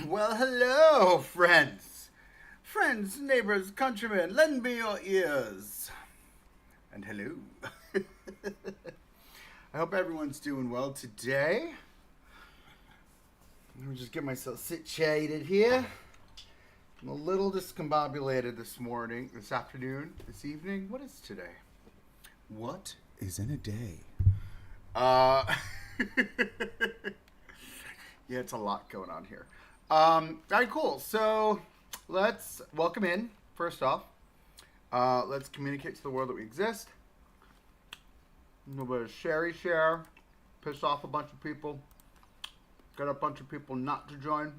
Well, hello, friends. Friends, neighbors, countrymen, lend me your ears. And hello. I hope everyone's doing well today. Let me just get myself situated here. I'm a little discombobulated this afternoon, this evening. What is today? What is in a day? Uh, yeah, it's a lot going on here. All right, cool. So let's welcome in, first off. Let's communicate to the world that we exist. A little bit of share, piss off a bunch of people, get a bunch of people not to join.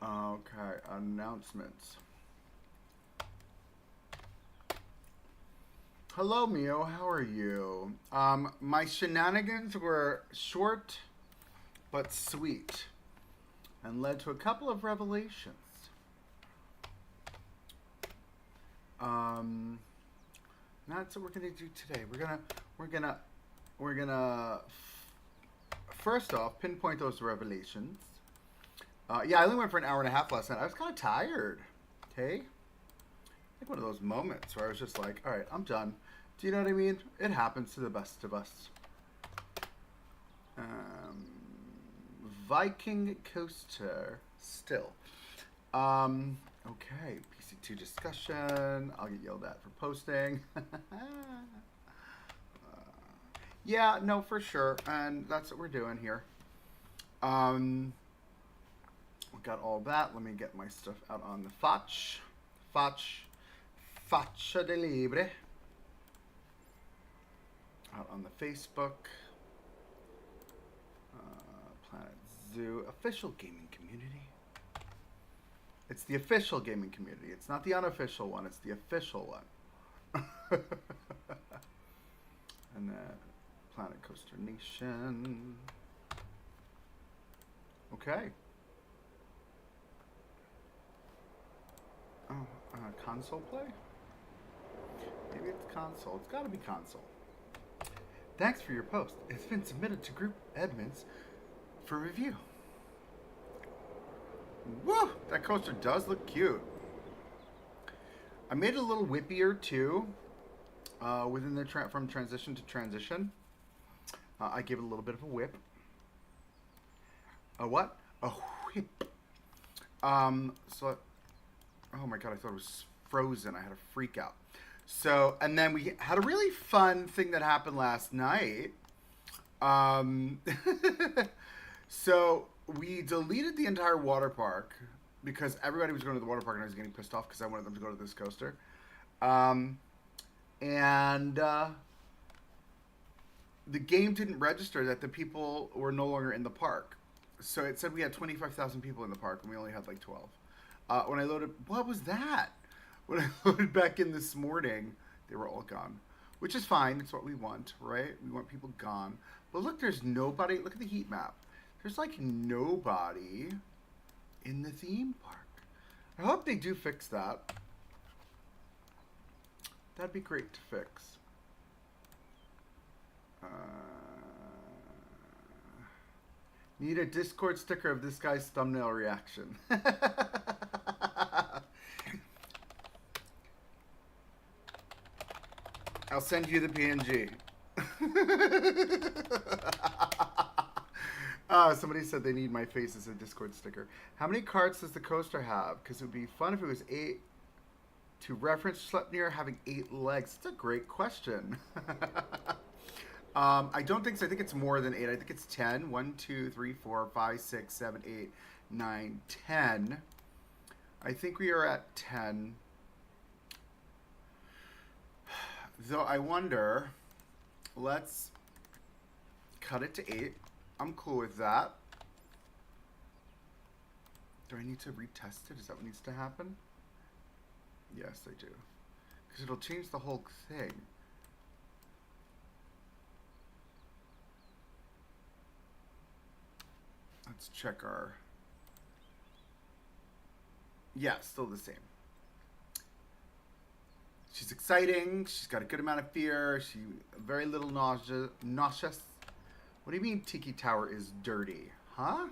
Okay, announcements. Hello, Mio. How are you? My shenanigans were short but sweet and led to a couple of revelations. That's what we're gonna do today. We're gonna first off pinpoint those revelations. Yeah, I only went for an hour and a half last night. I was kind of tired. Okay, like one of those moments where I was just like, all right, I'm done. Do you know what I mean? It happens to the best of us. Viking coaster still. Okay, PC2 discussion. I'll get yelled at for posting. Yeah, no, for sure. And that's what we're doing here. We got all that. Let me get my stuff out on the Faccia de Libre. Out on the Facebook. Planet Zoo. Official gaming community. It's the official gaming community. It's not the unofficial one. It's the official one. And then Planet Coaster Nation. Okay. Oh, console play? Maybe it's console. It's got to be console. Thanks for your post. It's been submitted to group admins for review. Woo! That coaster does look cute. I made it a little whippier too. Within the from transition to transition, I gave it a little bit of a whip. A what? A whip. So, oh my god, I thought it was frozen. I had a freak out. So, and then we had a really fun thing that happened last night. So we deleted the entire water park because everybody was going to the water park and I was getting pissed off because I wanted them to go to this coaster. And the game didn't register that the people were no longer in the park. So it said we had 25,000 people in the park and we only had like 12. When I loaded, what was that? When I loaded back in this morning, they were all gone. Which is fine, it's what we want, right? We want people gone. But look, there's nobody, look at the heat map. There's like nobody in the theme park. I hope they do fix that. That'd be great to fix. Need a Discord sticker of this guy's thumbnail reaction. I'll send you the PNG. Somebody said they need my face as a Discord sticker. How many carts does the coaster have? Because it would be fun if it was 8 to reference Sleipnir having 8 legs. That's a great question. I don't think so. I think it's more than 8. I think it's 10. 1, 2, 3, 4, 5, 6, 7, 8, 9, 10. I think we are at 10. Though I wonder, let's cut it to 8. I'm cool with that. Do I need to retest it? Is that what needs to happen? Yes, I do. Because it'll change the whole thing. Let's check our... Yeah, still the same. She's exciting. She's got a good amount of fear. She very little nauseous. What do you mean Tiki Tower is dirty? Huh?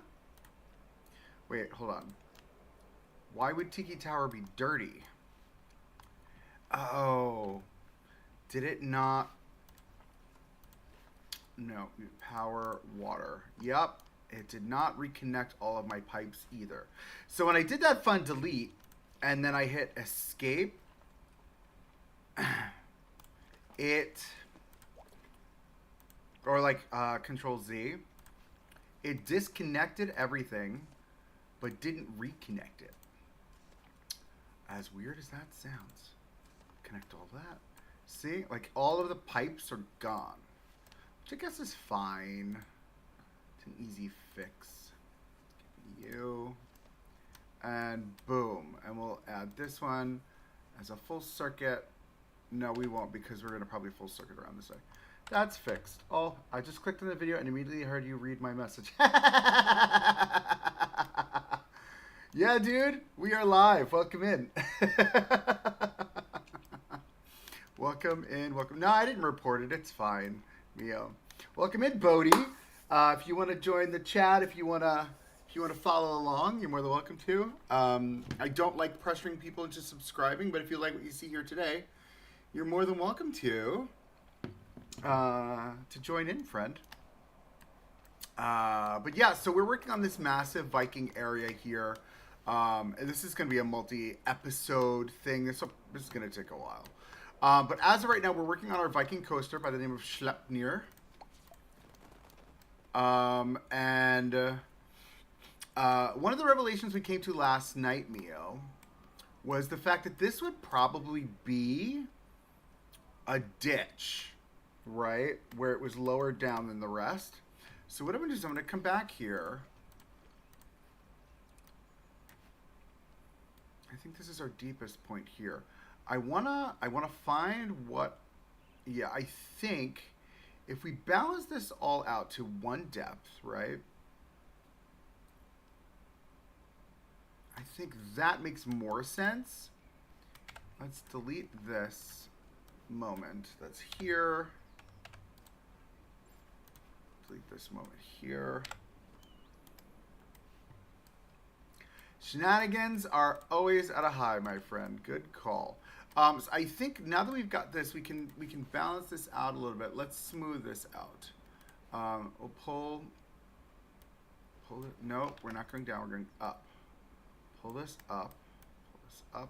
Wait, hold on. Why would Tiki Tower be dirty? Oh. Did it not? No. Power, water. Yep. It did not reconnect all of my pipes either. So when I did that fun delete, and then I hit escape, it, or like Control Z, it disconnected everything, but didn't reconnect it. As weird as that sounds. Connect all that. See, like all of the pipes are gone, which I guess is fine. It's an easy fix. You. And boom. And we'll add this one as a full circuit. No, we won't, because we're going to probably full circuit around this way. That's fixed. Oh, I just clicked on the video and immediately heard you read my message. Yeah, dude, we are live. Welcome in. Welcome in. Welcome. No, I didn't report it. It's fine, Mio. Welcome in, Bodhi. If you want to join the chat, if you want to follow along, you're more than welcome to. I don't like pressuring people into subscribing, but if you like what you see here today, you're more than welcome to join in, friend. But yeah, so we're working on this massive Viking area here. And this is going to be a multi-episode thing. This is going to take a while. But as of right now, we're working on our Viking coaster by the name of Sleipnir. One of the revelations we came to last night, Mio, was the fact that this would probably be a ditch, right? Where it was lower down than the rest. So what I'm going to do is I'm going to come back here. I think this is our deepest point here. I wanna find what. Yeah, I think if we balance this all out to one depth, right? I think that makes more sense. Let's delete this moment that's here. Delete this moment here. Shenanigans are always at a high, my friend. Good call. So I think now that we've got this, we can balance this out a little bit. Let's smooth this out. We'll pull it. No, we're not going down. We're going up. Pull this up. Pull this up.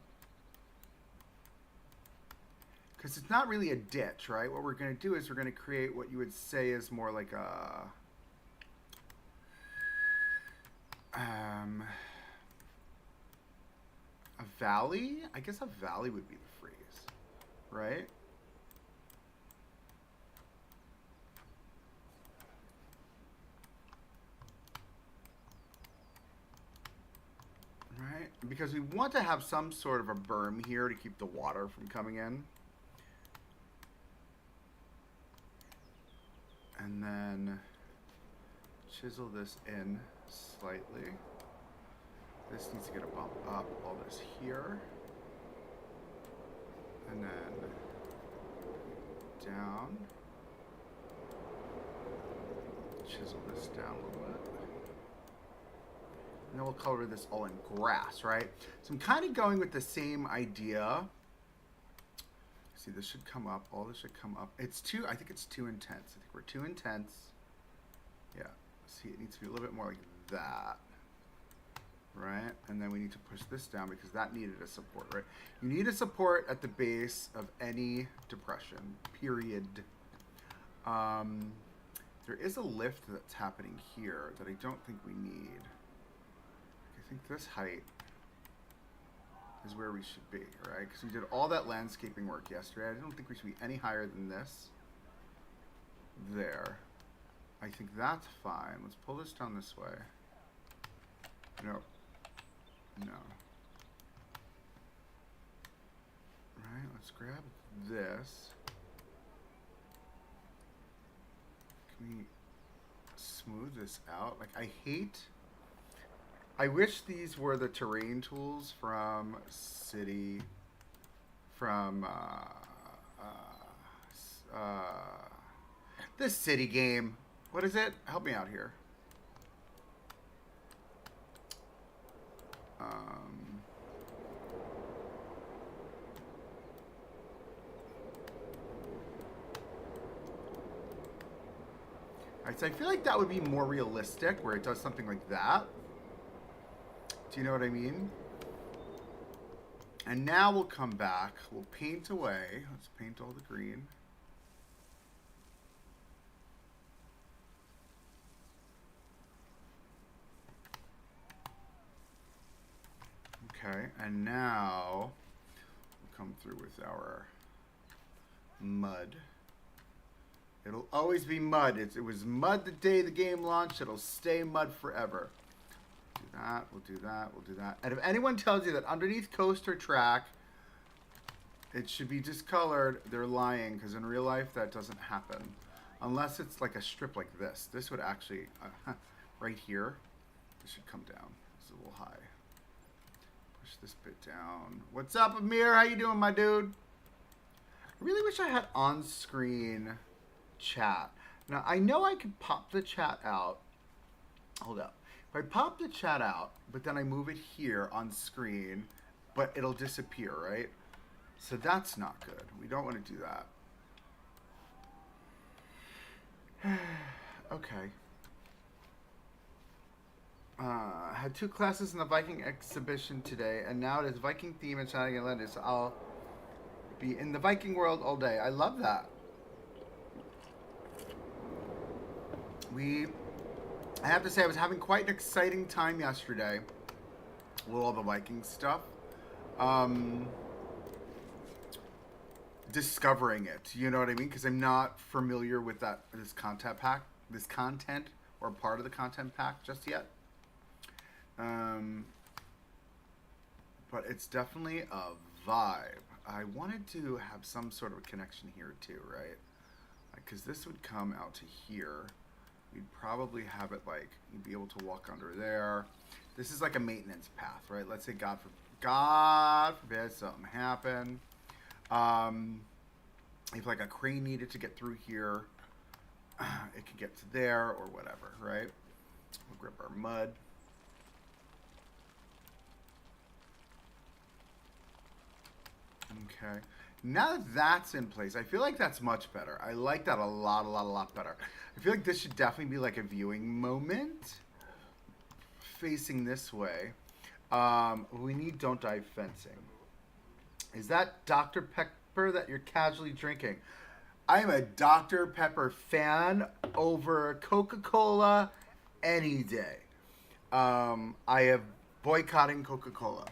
Because it's not really a ditch, right? What we're going to do is we're going to create what you would say is more like a valley? I guess a valley would be the phrase, right? Right? Because we want to have some sort of a berm here to keep the water from coming in. And then chisel this in slightly. This needs to get a bump up, all this here. And then down. Chisel this down a little bit. And then we'll color this all in grass, right? So I'm kind of going with the same idea. See, this should come up. All this should come up. It's too, I think it's too intense. I think we're too intense. Yeah. See, it needs to be a little bit more like that. Right? And then we need to push this down because that needed a support, right? You need a support at the base of any depression, period. There is a lift that's happening here that I don't think we need. I think this height is where we should be, right? Because we did all that landscaping work yesterday. I don't think we should be any higher than this. There. I think that's fine. Let's pull this down this way. No. No. Right, let's grab this. Can we smooth this out? Like, I wish these were the terrain tools from the city game. What is it? Help me out here. Alright, so I feel like that would be more realistic, where it does something like that. Do you know what I mean? And now we'll come back. We'll paint away. Let's paint all the green. Okay, and now we'll come through with our mud. It'll always be mud. It was mud the day the game launched. It'll stay mud forever. Do that, we'll do that, we'll do that. And if anyone tells you that underneath coaster track it should be discolored, they're lying, because in real life that doesn't happen. Unless it's like a strip like this. This would actually, right here, this should come down. It's a little high. Push this bit down. What's up, Amir? How you doing, my dude? I really wish I had on-screen chat. Now, I know I could pop the chat out. Hold up. If I pop the chat out, but then I move it here on screen, but it'll disappear, right? So that's not good. We don't want to do that. Okay. Had 2 classes in the Viking exhibition today, and now it is Viking theme in Shenaniganilandia, so I'll be in the Viking world all day. I love that. I have to say, I was having quite an exciting time yesterday with all the Viking stuff. Discovering it, you know what I mean? Because I'm not familiar with this content or part of the content pack just yet. But it's definitely a vibe. I wanted to have some sort of a connection here too, right? Because this would come out to here. You'd probably have it like, you'd be able to walk under there. This is like a maintenance path, right? Let's say God forbid something happened. If like a crane needed to get through here, it could get to there or whatever, right? We'll grip our mud. Okay. Now that that's in place, I feel like that's much better. I like that a lot better. I feel like this should definitely be like a viewing moment. Facing this way. We need don't dive fencing. Is that Dr. Pepper that you're casually drinking? I'm a Dr. Pepper fan over Coca-Cola any day. I am boycotting Coca-Cola.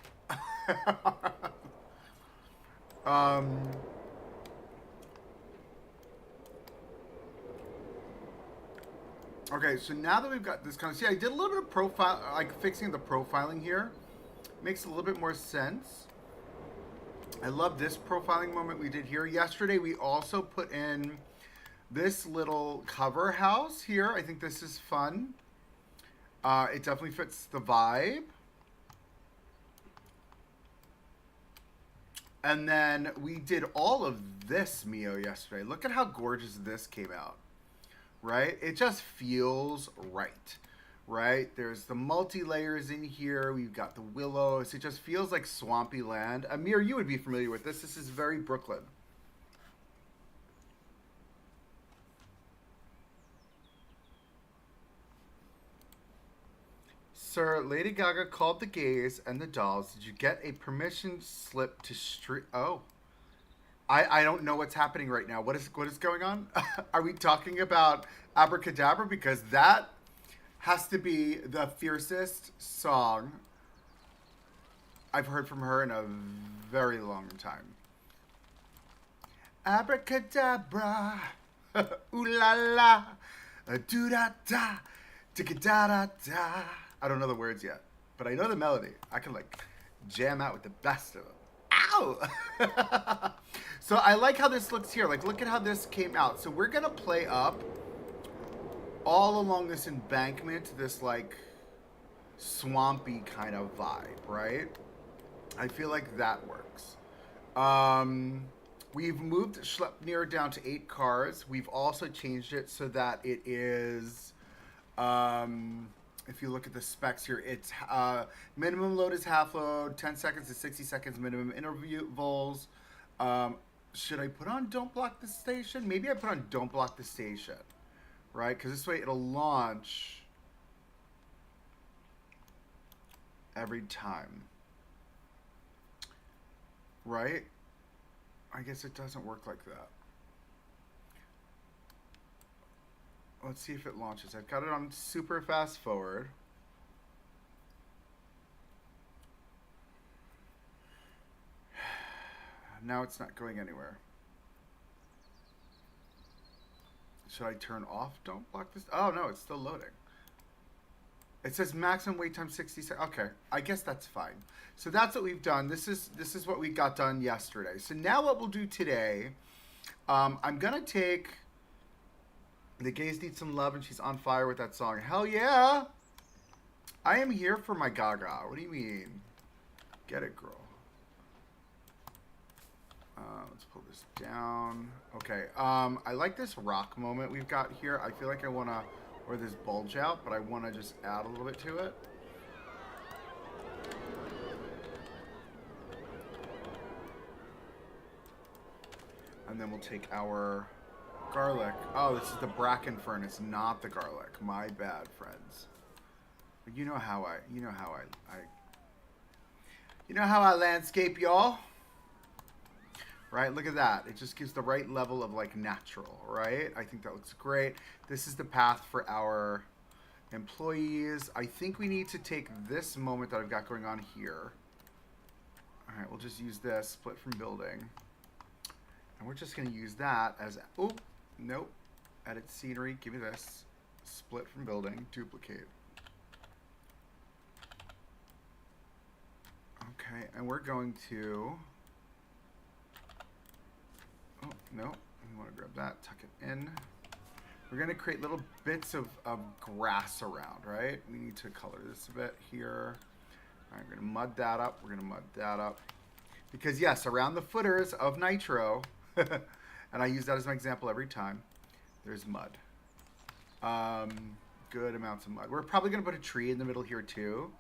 Okay, so now that we've got this kind of, see, I did a little bit of profile, like fixing the profiling here. Makes a little bit more sense. I love this profiling moment we did here. Yesterday, we also put in this little cover house here. I think this is fun. It definitely fits the vibe. And then we did all of this, Mio, yesterday. Look at how gorgeous this came out, right? It just feels right, right? There's the multi-layers in here. We've got the willows. It just feels like swampy land. Amir, you would be familiar with this. This is very Brooklyn. Sir, Lady Gaga called the gays and the dolls. Did you get a permission slip to stream? Oh, I don't know what's happening right now. What is going on? Are we talking about Abracadabra? Because that has to be the fiercest song I've heard from her in a very long time. Abracadabra, ooh la la, do da da, ticka da da da. I don't know the words yet, but I know the melody. I can like jam out with the best of them. Ow! So I like how this looks here. Like, look at how this came out. So we're gonna play up all along this embankment, this like swampy kind of vibe, right? I feel like that works. We've moved Schleppnir down to 8 cars. We've also changed it so that it is, if you look at the specs here, it's minimum load is half load, 10 seconds to 60 seconds minimum intervals. Should I put on don't block the station? Maybe I put on don't block the station, right? Because this way it'll launch every time, right? I guess it doesn't work like that. Let's see if it launches. I've got it on super fast forward. Now it's not going anywhere. Should I turn off don't block this? Oh no, it's still loading. It says maximum wait time 60 seconds. Okay, I guess that's fine. So that's what we've done. This is what we got done yesterday. So now what we'll do today, I'm gonna take The Gays Need Some Love and she's on fire with that song. Hell yeah! I am here for my gaga. What do you mean? Get it, girl. Let's pull this down. Okay, I like this rock moment we've got here. I feel like I wanna wear this bulge out, but I wanna just add a little bit to it. And then we'll take our garlic. Oh, this is the bracken furnace, not the garlic. My bad, friends. But you know how I landscape, y'all. Right, look at that. It just gives the right level of like natural, right? I think that looks great. This is the path for our employees. I think we need to take this moment that I've got going on here. All right, we'll just use this, split from building. And we're just gonna use that as, oh, nope. Edit scenery, give me this. Split from building, duplicate. Okay, and we're going to, oh, no, we want to grab that, tuck it in. We're going to create little bits of grass around, right? We need to color this a bit here. All right, we're going to mud that up. We're going to mud that up. Because, yes, around the footers of Nitro, and I use that as my example every time, there's mud. Good amounts of mud. We're probably going to put a tree in the middle here, too.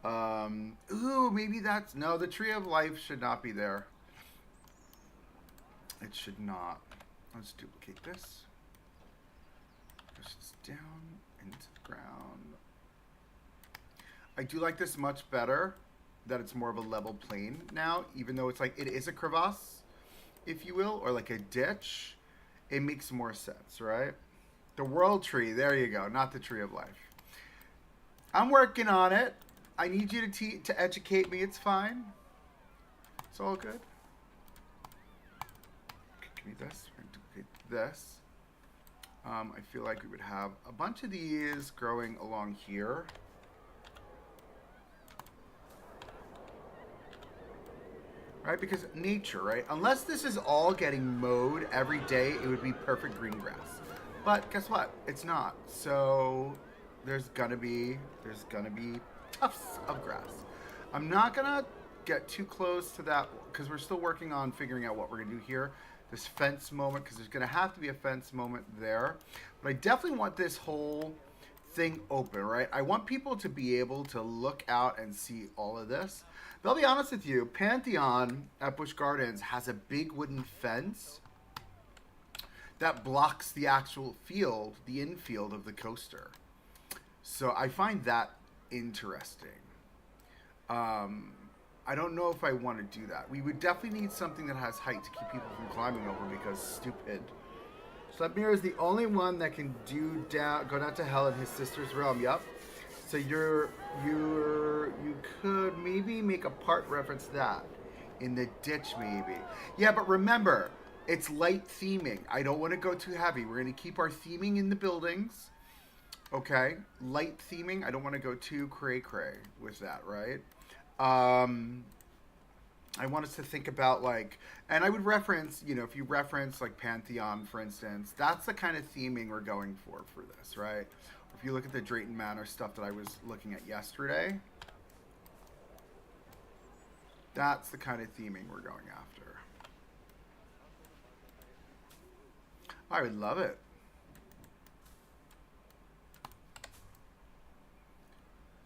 Ooh, maybe that's, no, the tree of life should not be there. It should not. Let's duplicate this. Push this down into the ground. I do like this much better, that it's more of a level plane now, even though it's like, it is a crevasse, if you will, or like a ditch. It makes more sense, right? The world tree, there you go, not the tree of life. I'm working on it. I need you to educate me. It's fine. It's all good. Okay, give me this. We're gonna duplicate this. I feel like we would have a bunch of these growing along here. Right, because nature, right? Unless this is all getting mowed every day, it would be perfect green grass. But guess what? It's not. So there's gonna be tufts of grass. I'm not gonna get too close to that because we're still working on figuring out what we're gonna do here. This fence moment, because there's gonna have to be a fence moment there. But I definitely want this whole thing open, right? I want people to be able to look out and see all of this. But I'll be honest with you, Pantheon at Busch Gardens has a big wooden fence that blocks the actual field, the infield of the coaster. So I find that interesting. I don't know if I want to do that. We would definitely need something that has height to keep people from climbing over because stupid. Schleppnir is the only one that can go down to hell in his sister's realm. Yep. So you could maybe make a part reference to that in the ditch maybe. Yeah, but remember, it's light theming. I don't want to go too heavy. We're going to keep our theming in the buildings. Okay, light theming. I don't want to go too cray-cray with that, right? I want us to think about like, and I would reference, you know, if you reference like Pantheon, for instance, that's the kind of theming we're going for this, right? If you look at the Drayton Manor stuff that I was looking at yesterday, that's the kind of theming we're going after. I would love it.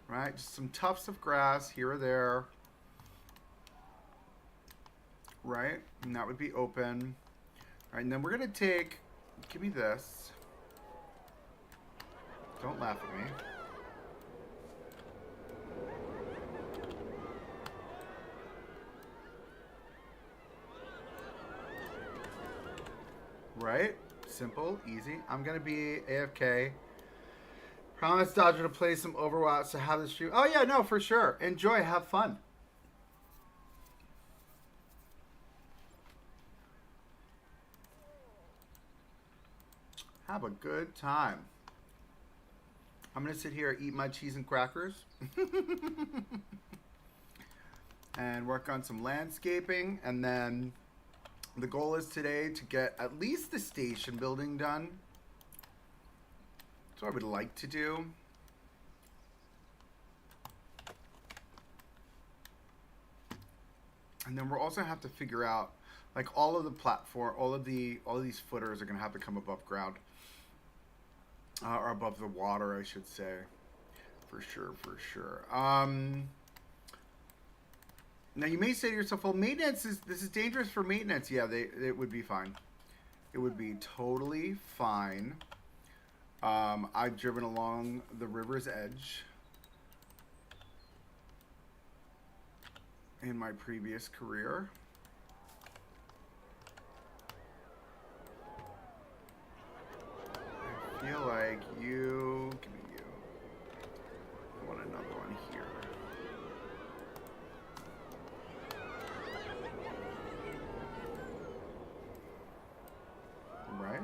Right, just some tufts of grass here or there. Right, and that would be open. All right, and then we're gonna take, give me this. Don't laugh at me. Right, simple, easy. I'm gonna be AFK. Promise Dodger to play some Overwatch to have this stream. Oh yeah, no, for sure. Enjoy, have fun. Have a good time. I'm gonna sit here, eat my cheese and crackers, and work on some landscaping. And then the goal is today to get at least the station building done. That's what I would like to do. And then we'll also have to figure out, like, all of the platform, all of these footers are gonna have to come above ground. Or above the water, I should say. For sure, for sure. Now you may say to yourself, well, this is dangerous for maintenance. Yeah, it would be fine. It would be totally fine. I've driven along the river's edge in my previous career. I feel like give me you. I want another one here. Right?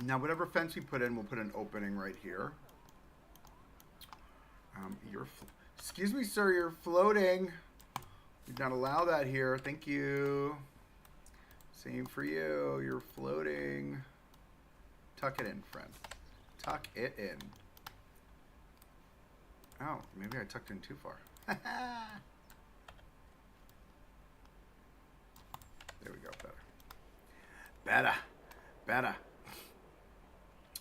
Now, whatever fence we put in, we'll put an opening right here. Excuse me, sir, you're floating. We do not allow that here. Thank you. Same for you. You're floating. Tuck it in, friend. Tuck it in. Oh, maybe I tucked in too far. There we go. Better. Better.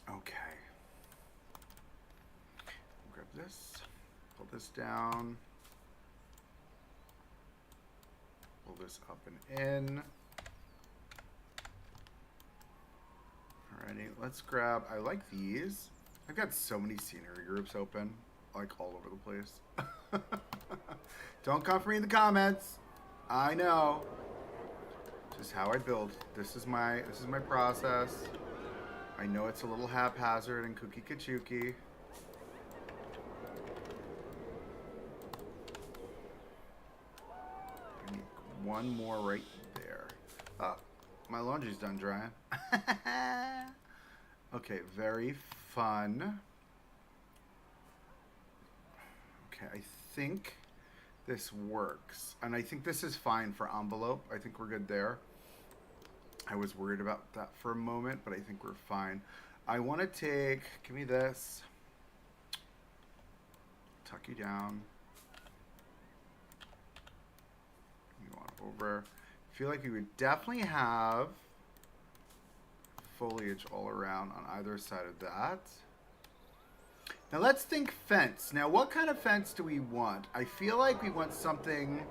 Okay. Grab this. Pull this down. Pull this up and in. Alrighty, let's grab, I like these. I've got so many scenery groups open, like all over the place. Don't come for me in the comments. I know. Just how I build. This is my process. I know it's a little haphazard and kooky kachuki. I need one more right there. Oh, my laundry's done drying. Okay, very fun. Okay, I think this works. And I think this is fine for envelope. I think we're good there. I was worried about that for a moment, but I think we're fine. I want to give me this. Tuck you down. You want over. I feel like we would definitely have foliage all around on either side of that. Now let's think fence. Now what kind of fence do we want? I feel like we want something...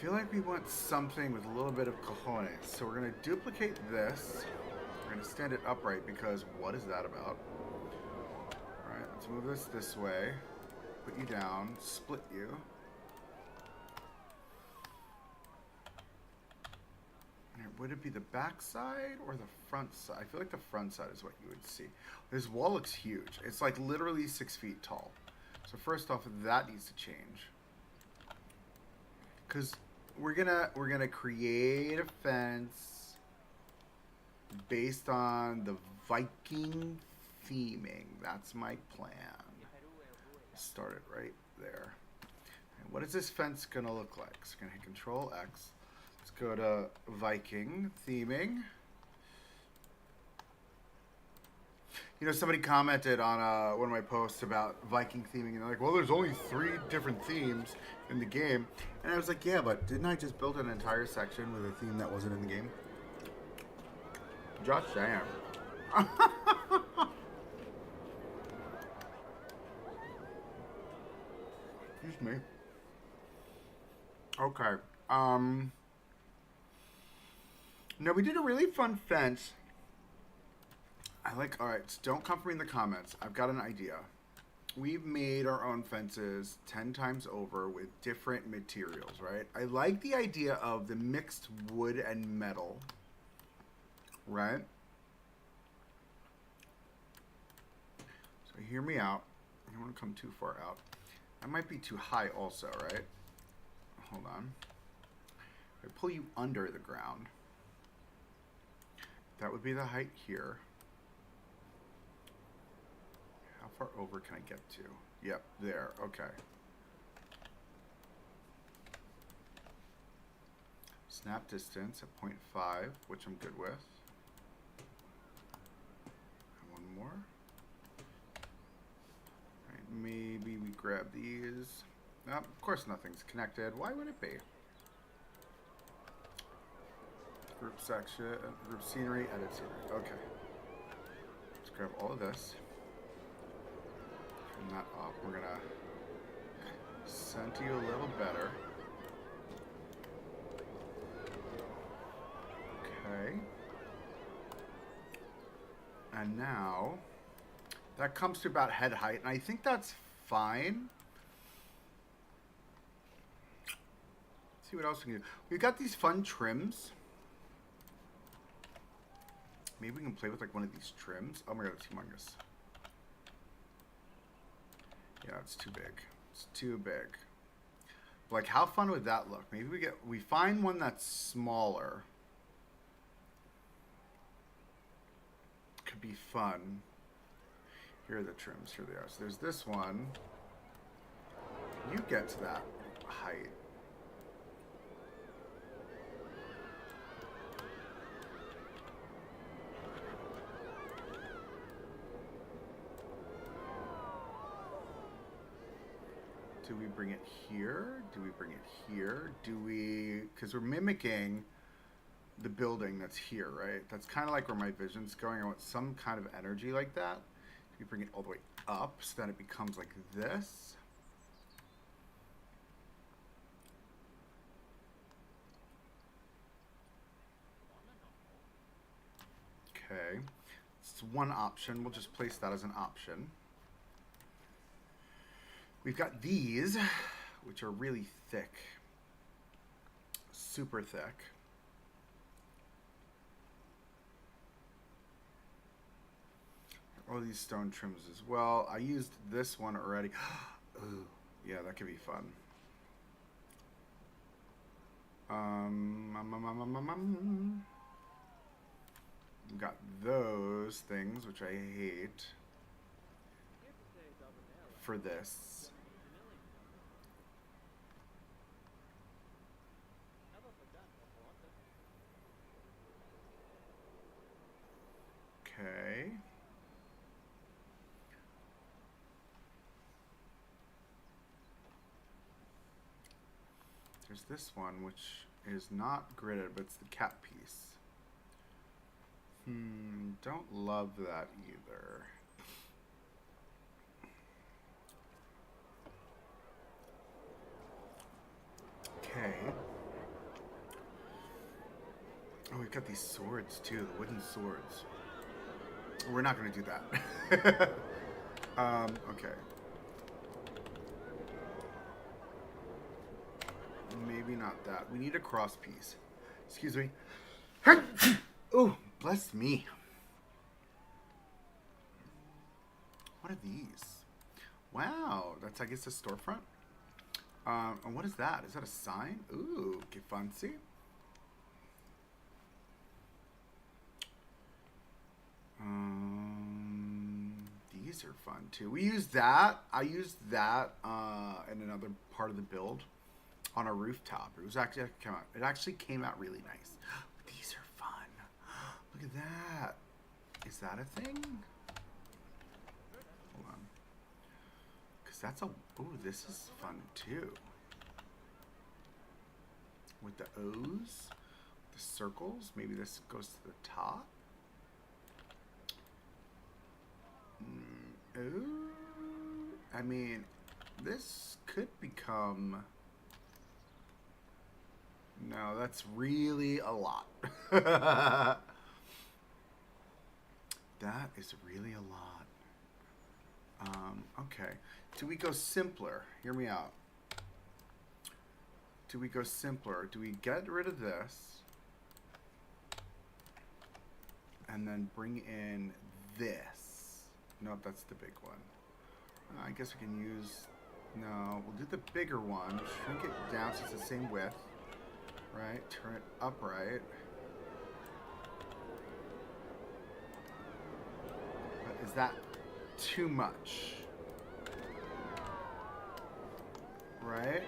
with a little bit of cojones. So we're going to duplicate this. We're going to stand it upright because what is that about? Alright, let's move this way. Put you down. Split you. Would it be the back side or the front side? I feel like the front side is what you would see. This wall looks huge. It's like literally 6 feet tall. So first off, that needs to change. Because we're gonna create a fence based on the Viking theming. That's my plan. Start it right there. And what is this fence gonna look like? So we're gonna hit Control X. Let's go to Viking theming. You know, somebody commented on one of my posts about Viking theming, and they're like, "Well, there's only 3 different themes in the game," and I was like, "Yeah, but didn't I just build an entire section with a theme that wasn't in the game?" Just saying. Excuse me. Okay. Now we did a really fun fence. I like. All right, so don't come for me in the comments. I've got an idea. We've made our own fences 10 times over with different materials, right? I like the idea of the mixed wood and metal, right? So hear me out. I don't want to come too far out. That might be too high also, right? Hold on. I pull you under the ground. That would be the height here. How far over can I get to? Yep, there. Okay. Snap distance at 0.5, which I'm good with. And one more. All right, maybe we grab these. No, of course nothing's connected. Why would it be? Group section, group scenery, edit scenery. Okay. Let's grab all of this. Turn that off. We're gonna center you a little better. Okay. And now that comes to about head height, and I think that's fine. Let's see what else we can do. We've got these fun trims. Maybe we can play with like one of these trims. Oh my god, it's humongous. Yeah, it's too big. It's too big. Like, how fun would that look? Maybe we find one that's smaller. Could be fun. Here are the trims. Here they are. So there's this one. You get to that height. Do we bring it here? Do we bring it here? Do we... Because we're mimicking the building that's here, right? That's kind of like where my vision's going. I want some kind of energy like that. Do we bring it all the way up so that it becomes like this? Okay. It's one option. We'll just place that as an option. We've got these, which are really thick, super thick. All these stone trims as well. I used this one already. Ooh, yeah, that could be fun. We've got those things, which I hate, for this. Okay. There's this one, which is not gridded, but it's the cat piece. Don't love that either. Okay. Oh, we've got these swords too, the wooden swords. We're not going to do that. Okay. Maybe not that. We need a cross piece. Excuse me. Oh, bless me. What are these? Wow, that's, I guess, a storefront. And what is that? Is that a sign? Ooh, que fancy. These are fun too. We used that. I used that in another part of the build on a rooftop. It was actually it actually came out really nice. These are fun. Look at that. Is that a thing? that's a... Ooh, this is fun too. With the O's, the circles. Maybe this goes to the top. Ooh. I mean, this could become... No, that's really a lot. That is really a lot. Okay. Do we go simpler? Hear me out. Do we go simpler? Do we get rid of this and then bring in this? Nope, that's the big one. I guess we can use... No, we'll do the bigger one. Shrink it down so it's the same width. Right? Turn it upright. But is that too much? Right?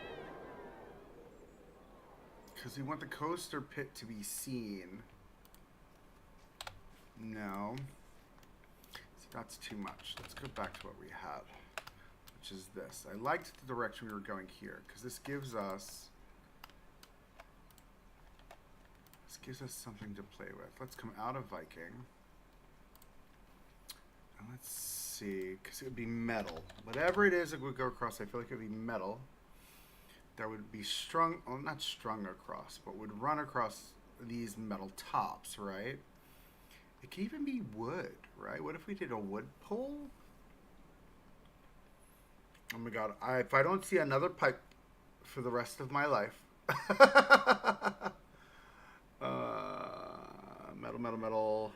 Because we want the coaster pit to be seen. No. So that's too much. Let's go back to what we had, which is this. I liked the direction we were going here, because this gives us something to play with. Let's come out of Viking. And let's see, because it would be metal. Whatever it is that would go across, I feel like it would be metal. That would be strung, well, not strung across, but would run across these metal tops, right? It could even be wood, right? What if we did a wood pole? Oh my god, if I don't see another pipe for the rest of my life. Metal.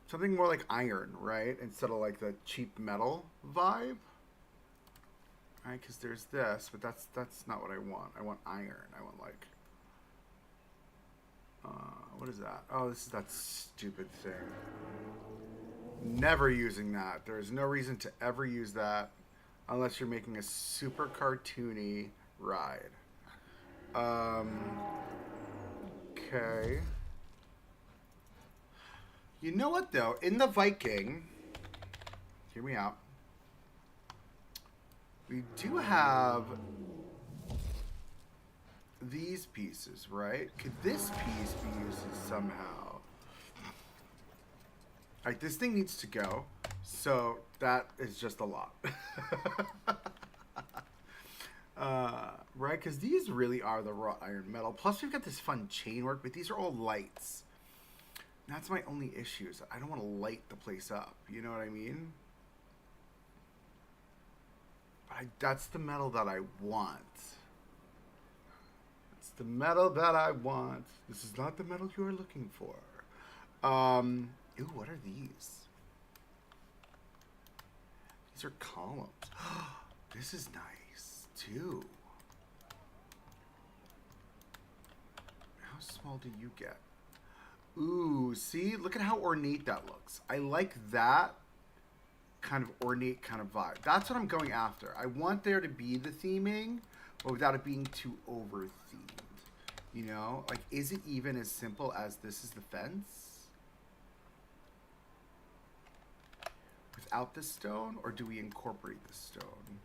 Something more like iron, right? Instead of like the cheap metal vibe. Right, because there's this, but that's not what I want. I want iron. I want like... what is that? Oh, this is that stupid thing. Never using that. There's no reason to ever use that unless you're making a super cartoony ride. Okay. You know what, though? In the Viking, hear me out, we do have these pieces, right? Could this piece be used somehow? Like, this thing needs to go, so that is just a lot. Right? Because these really are the wrought iron metal. Plus, we've got this fun chain work, but these are all lights. That's my only issue, is I don't want to light the place up. You know what I mean? But that's the metal that I want. It's the metal that I want. This is not the metal you are looking for. Ooh, what are these? These are columns. This is nice, too. How small do you get? Ooh, see? Look at how ornate that looks. I like that kind of ornate kind of vibe. That's what I'm going after. I want there to be the theming, but without it being too over-themed. You know? Like, is it even as simple as this is the fence? Without the stone? Or do we incorporate the stone?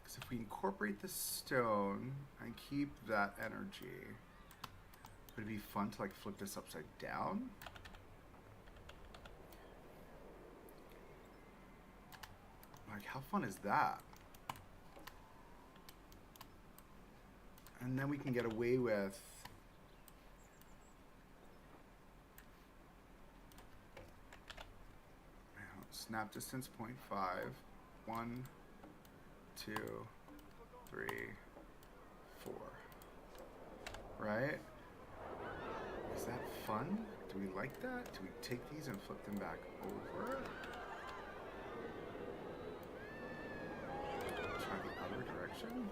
Because if we incorporate the stone and keep that energy... Would it be fun to like flip this upside down? Like, how fun is that? And then we can get away with snap distance 0.5. 1, 2, 3, 4. Right? Is that fun? Do we like that? Do we take these and flip them back over? Try the other direction?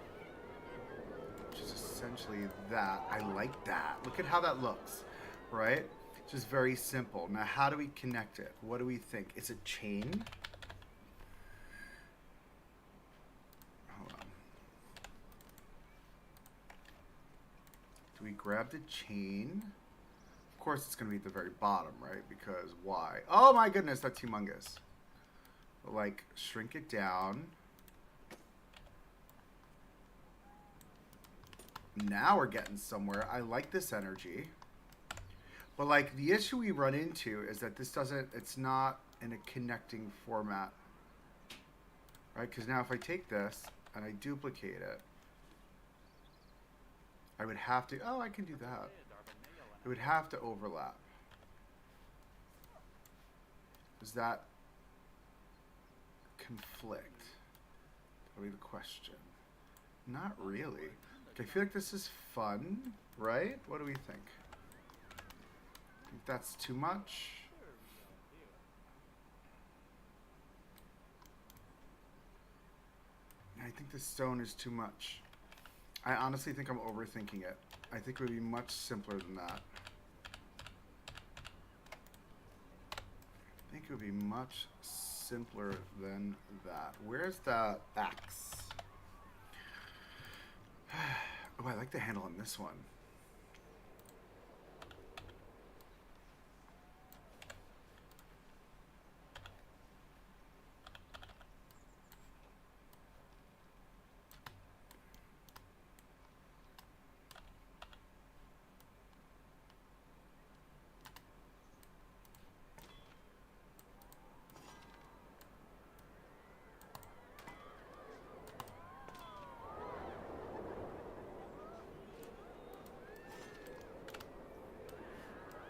Which is essentially that. I like that. Look at how that looks, right? Just very simple. Now, how do we connect it? What do we think? It's a chain? Hold on. Do we grab the chain? Of course, it's going to be at the very bottom, right? Because why? Oh my goodness, that's humongous. like shrink it down. Now we're getting somewhere. I like this energy. But like the issue we run into is that this doesn't, it's not in a connecting format. Right? Because now if I take this and I duplicate it, I would have to, oh, I can do that. It would have to overlap. Does that conflict? That'll be the question. Not really. I feel like this is fun, right? What do we think? Think that's too much? I think the stone is too much. I honestly think I'm overthinking it. I think it would be much simpler than that. I think it would be much simpler than that. Where's the axe? Oh, I like the handle on this one.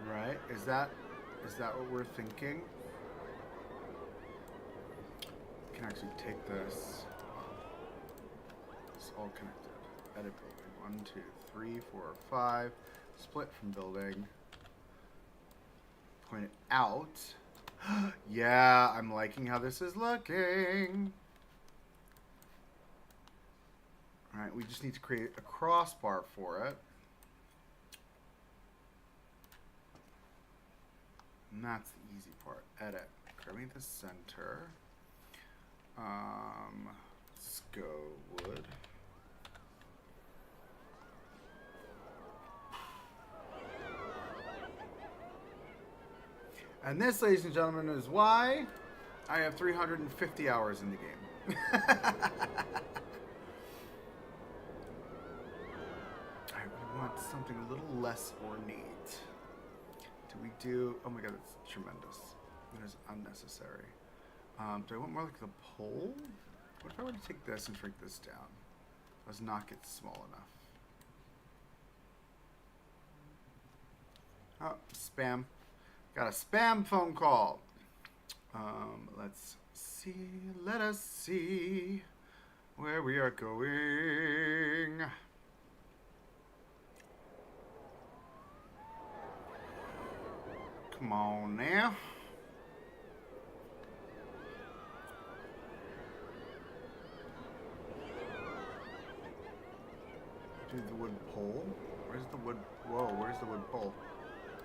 Right? Is that what we're thinking? I can actually take this. It's all connected. Edit building. 1, 2, 3, 4, 5. Split from building. Point it out. Yeah, I'm liking how this is looking. Alright, we just need to create a crossbar for it. And that's the easy part. Edit. Grabbing the center. Let's go wood. And this, ladies and gentlemen, is why I have 350 hours in the game. I want something a little less ornate. Do we do... Oh my god, that's tremendous. That is unnecessary. Do I want more like the pole? What if I were to take this and shrink this down? Does not get small enough. Oh, spam. Got a spam phone call. Let's see. Let us see where we are going. Come on now. Do the wood pole. Where's the wood? Whoa, where's the wood pole?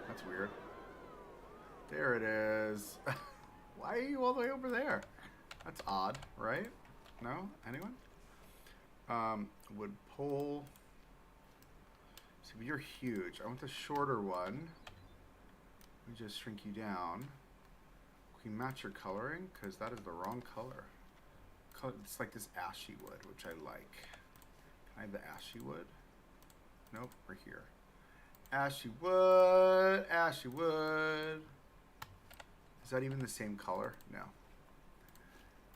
That's weird. There it is. Why are you all the way over there? That's odd, right? No? Anyone? Wood pole. So you're huge. I want the shorter one. Let me just shrink you down. Can you match your coloring? Because that is the wrong color. It's like this ashy wood, which I like. Can I have the ashy wood? Nope, we're here. Ashy wood, ashy wood. Is that even the same color? No.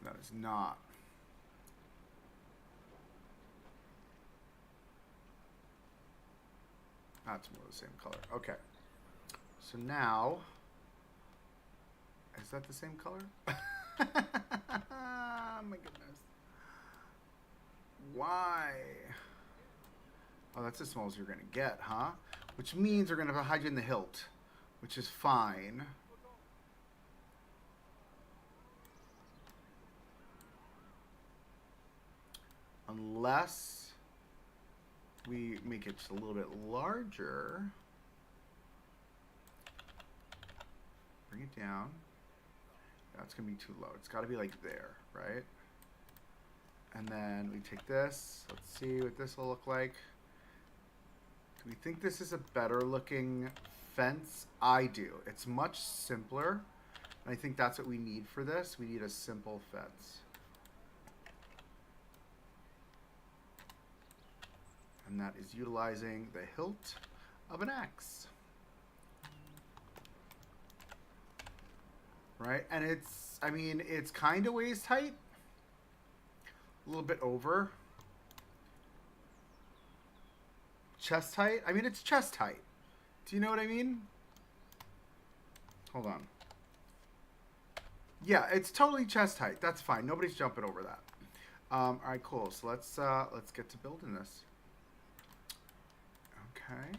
That is not. That's more the same color. Okay. So now, is that the same color? Oh my goodness. Why? Oh, that's as small as you're going to get, huh? Which means we're going to hide you in the hilt, which is fine. Unless we make it just a little bit larger. Bring it down. That's going to be too low. It's got to be like there, right? And then we take this. Let's see what this will look like. Do we think this is a better looking fence? I do. It's much simpler And I think that's what we need for this. We need a simple fence. And that is utilizing the hilt of an axe. Right? And it's, I mean, it's kind of waist height. A little bit over. Chest height? I mean, it's chest height. Do you know what I mean? Hold on. Yeah, it's totally chest height. That's fine. Nobody's jumping over that. All right, cool. So let's get to building this. Okay.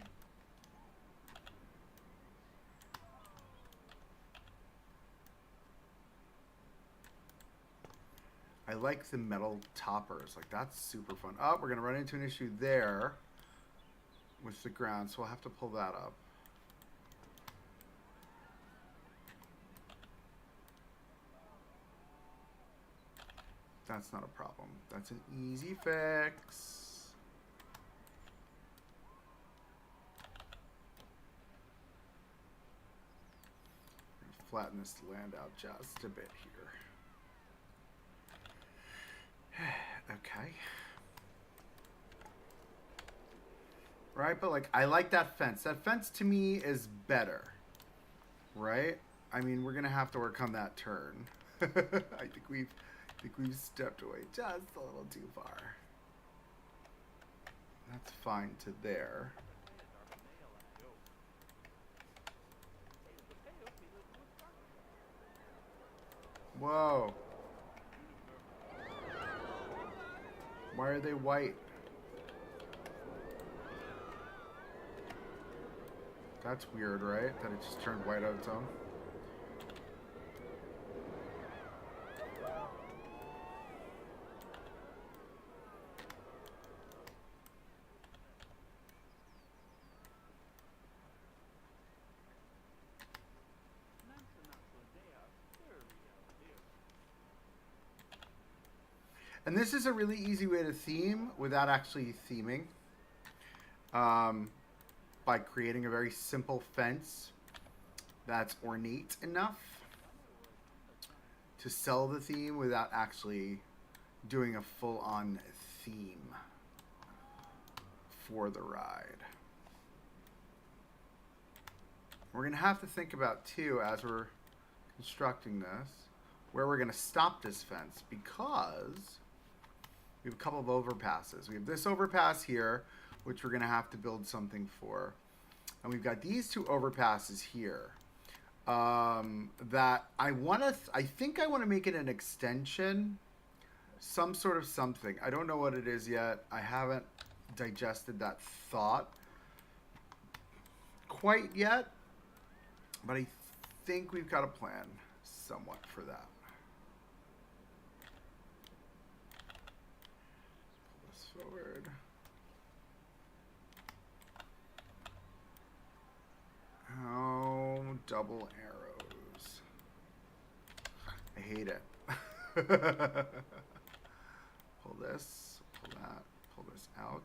I like the metal toppers. Like, that's super fun. Oh, we're going to run into an issue there with the ground, so we'll have to pull that up. That's not a problem. That's an easy fix. Flatten this land out just a bit here. Okay. Right, but like, I like that fence. That fence to me is better. Right? I mean, we're gonna have to work on that turn. I think we've stepped away just a little too far. That's fine to there. Whoa. Why are they white? That's weird, right? That it just turned white on its own. And this is a really easy way to theme without actually theming. By creating a very simple fence that's ornate enough to sell the theme without actually doing a full-on theme for the ride. We're going to have to think about, too, as we're constructing this, where we're going to stop this fence, because we have a couple of overpasses. We have this overpass here, which we're going to have to build something for. And we've got these two overpasses here that I think I want to make it an extension, some sort of something. I don't know what it is yet. I haven't digested that thought quite yet, but I think we've got a plan somewhat for that. Pull this forward. Oh, double arrows. I hate it. Pull this, pull that, pull this out.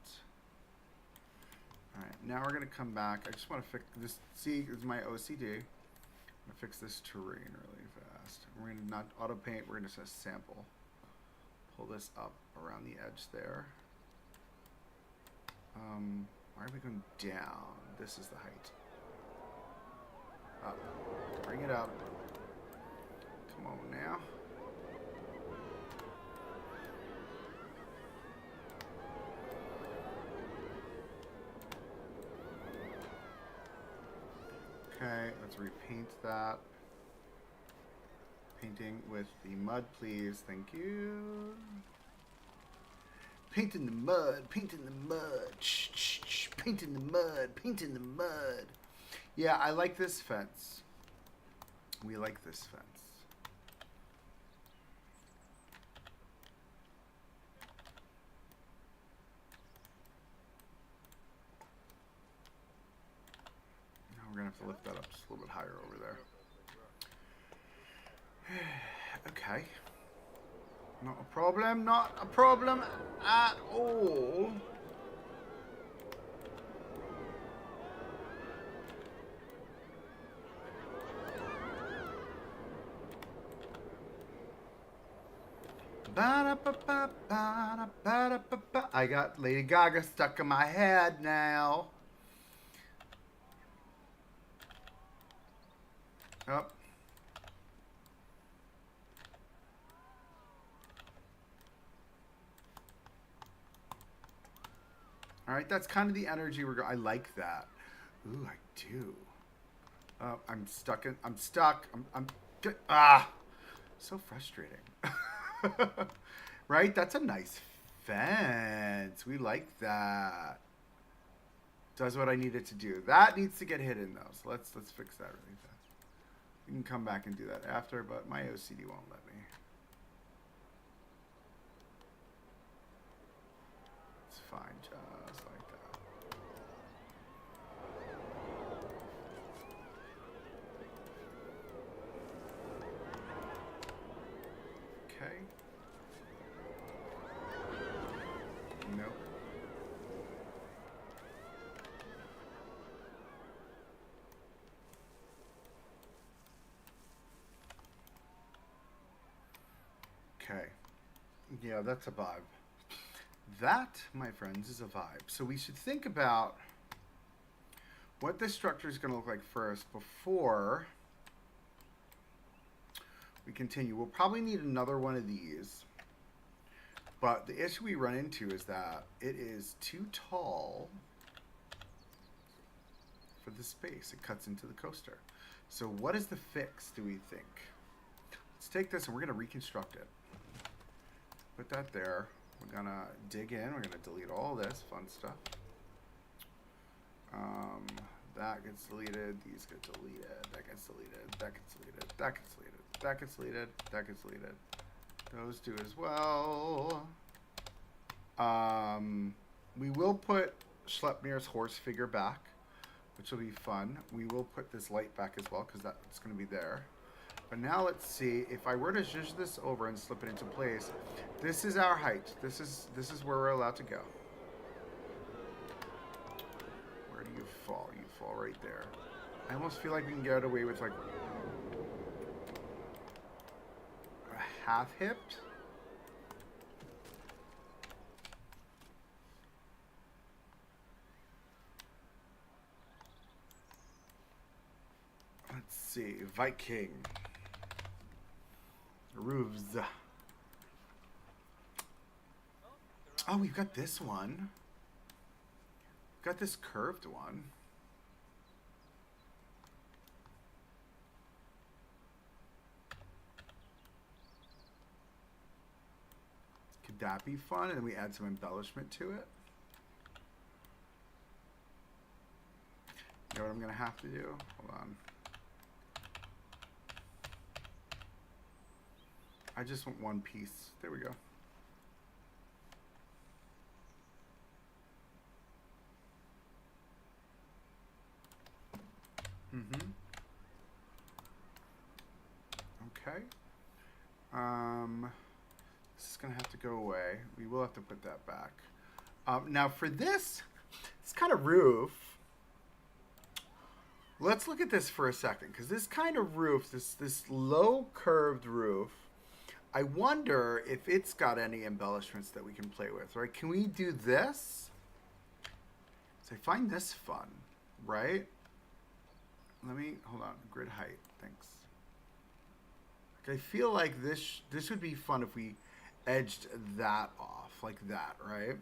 Alright, now we're going to come back. I just want to fix this. See, this is my OCD. I'm going to fix this terrain really fast. We're going to not auto paint, we're going to just sample. Pull this up around the edge there. Why are we going down? This is the height. Up. Bring it up. Come on now. Okay, let's repaint that. Painting with the mud, please. Thank you. Paint in the mud, paint in the mud. Shh, shh, shh. Paint in the mud, paint in the mud. Yeah, I like this fence. We like this fence. Now we're going to have to lift that up just a little bit higher over there. Okay. Not a problem, not a problem at all. Ba-da-ba-ba-ba-da-ba-da-ba-ba. I got Lady Gaga stuck in my head now. Oh. All right, that's kind of the energy we're going. I like that. Ooh, I do. I'm stuck. I'm stuck. So frustrating. Right? That's a nice fence. We like that. Does what I need it to do. That needs to get hidden though. So let's fix that really fast. We can come back and do that after, but my OCD won't let me. It's fine, just like that. Okay. Nope. Okay. Yeah, that's a vibe. That, my friends, is a vibe. So we should think about what this structure is going to look like first before we continue. We'll probably need another one of these. But the issue we run into is that it is too tall for the space. It cuts into the coaster. So what is the fix, do we think? Let's take this and we're going to reconstruct it. Put that there. We're going to dig in. We're going to delete all this fun stuff. That gets deleted. These get deleted. That gets deleted. That gets deleted. That gets deleted. That gets deleted. That gets deleted. Those do as well. We will put Schleppnir's horse figure back, which will be fun. We will put this light back as well because that's going to be there. But now let's see, if I were to zhuzh this over and slip it into place, this is our height. This is where we're allowed to go. Where do you fall? You fall right there. I almost feel like we can get away with like a half hipped. Let's see, Viking. Roofs. Oh, we've got this one. We've got this curved one. Could that be fun? And then we add some embellishment to it. You know what I'm going to have to do? Hold on. I just want one piece. There we go. Okay. This is going to have to go away. We will have to put that back. Now for this kind of roof, let's look at this for a second, because this kind of roof, this low curved roof, I wonder if it's got any embellishments that we can play with, right? Can we do this? So I find this fun, right? Let me, hold on, grid height, thanks. I feel like this would be fun if we edged that off, like that, right?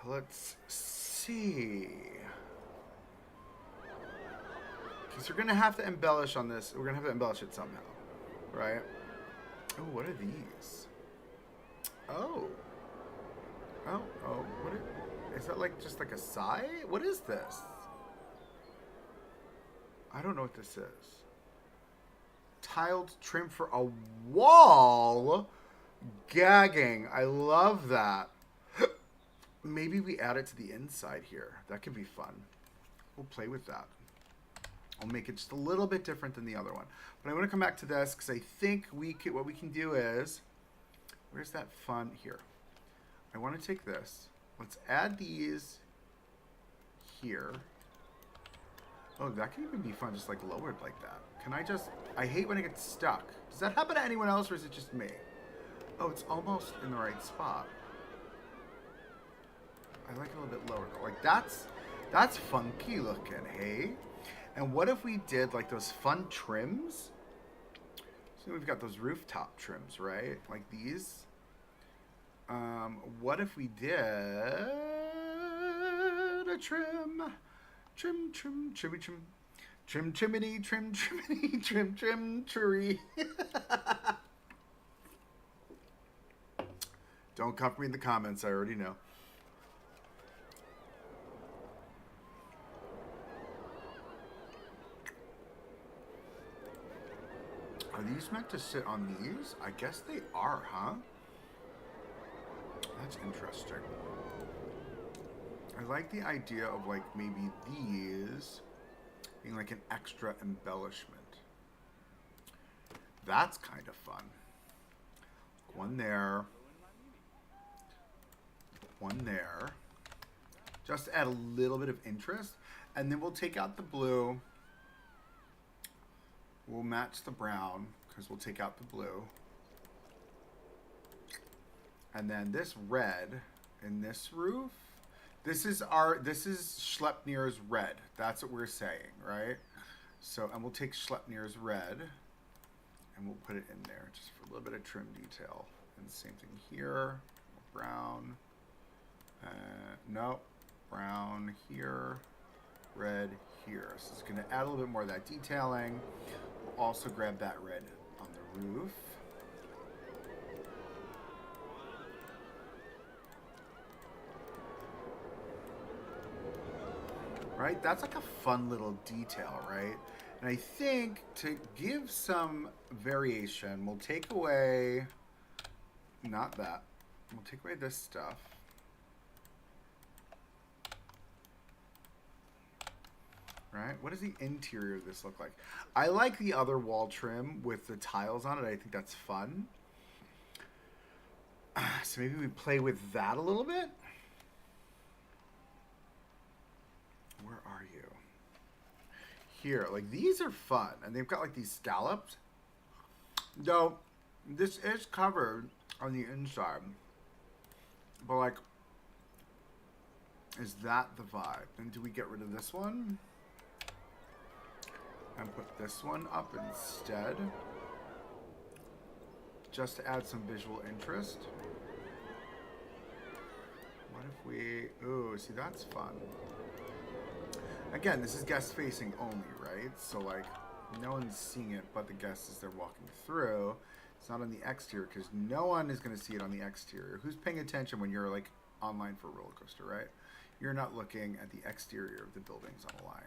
Let's see. Because we're going to have to embellish on this. We're going to have to embellish it somehow, right? Oh, what are these? Oh. Oh, what is that, like just like a sigh? What is this? I don't know what this is. Tiled trim for a wall? Gagging. I love that. Maybe we add it to the inside here. That could be fun. We'll play with that. I'll make it just a little bit different than the other one. But I want to come back to this because I think what we can do is, where's that fun here? I want to take this. Let's add these here. Oh, that can even be fun, just like lowered like that. Can I just... I hate when it gets stuck. Does that happen to anyone else or is it just me? Oh, it's almost in the right spot. I like it a little bit lower though. Like that's funky looking, hey? And what if we did like those fun trims? So we've got those rooftop trims, right? Like these. What if we did a trim? Trim, trim, trimmy, trim. Trim, trimity, trim, trimity, trim, trim, tree. Don't come for me in the comments, I already know. Are these meant to sit on these? I guess they are, huh? That's interesting. I like the idea of like maybe these being like an extra embellishment. That's kind of fun. One there. One there. Just to add a little bit of interest. And then we'll take out the blue. We'll match the brown because we'll take out the blue. And then this red in this roof. This is Schleppnir's red. That's what we're saying, right? So, and we'll take Schleppnir's red and we'll put it in there just for a little bit of trim detail. And the same thing here. Brown. Nope. Brown here. Red here. So it's going to add a little bit more of that detailing. We'll also grab that red on the roof. Right? That's like a fun little detail, right? And I think to give some variation, we'll take away, not that, we'll take away this stuff. Right? What does the interior of this look like? I like the other wall trim with the tiles on it. I think that's fun. So maybe we play with that a little bit. Where are you? Here. Like, these are fun. And they've got, like, these scallops. Though, this is covered on the inside. But, like, is that the vibe? And do we get rid of this one? And put this one up instead. Just to add some visual interest. What if we... Ooh, see, that's fun. Again, this is guest facing only, right? So, like, no one's seeing it but the guests as they're walking through. It's not on the exterior because no one is going to see it on the exterior. Who's paying attention when you're, like, online for a roller coaster, right? You're not looking at the exterior of the buildings on a line.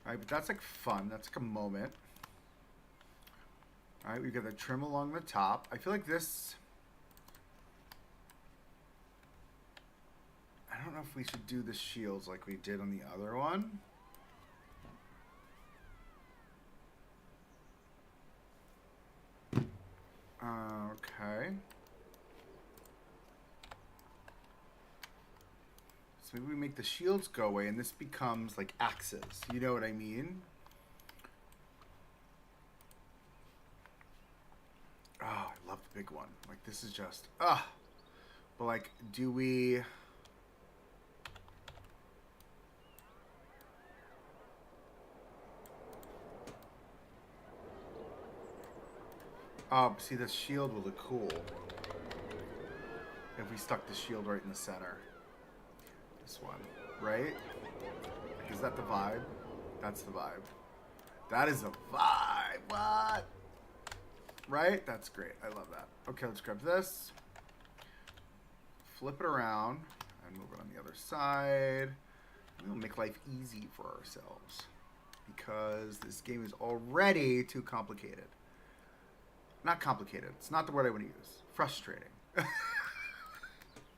Alright, but that's like fun. That's like a moment. Alright, we've got the trim along the top. I feel like this... I don't know if we should do the shields like we did on the other one. Okay. So maybe we make the shields go away and this becomes like axes. You know what I mean? Oh, I love the big one. Like this is just, but like, do we... Oh, see, the shield will look cool if we stuck the shield right in the center. This one, right? Is that the vibe? That's the vibe. That is a vibe. What? Right? That's great. I love that. Okay, let's grab this. Flip it around and move it on the other side. We'll make life easy for ourselves because this game is already too complicated. Not complicated. It's not the word I want to use. Frustrating.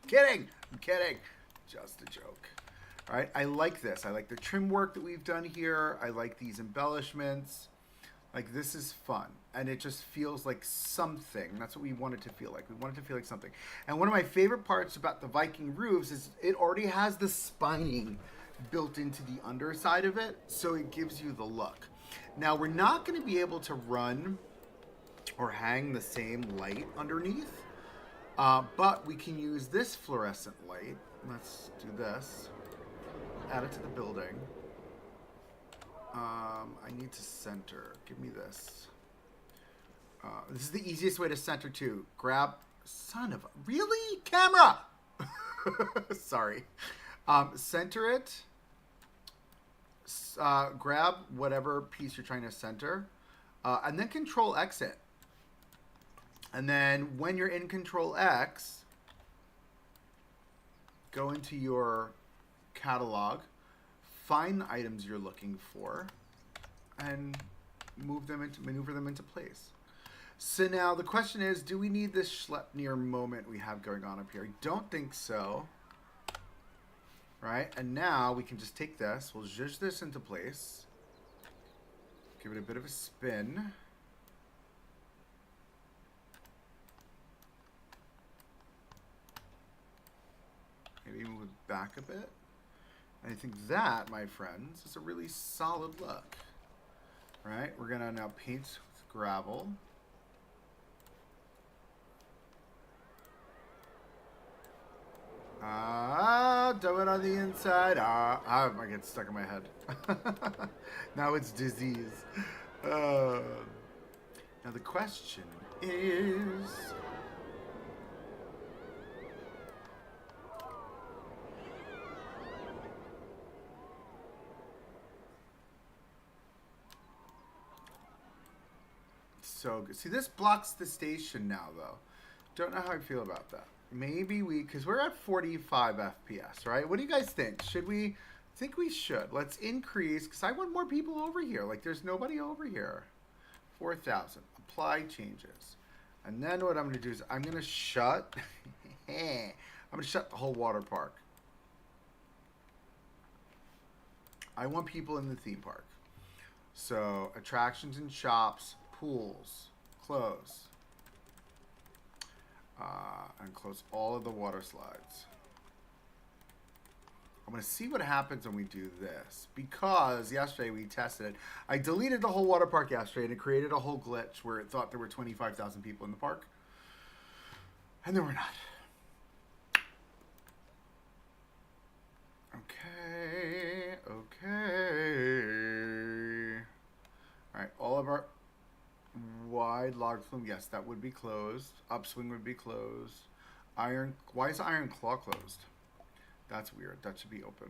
Kidding. I'm kidding. Just a joke. All right. I like this. I like the trim work that we've done here. I like these embellishments. Like, this is fun. And it just feels like something. That's what we want it to feel like. We want it to feel like something. And one of my favorite parts about the Viking roofs is it already has the spining built into the underside of it, so it gives you the look. Now, we're not going to be able to run or hang the same light underneath, but we can use this fluorescent light. Let's do this. Add it to the building. I need to center. Give me this. This is the easiest way to center too. Grab. Son of. Really? Camera! Sorry. Center it. Grab whatever piece you're trying to center. And then Control X it. And then when you're in Control X, go into your catalog, find the items you're looking for, and maneuver them into place. So now the question is, do we need this Schleppnir moment we have going on up here? I don't think so. Right? And now we can just take this, we'll zhuzh this into place, give it a bit of a spin. Maybe move it back a bit. And I think that, my friends, is a really solid look. All right, we're gonna now paint with gravel. Do it on the inside. I get stuck in my head. Now it's disease. Now the question is, so good. See, this blocks the station now, though. Don't know how I feel about that. Maybe because we're at 45 FPS, right? What do you guys think? Should we? I think we should. Let's increase, because I want more people over here. Like, there's nobody over here. 4,000. Apply changes. And then what I'm going to do is I'm going to shut. I'm going to shut the whole water park. I want people in the theme park. So, attractions and shops, pools, close. And close all of the water slides. I'm going to see what happens when we do this, because yesterday we tested it. I deleted the whole water park yesterday, and it created a whole glitch where it thought there were 25,000 people in the park. And there were not. Okay. All right, all of our wide log flume, yes, that would be closed. Upswing would be closed. Why is Iron Claw closed? That's weird. That should be open.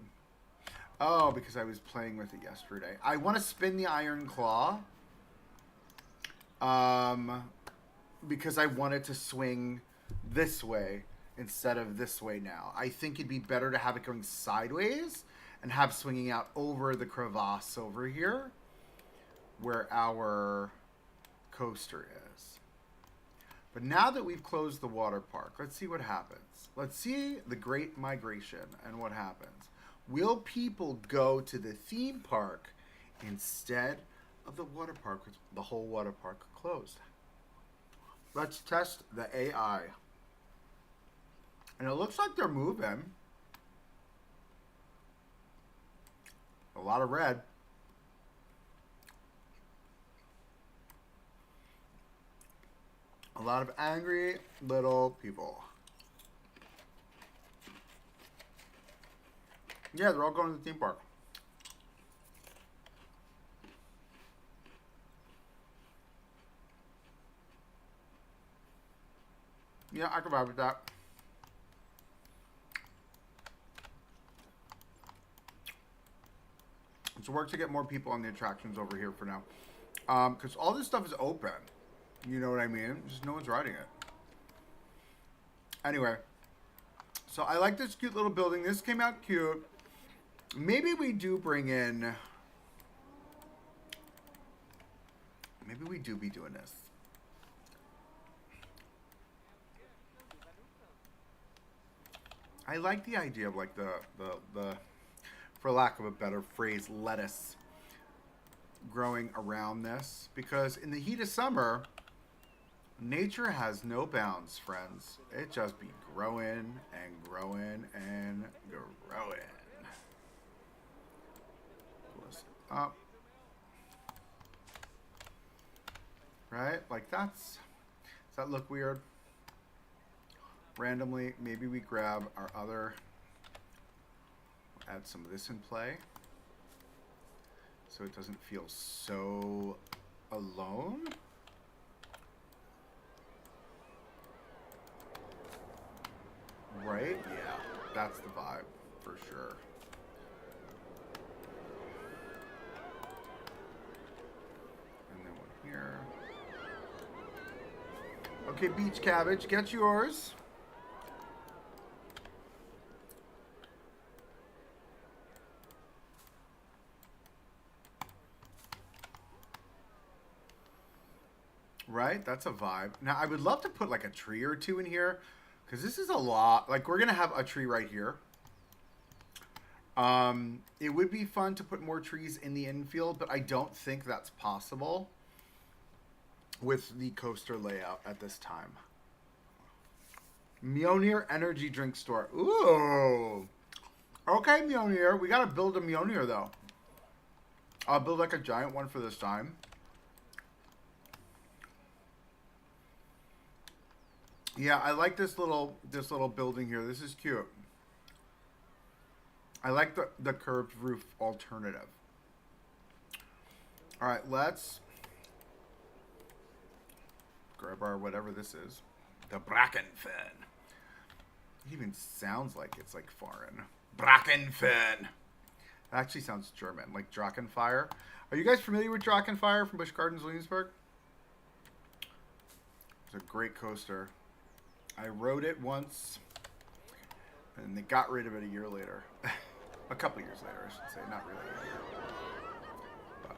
Oh, because I was playing with it yesterday. I want to spin the Iron Claw. Because I want it to swing this way instead of this way now. I think it'd be better to have it going sideways and have swinging out over the crevasse over here where our coaster is. But now that we've closed the water park, let's see what happens. Let's see the Great Migration and what happens. Will people go to the theme park instead of the water park with the whole water park closed? Let's test the AI. And it looks like they're moving. A lot of red. A lot of angry little people. Yeah, they're all going to the theme park. Yeah, I can vibe with that. It's work to get more people on the attractions over here for now. Because all this stuff is open. You know what I mean? Just no one's riding it. Anyway. So I like this cute little building. This came out cute. Maybe we do bring in... Maybe we do be doing this. I like the idea of like the for lack of a better phrase, lettuce growing around this, because in the heat of summer, nature has no bounds, friends. It just be growing and growing and growing. up. Right? Like that's... Does that look weird? Randomly, maybe we grab our other... Add some of this in play. So it doesn't feel so alone. Right? Yeah, that's the vibe for sure. And then one here. Okay, beach cabbage, get yours. Right? That's a vibe. Now, I would love to put like a tree or two in here because this is a lot. Like, we're going to have a tree right here. It would be fun to put more trees in the infield, but I don't think that's possible with the coaster layout at this time. Mjolnir Energy Drink Store. Ooh. Okay, Mjolnir. We got to build a Mjolnir, though. I'll build like a giant one for this time. Yeah, I like this little building here. This is cute. I like the curved roof alternative. All right, let's grab our whatever this is. The Brackenfen. It even sounds like it's like foreign. Brackenfen. It actually sounds German, like Drachenfire. Are you guys familiar with Drachenfire from Busch Gardens, Williamsburg? It's a great coaster. I rode it once, and they got rid of it a year later. A couple years later, I should say. Not really a year. But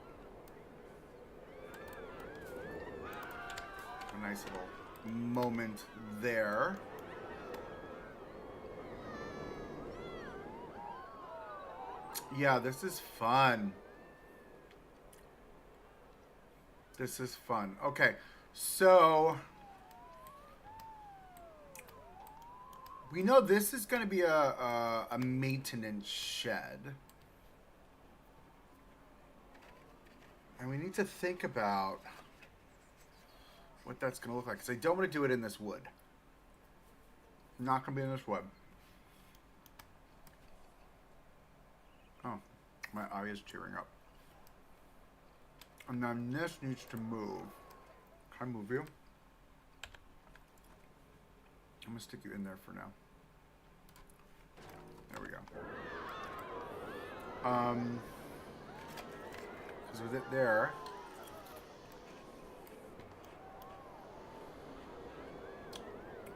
a nice little moment there. Yeah, this is fun. This is fun. Okay, so... We know this is going to be a maintenance shed. And we need to think about what that's going to look like. Because I don't want to do it in this wood. Not going to be in this wood. Oh, my eye is tearing up. And then this needs to move. Can I move you? I'm going to stick you in there for now. There we go. Because with it there,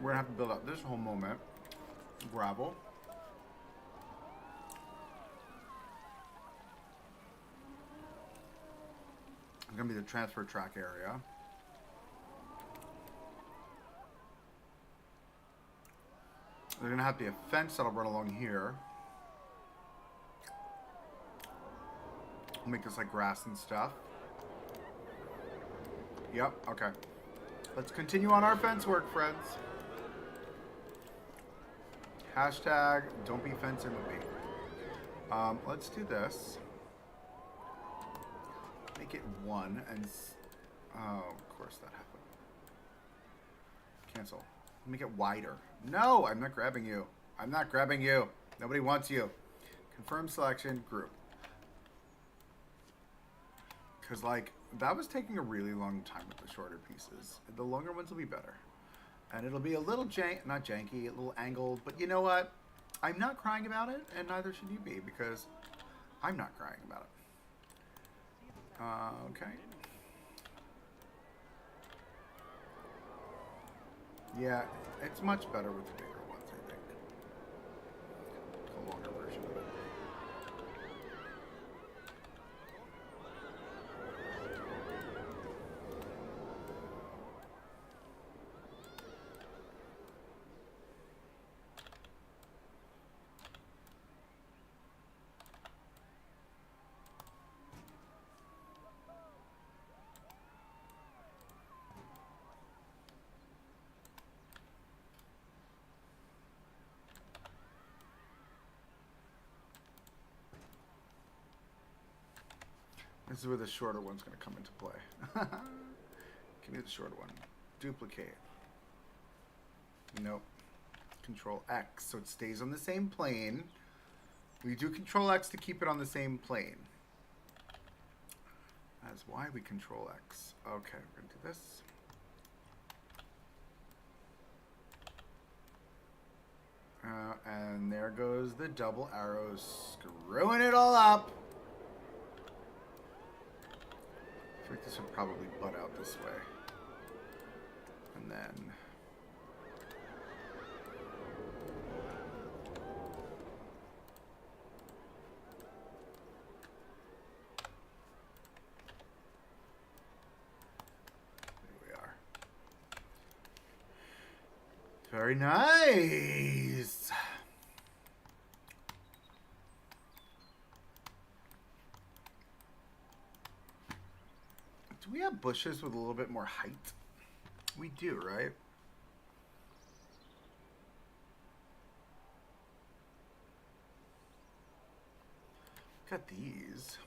we're going to have to build up this whole moment. Gravel. It's going to be the transfer track area. There's going to have to be a fence that'll run along here. We'll make this like grass and stuff. Yep, okay. Let's continue on our fence work, friends. Hashtag don't be fencing with me. Let's do this. Make it 1 and... Oh, of course that happened. Cancel. Make it wider. No, I'm not grabbing you. I'm not grabbing you. Nobody wants you. Confirm selection, group. Because, like, that was taking a really long time with the shorter pieces. The longer ones will be better. And it'll be a little not janky, a little angled. But you know what? I'm not crying about it, and neither should you be, because I'm not crying about it. Okay. Yeah, it's much better with the bigger ones, I think. The longer version of it. This is where the shorter one's going to come into play. Give me the shorter one. Duplicate. Nope. Control X, so it stays on the same plane. We do Control X to keep it on the same plane. That's why we Control X. Okay, we're going to do this. And there goes the double arrows, screwing it all up. I think this would probably butt out this way. And then... very nice. Do we have bushes with a little bit more height? We do, right? Look at these.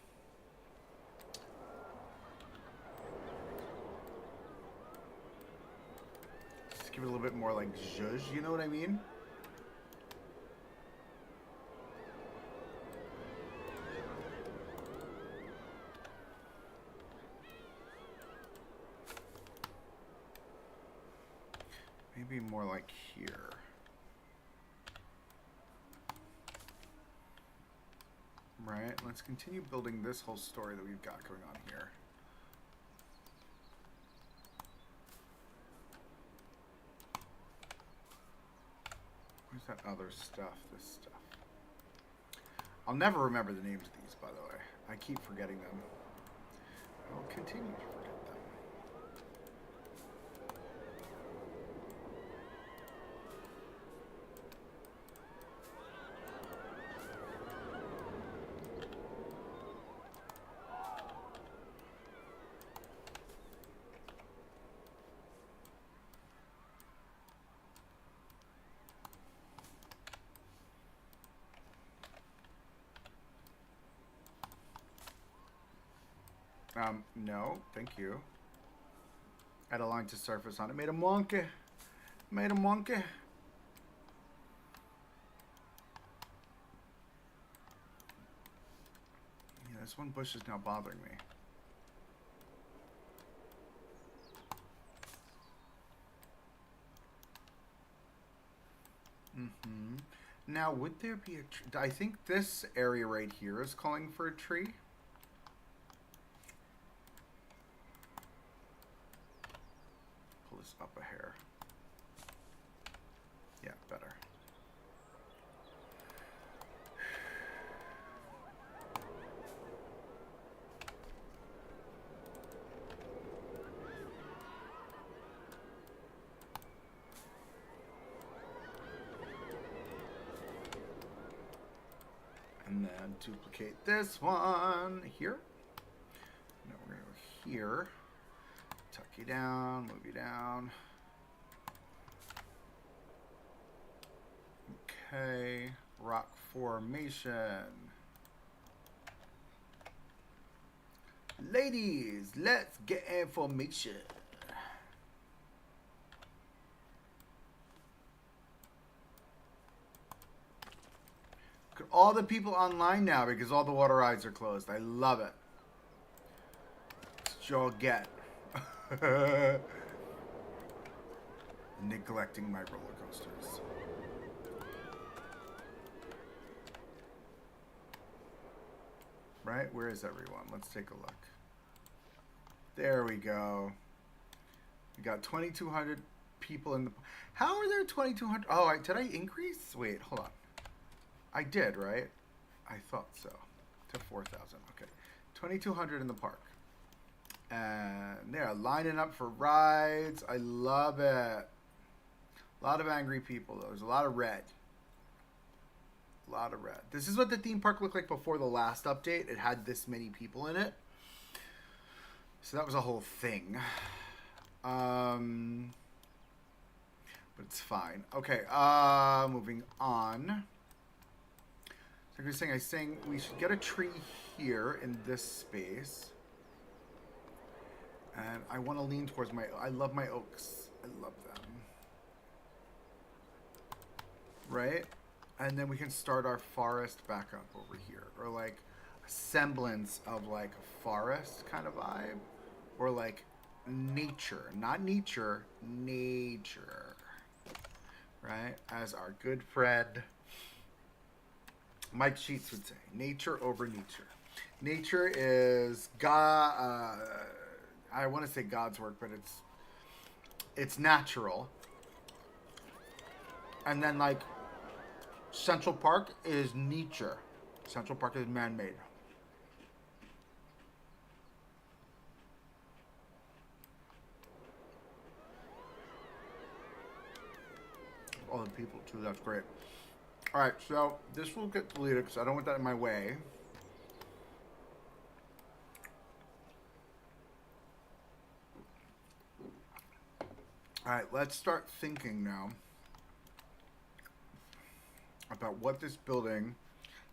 Give it a little bit more like zhuzh, you know what I mean? Maybe more like here. Right, let's continue building this whole story that we've got going on here. Where's that other stuff? This stuff. I'll never remember the names of these, by the way. I keep forgetting them. I'll continue to forget them. No, thank you. Add a line to surface on it. Made a monkey. Made a monkey. Yeah, this one bush is now bothering me. Now, would there be a tree? I think this area right here is calling for a tree. Up a hair. Yeah, better. And then duplicate this one here. Now we're going to go here. Tuck you down, move you down. Okay, rock formation. Ladies, let's get in formation. Look at all the people online now because all the water rides are closed. I love it. That's what y'all get. Neglecting my roller coasters. Right? Where is everyone? Let's take a look. There we go. We got 2,200 people in the... How are there 2,200? Oh, did I increase? Wait, hold on. I did, right? I thought so. To 4,000. Okay. 2,200 in the park. And they're lining up for rides. I love it. A lot of angry people, though. There's a lot of red. A lot of red. This is what the theme park looked like before the last update. It had this many people in it. So that was a whole thing. But it's fine. Okay, moving on. So I was saying we should get a tree here in this space. And I want to lean towards my... I love my oaks. I love them. Right? And then we can start our forest back up over here. Or like a semblance of like a forest kind of vibe. Or like nature. Not nature. Nature. Right? As our good friend Mike Sheets would say. Nature over nature. Nature is God... I want to say God's work, but it's natural. And then like Central Park is nature. Central Park is man-made. All the people too. That's great. All right, so this will get deleted because I don't want that in my way. All right, let's start thinking now about what this building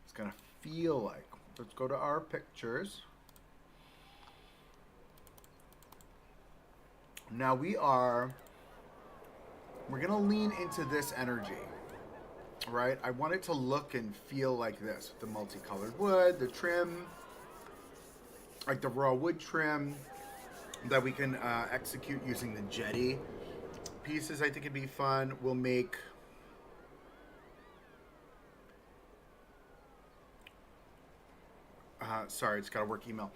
is going to feel like. Let's go to our pictures. Now we're going to lean into this energy, right? I want it to look and feel like this. The multicolored wood, the trim, like the raw wood trim that we can execute using the jetty pieces. I think it'd be fun. We'll make sorry, it's got a work email.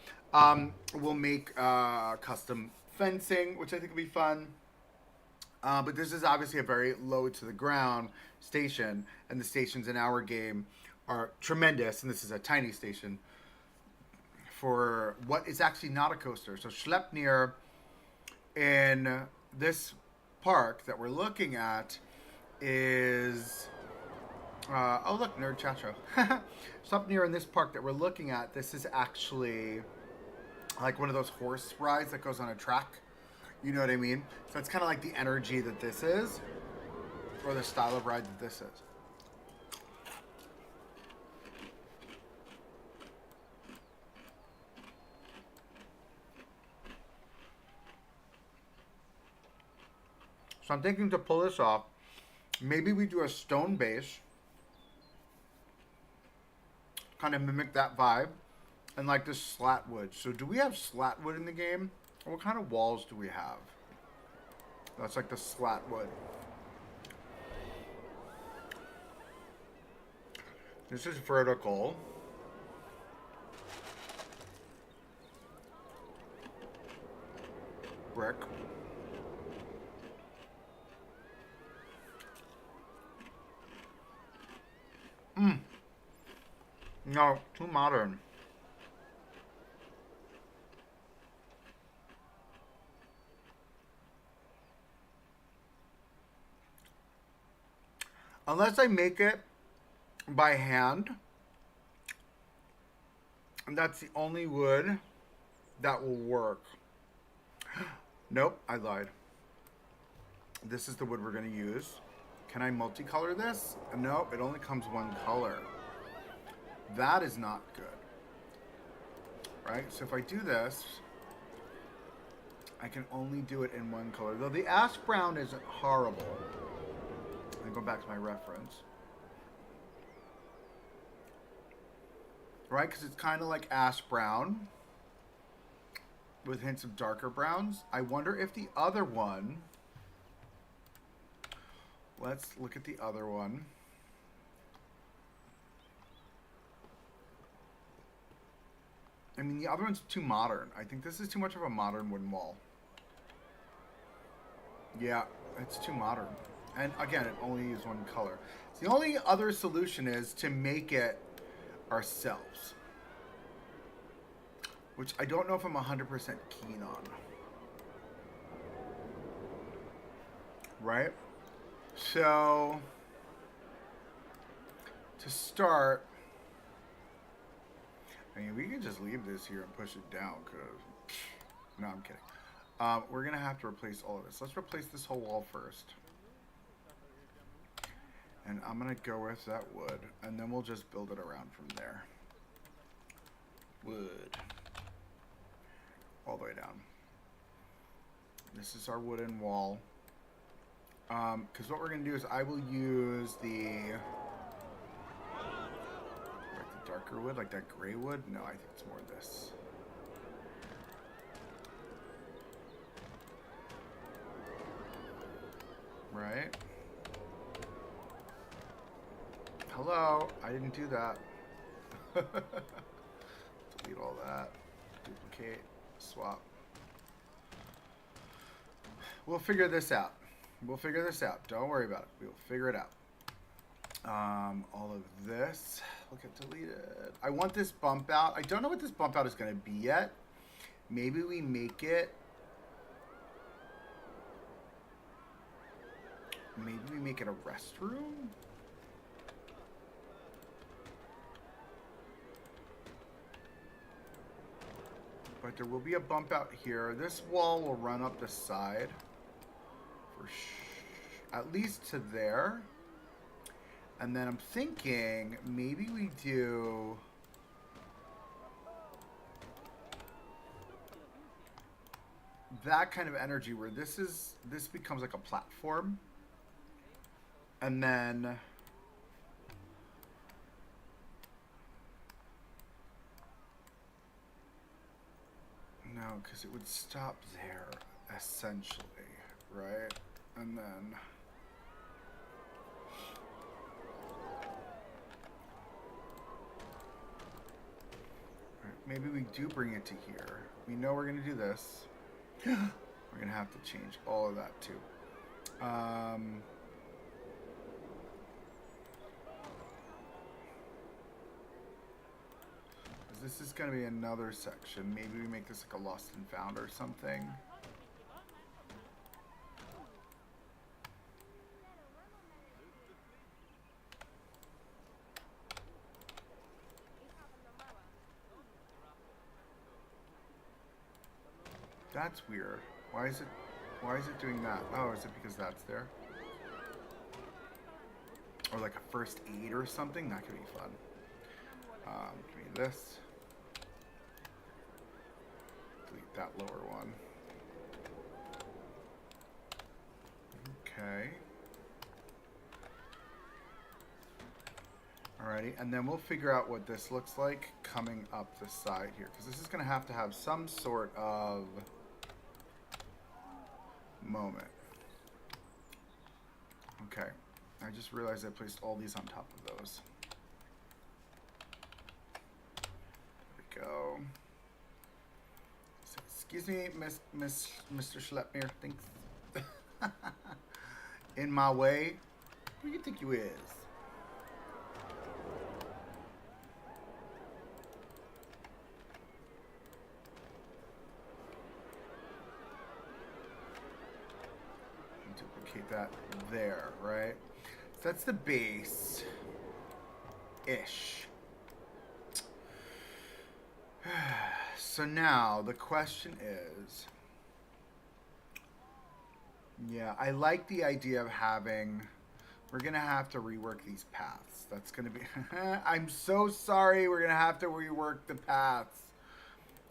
We'll make custom fencing, which I think would be fun. But this is obviously a very low to the ground station, and the stations in our game are tremendous, and this is a tiny station for what is actually not a coaster. So Schleppnir in this park that we're looking at is oh look, Nerd Chacho. Schleppnir in this park that we're looking at, this is actually like one of those horse rides that goes on a track. You know what I mean? So it's kind of like the energy that this is, or the style of ride that this is. So I'm thinking to pull this off, maybe we do a stone base, kind of mimic that vibe, and like this slat wood. So do we have slat wood in the game? What kind of walls do we have? That's like the slat wood. This is vertical. Brick. No, too modern. Unless I make it by hand, and that's the only wood that will work. Nope, I lied. This is the wood we're going to use. Can I multicolor this? No, it only comes one color. That is not good. Right? So if I do this, I can only do it in one color. Though the ash brown isn't horrible. Let me go back to my reference. Right? Because it's kind of like ash brown with hints of darker browns. I wonder if the other one... Let's look at the other one. I mean, the other one's too modern. I think this is too much of a modern wooden wall. Yeah, it's too modern. And again, it only uses one color. So the only other solution is to make it ourselves. Which I don't know if I'm 100% keen on. Right? So, to start, I mean, we can just leave this here and push it down, because, no, I'm kidding. We're going to have to replace all of this. Let's replace this whole wall first. And I'm going to go with that wood, and then we'll just build it around from there. Wood. All the way down. This is our wooden wall. Because what we're going to do is I will use the darker wood, like that gray wood. No, I think it's more this. Right? Hello, I didn't do that. Delete all that. Duplicate. Swap. We'll figure this out. We'll figure this out. Don't worry about it. We'll figure it out. All of this will get deleted. I want this bump out. I don't know what this bump out is going to be yet. Maybe we make it. Maybe we make it a restroom. But there will be a bump out here. This wall will run up the side. At least to there. And then I'm thinking maybe we do that kind of energy where this becomes like a platform. And then no, because it would stop there essentially, right? And then maybe we do bring it to here. We know we're going to do this. We're going to have to change all of that too. This is going to be another section. Maybe we make this like a lost and found or something. That's weird. Why is it doing that? Oh, is it because that's there? Or like a first aid or something? That could be fun. Give me this. Delete that lower one. Okay. Alrighty, and then we'll figure out what this looks like coming up the side here, because this is going to have some sort of moment. Okay, I just realized I placed all these on top of those. There we go. So, excuse me, Mr. Schleppmere, thanks. In my way? Who do you think you is? Duplicate that there, right? So that's the base ish. So now the question is, yeah, I like the idea of having, we're gonna have to rework these paths. That's gonna be, I'm so sorry, we're gonna have to rework the paths.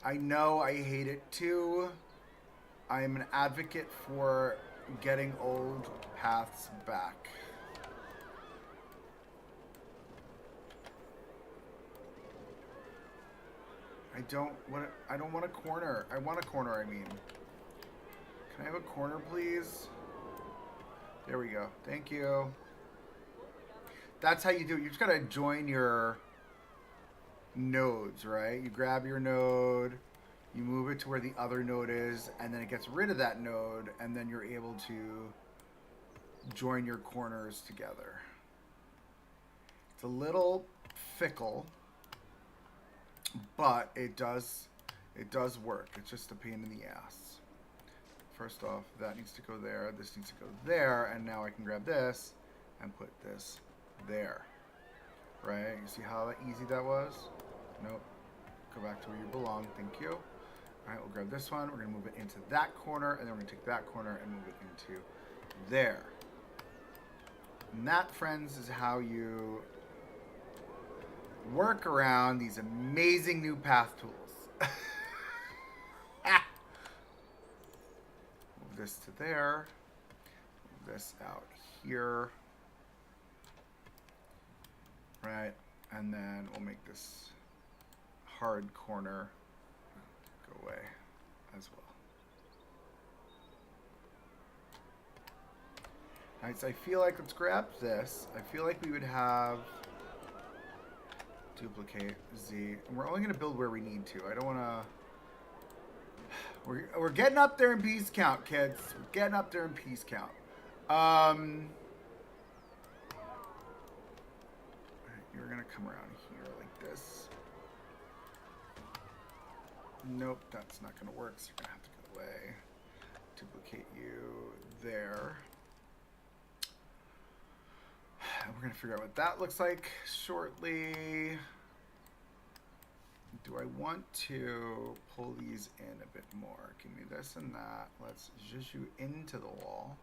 I know, I hate it too. I am an advocate for getting old paths back. I don't want a corner. I want a corner, I mean. Can I have a corner, please? There we go. Thank you. That's how you do it. You just gotta join your nodes, right? You grab your node, you move it to where the other node is, and then it gets rid of that node, and then you're able to join your corners together. It's a little fickle, but it does work. It's just a pain in the ass. First off, that needs to go there, this needs to go there, and now I can grab this and put this there. Right? You see how easy that was? Nope. Go back to where you belong. Thank you. Alright, we'll grab this one. We're going to move it into that corner, and then we're going to take that corner and move it into there. And that, friends, is how you work around these amazing new path tools. Move this to there. Move this out here. Right, and then we'll make this hard corner go away as well. All right, so I feel like, let's grab this. I feel like we would have duplicate Z, and we're only going to build where we need to. I don't want to. We're getting up there in piece count, kids. We're getting up there in piece count. You're going to come around here like this. Nope, that's not going to work, so you're going to have to go away. Duplicate you there. And we're going to figure out what that looks like shortly. Do I want to pull these in a bit more? Give me this and that. Let's zhuzh you into the wall.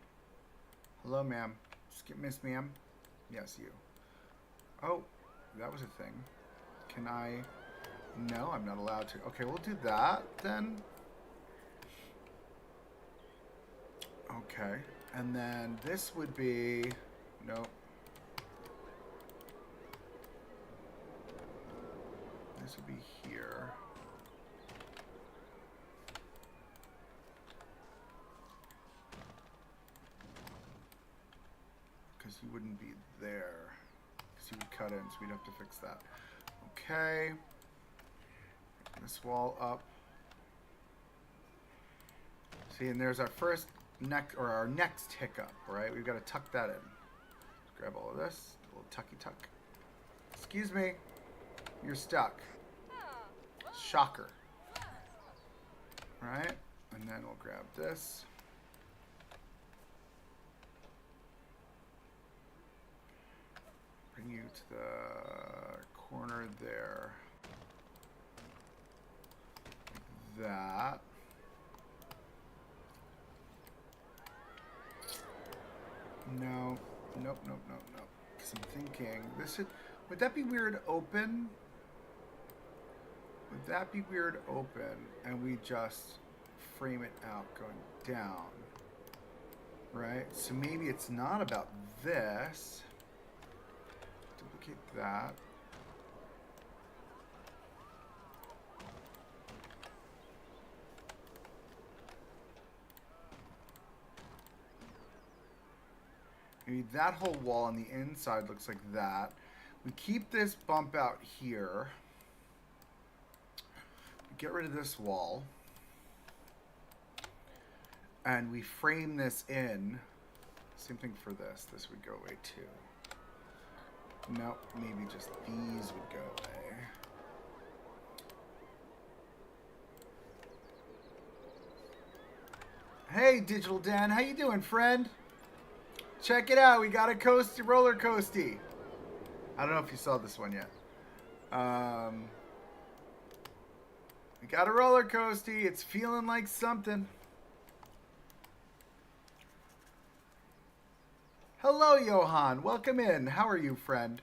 Hello, ma'am. Miss ma'am? Yes, you. Oh, that was a thing. Can I? No, I'm not allowed to. Okay, we'll do that then. Okay. And then this would be... Nope. This would be here. Because you wouldn't be there. Because you would cut in, so we'd have to fix that. Okay. This wall up. See, and there's our first our next hiccup, right? We've got to tuck that in. Let's grab all of this. A little tucky tuck. Excuse me. You're stuck. Shocker. Right? And then we'll grab this. Bring you to the corner there. Like that. No. Nope, nope, nope, nope. Because I'm thinking, this would that be weird open? Would that be weird open and we just frame it out going down? Right? So maybe it's not about this. Duplicate that. Maybe that whole wall on the inside looks like that. We keep this bump out here. Get rid of this wall. And we frame this in. Same thing for this. This would go away too. Nope, maybe just these would go away. Hey, Digital Dan, how you doing, friend? Check it out, we got a roller coasty. I don't know if you saw this one yet. We got a roller coasty. It's feeling like something. Hello, Johan. Welcome in. How are you, friend?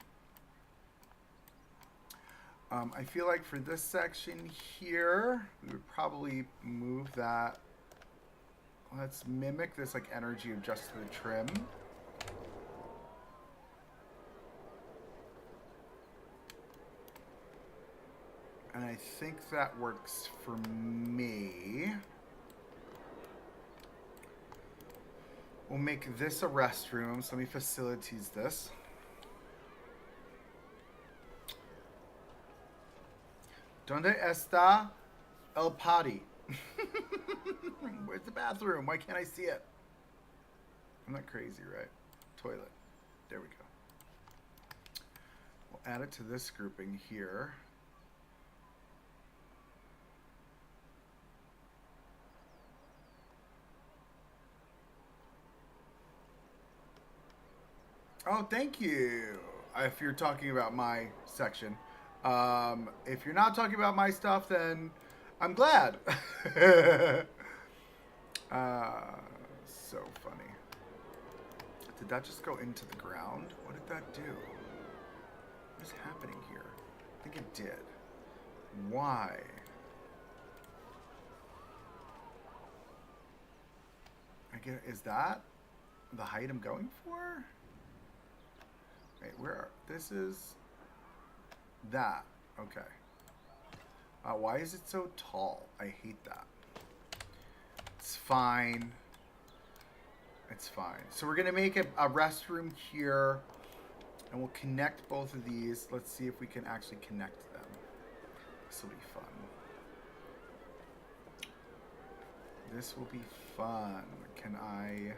I feel like for this section here, we would probably move that. Let's mimic this like energy of just the trim. And I think that works for me. We'll make this a restroom. So let me facilitate this. ¿Dónde está el potty? Where's the bathroom? Why can't I see it? I'm not crazy, right? Toilet. There we go. We'll add it to this grouping here. Oh, thank you. If you're talking about my section. If you're not talking about my stuff, then I'm glad. So funny. Did that just go into the ground? What did that do? What is happening here? I think it did. Why? I Is that the height I'm going for? Wait, where? This is that. Okay. Why is it so tall? I hate that. It's fine. It's fine. So we're going to make a restroom here. And we'll connect both of these. Let's see if we can actually connect them. This will be fun. This will be fun. Can I...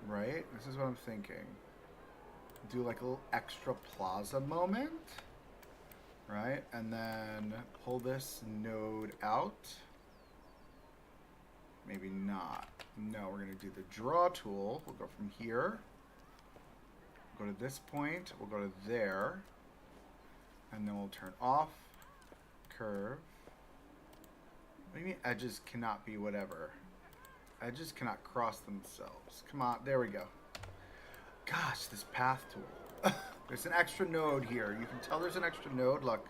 Right? This is what I'm thinking. Do like a little extra plaza moment. Right? And then pull this node out. Maybe not. No, we're going to do the draw tool. We'll go from here. Go to this point. We'll go to there. And then we'll turn off. Curve. What do you mean edges cannot be whatever? Edges cannot cross themselves. Come on. There we go. Gosh, this path tool. There's an extra node here. You can tell there's an extra node. Look.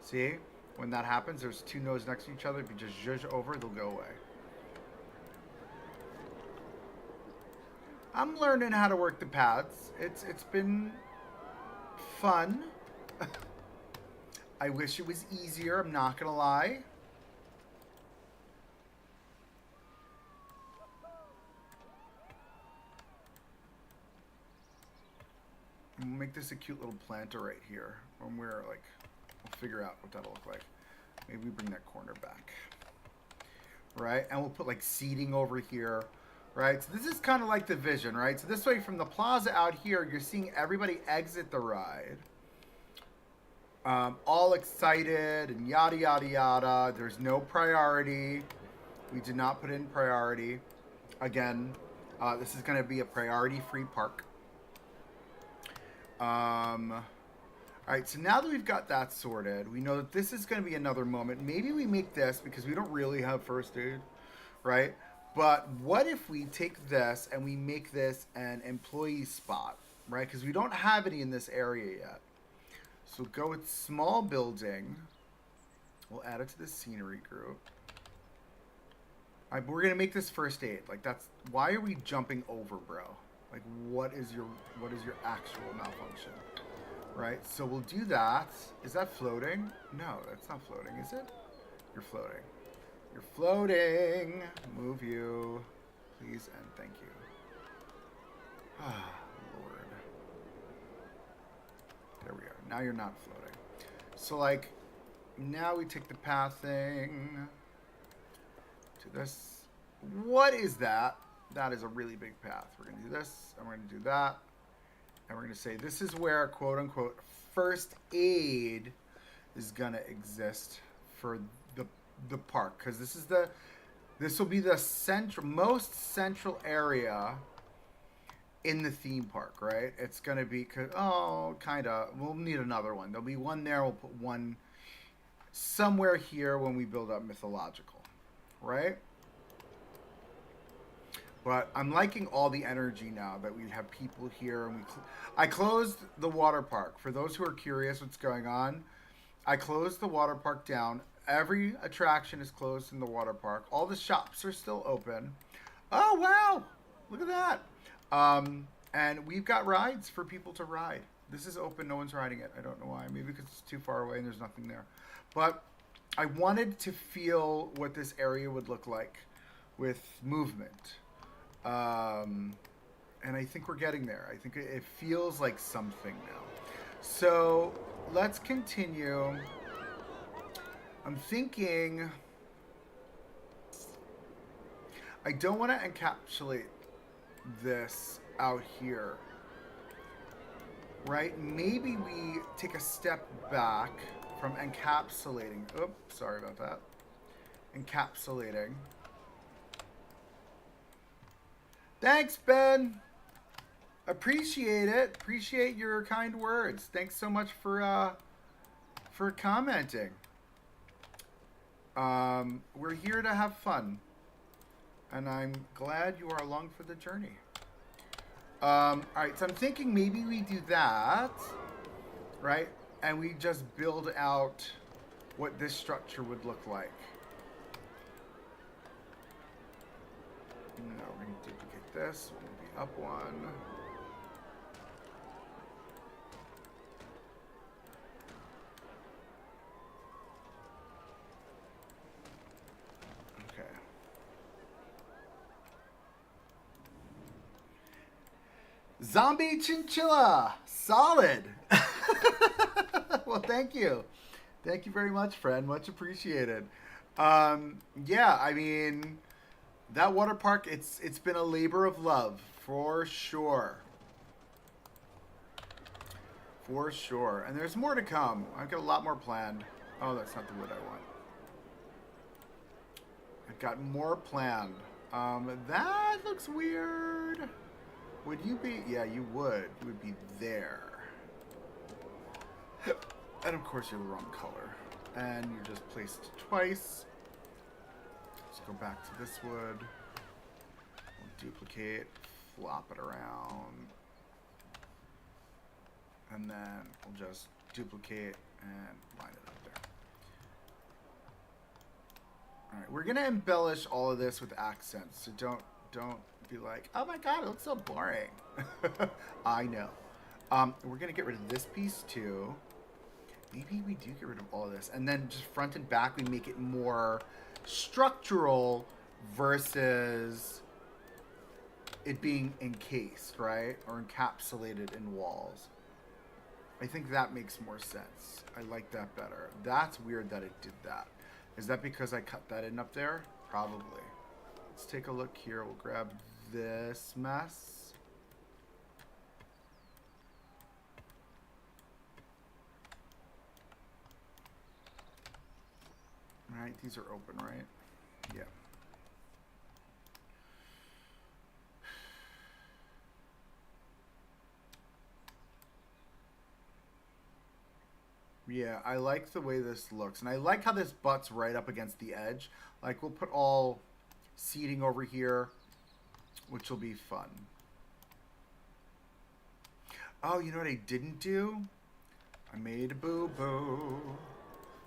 See? When that happens, there's two nodes next to each other. If you just zhuzh over, they'll go away. I'm learning how to work the paths. It's been fun. I wish it was easier, I'm not gonna lie. We'll make this a cute little planter right here. When we're like, we'll figure out what that'll look like. Maybe we bring that corner back. Right, and we'll put like seating over here. Right, so this is kind of like the vision, right? So this way from the plaza out here, you're seeing everybody exit the ride. All excited and yada, yada, yada. There's no priority. We did not put in priority. Again, this is going to be a priority-free park. All right, so now that we've got that sorted, we know that this is going to be another moment. Maybe we make this because we don't really have first aid, right? But what if we take this and we make this an employee spot, right? Because we don't have any in this area yet. So go with small building. We'll add it to the scenery group. All right, but we're going to make this first aid. Like that's, why are we jumping over, bro? Like what is your actual malfunction? Right, so we'll do that. Is that floating? No, that's not floating, is it? You're floating. You're floating. Move you, please, and thank you. Ah, Lord. There we are. Now you're not floating. So, like, now we take the pathing to this. What is that? That is a really big path. We're going to do this, and we're going to do that. And we're going to say this is where, quote unquote, first aid is going to exist for the park. Because this will be the most central area in the theme park, right? It's going to be, kind of, we'll need another one. There'll be one there. We'll put one somewhere here when we build up mythological, right? But I'm liking all the energy now that we have people here. And I closed the water park. For those who are curious what's going on, I closed the water park down. Every attraction is closed in the water park. All the shops are still open. Oh, wow. Look at that. And we've got rides for people to ride. This is open. No one's riding it. I don't know why. Maybe because it's too far away and there's nothing there. But I wanted to feel what this area would look like with movement. And I think we're getting there. I think it feels like something now. So let's continue. I'm thinking I don't want to encapsulate this out here, right? Maybe we take a step back from encapsulating. Oops, sorry about that. Encapsulating. Thanks, Ben. Appreciate it. Appreciate your kind words. Thanks so much for commenting. We're here to have fun, and I'm glad you are along for the journey. All right, so I'm thinking maybe we do that, right? And we just build out what this structure would look like. Now we're going to duplicate this. We'll move the up one. Okay. Zombie chinchilla! Solid! Well, thank you. Thank you very much, friend. Much appreciated. Yeah, I mean, that water park, it's been a labor of love, for sure. For sure. And there's more to come. I've got a lot more planned. Oh, that's not the wood I want. I've got more planned. That looks weird. Would you be? Yeah, you would. You would be there. And of course you're the wrong color. And you're just placed twice. Let's go back to this wood. We'll duplicate, flop it around. And then we'll just duplicate and line it up there. Alright, we're gonna embellish all of this with accents, so don't be like, oh my god, it looks so boring. I know. We're gonna get rid of this piece too. Maybe we do get rid of all of this. And then just front and back, we make it more structural versus it being encased, right? Or encapsulated in walls. I think that makes more sense. I like that better. That's weird that it did that. Is that because I cut that in up there? Probably. Let's take a look here. We'll grab this mess. All right, these are open, right? Yeah. Yeah, I like the way this looks. And I like how this butts right up against the edge. Like, we'll put all seating over here, which will be fun. Oh, you know what I didn't do? I made a boo-boo.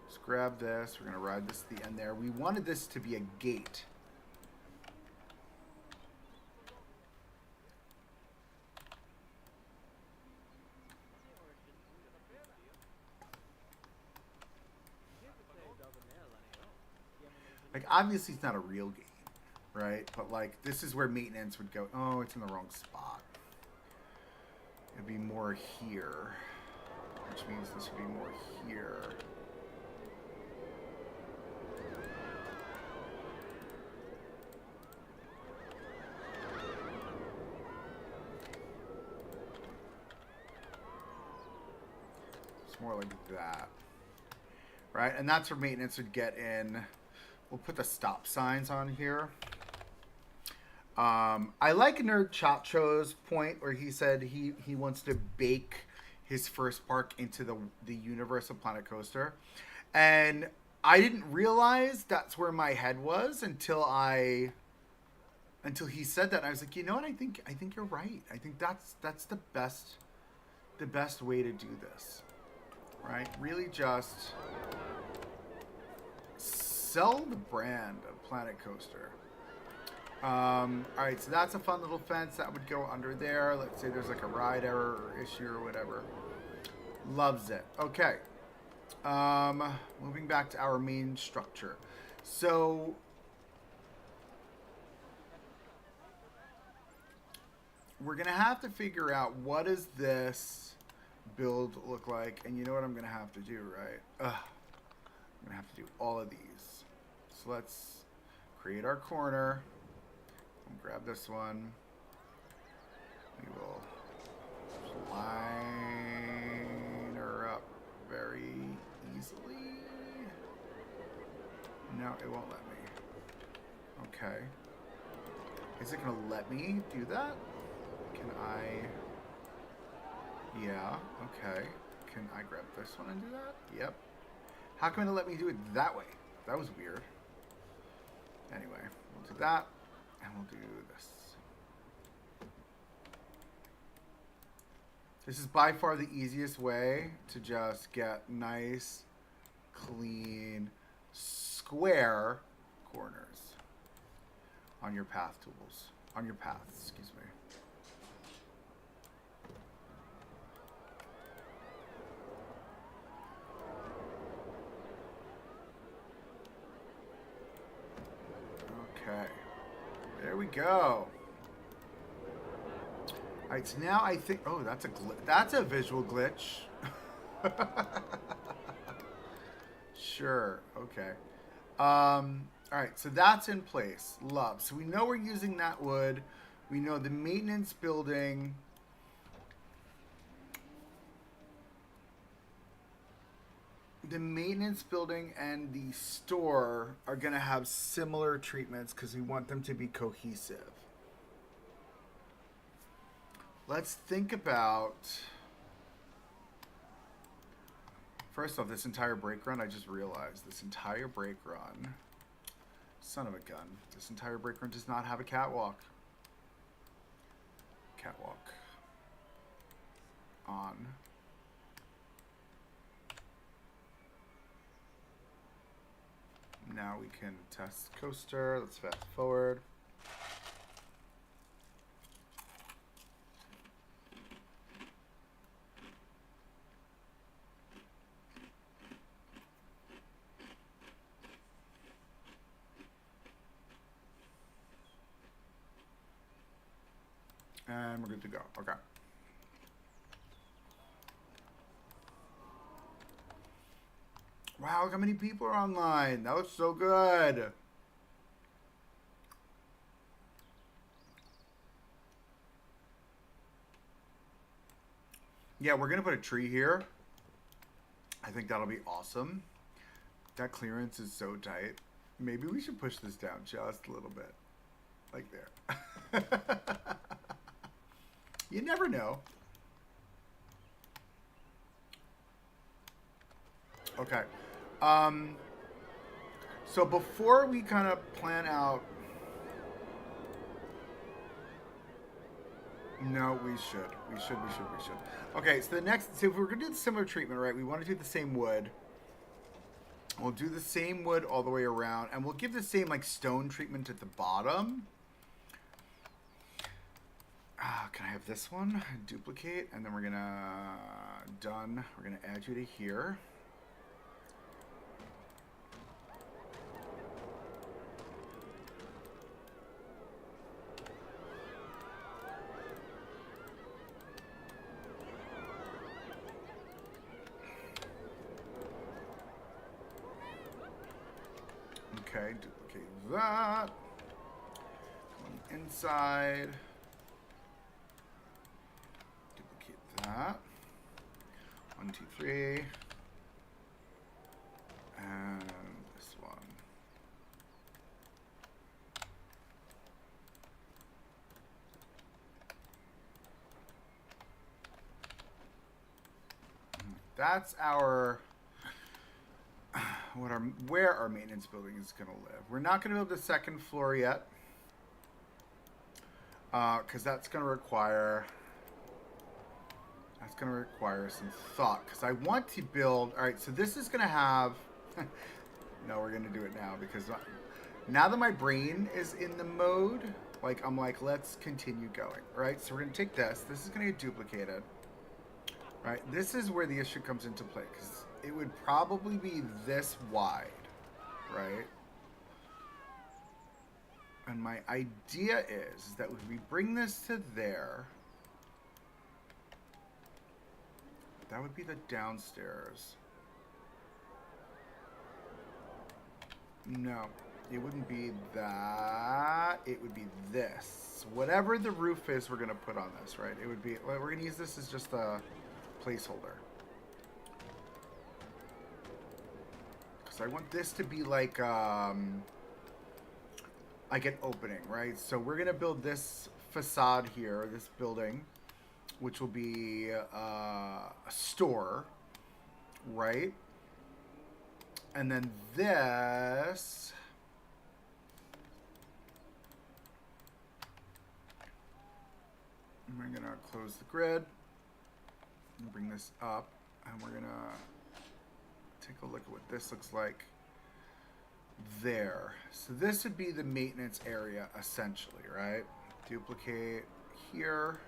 Let's grab this. We're going to ride this to the end there. We wanted this to be a gate. Like, obviously it's not a real game, right? But, like, this is where maintenance would go. Oh, it's in the wrong spot. It'd be more here, which means this would be more here. It's more like that, right? And that's where maintenance would get in. We'll put the stop signs on here. I like Nerd Chacho's point where he said he wants to bake his first park into the universe of Planet Coaster. And I didn't realize that's where my head was until he said that. And I was like, you know what? I think you're right. I think that's the best way to do this. Right? Really just sell the brand of Planet Coaster. Alright, so that's a fun little fence that would go under there. Let's say there's like a ride error or issue or whatever. Loves it. Okay. Moving back to our main structure. So we're going to have to figure out what does this build look like. And you know what I'm going to have to do, right? I'm going to have to do all of these. So let's create our corner. Grab this one. We will line her up very easily. No, it won't let me. Okay. Is it going to let me do that? Can I... Yeah, okay. Can I grab this one and do that? Yep. How come it let me do it that way? That was weird. Anyway, we'll do that. And we'll do this. This is by far the easiest way to just get nice, clean, square corners. on your path tools. On your paths, excuse me. Okay. There we go. All right, so now I think, oh, that's a visual glitch. Sure. Okay. All right, so that's in place. Love. So we know we're using that wood. We know the maintenance building. The maintenance building and the store are going to have similar treatments because we want them to be cohesive. Let's think about... First off, this entire break run, I just realized, this entire break run, son of a gun, this entire break run does not have a catwalk. Catwalk. On. Now we can test coaster. Let's fast forward. And we're good to go. Okay. Wow, look how many people are online. That looks so good. Yeah, we're going to put a tree here. I think that'll be awesome. That clearance is so tight. Maybe we should push this down just a little bit. Like there. You never know. Okay. So before we kind of plan out... No, we should. We should. Okay, so the next... So if we're going to do the similar treatment, right? We want to do the same wood. We'll do the same wood all the way around. And we'll give the same, like, stone treatment at the bottom. Can I have this one? Duplicate. And then we're going to... Done. We're going to add you to here. Okay, duplicate that. Come inside. Duplicate that. 1, 2, 3. And this one. That's our... where our maintenance building is going to live. We're not going to build the second floor yet, because that's going to require some thought. Because I want to build. All right, so this is going to have. No, we're going to do it now because now that my brain is in the mode, like I'm like, let's continue going. All right, so we're going to take this. This is going to get duplicated. Right, this is where the issue comes into play because it would probably be this wide, right? And my idea is that when we bring this to there, that would be the downstairs. No, it wouldn't be that. It would be this. Whatever the roof is, we're going to put on this, right? It would be, we're going to use this as just a placeholder. Because I want this to be like an opening, right? So we're going to build this facade here, this building, which will be a store, right? And then this... we're going to close the grid. Bring this up. And we're going to take a look at what this looks like. there. So this would be the maintenance area, essentially, right? Duplicate here.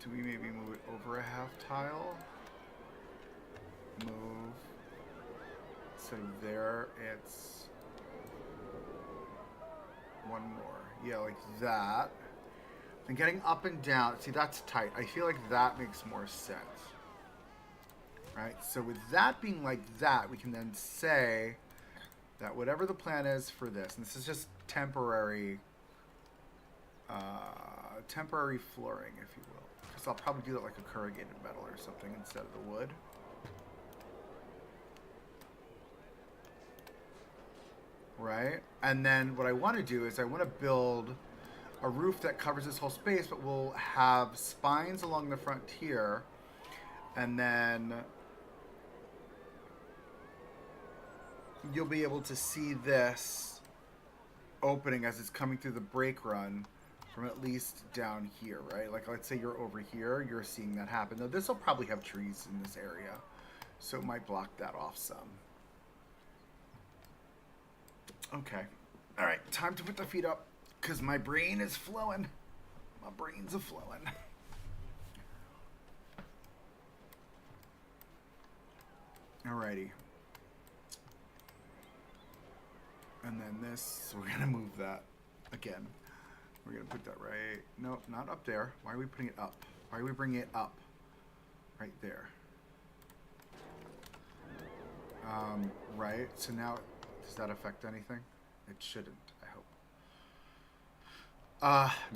Do we maybe move it over a half tile? Move. So there, it's one more. Yeah, like that. And getting up and down. See, that's tight. I feel like that makes more sense. Right? So with that being like that, we can then say that whatever the plan is for this, and this is just temporary, temporary flooring, if you will. Because I'll probably do that like a corrugated metal or something instead of the wood. Right? And then what I want to do is I want to build a roof that covers this whole space, but we'll have spines along the front here, and then you'll be able to see this opening as it's coming through the brake run from at least down here, right? Like, let's say you're over here, you're seeing that happen. Now, this will probably have trees in this area, so it might block that off some. Okay. All right, time to put the feet up, because my brain is flowing. My brain's a-flowing. Alrighty. And then this, so we're going to move that again. We're going to put that right, no, not up there. Why are we putting it up? Why are we bringing it up? Right there. Right, so now, does that affect anything? It shouldn't, I hope.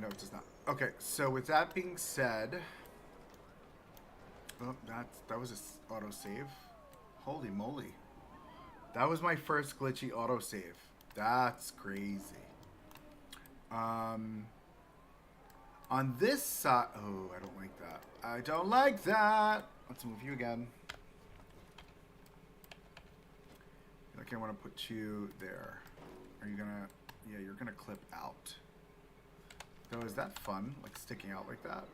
No, it does not. Okay, so with that being said, oh, that was a autosave. Holy moly. That was my first glitchy autosave. That's crazy. On this side, oh, I don't like that. I don't like that. Let's move you again. Okay, I want to put you there. Are you gonna, yeah, you're gonna clip out. So is that fun? Like sticking out like that?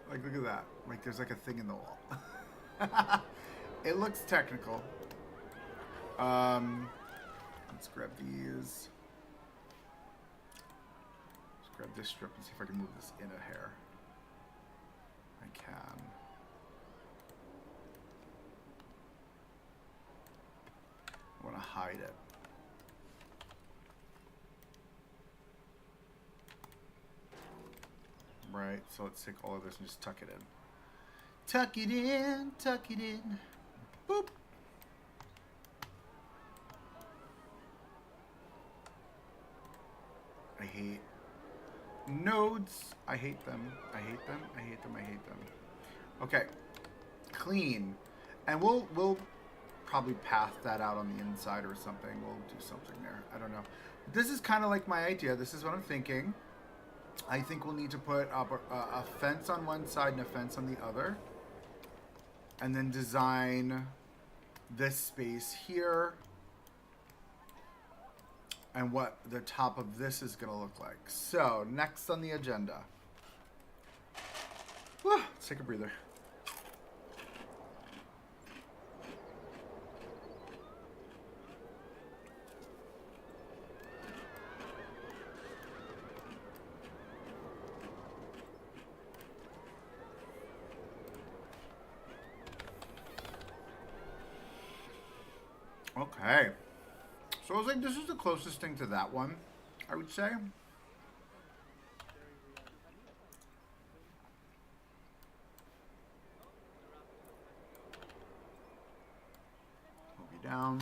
Like, look at that. Like there's like a thing in the wall. It looks technical. Let's grab these. Let's grab this strip and see if I can move this in a hair. I can. I want to hide it. Right, so let's take all of this and just tuck it in. Tuck it in, tuck it in. Boop. I hate nodes. I hate them. I hate them. I hate them. I hate them. Okay. Clean. And we'll probably path that out on the inside or something. We'll do something there. I don't know. This is kind of like my idea. This is what I'm thinking. I think we'll need to put up a fence on one side and a fence on the other. And then design this space here. And what the top of this is going to look like. So, next on the agenda. Whew, let's take a breather. Okay. So I was like, this is the closest thing to that one, I would say. Move you down.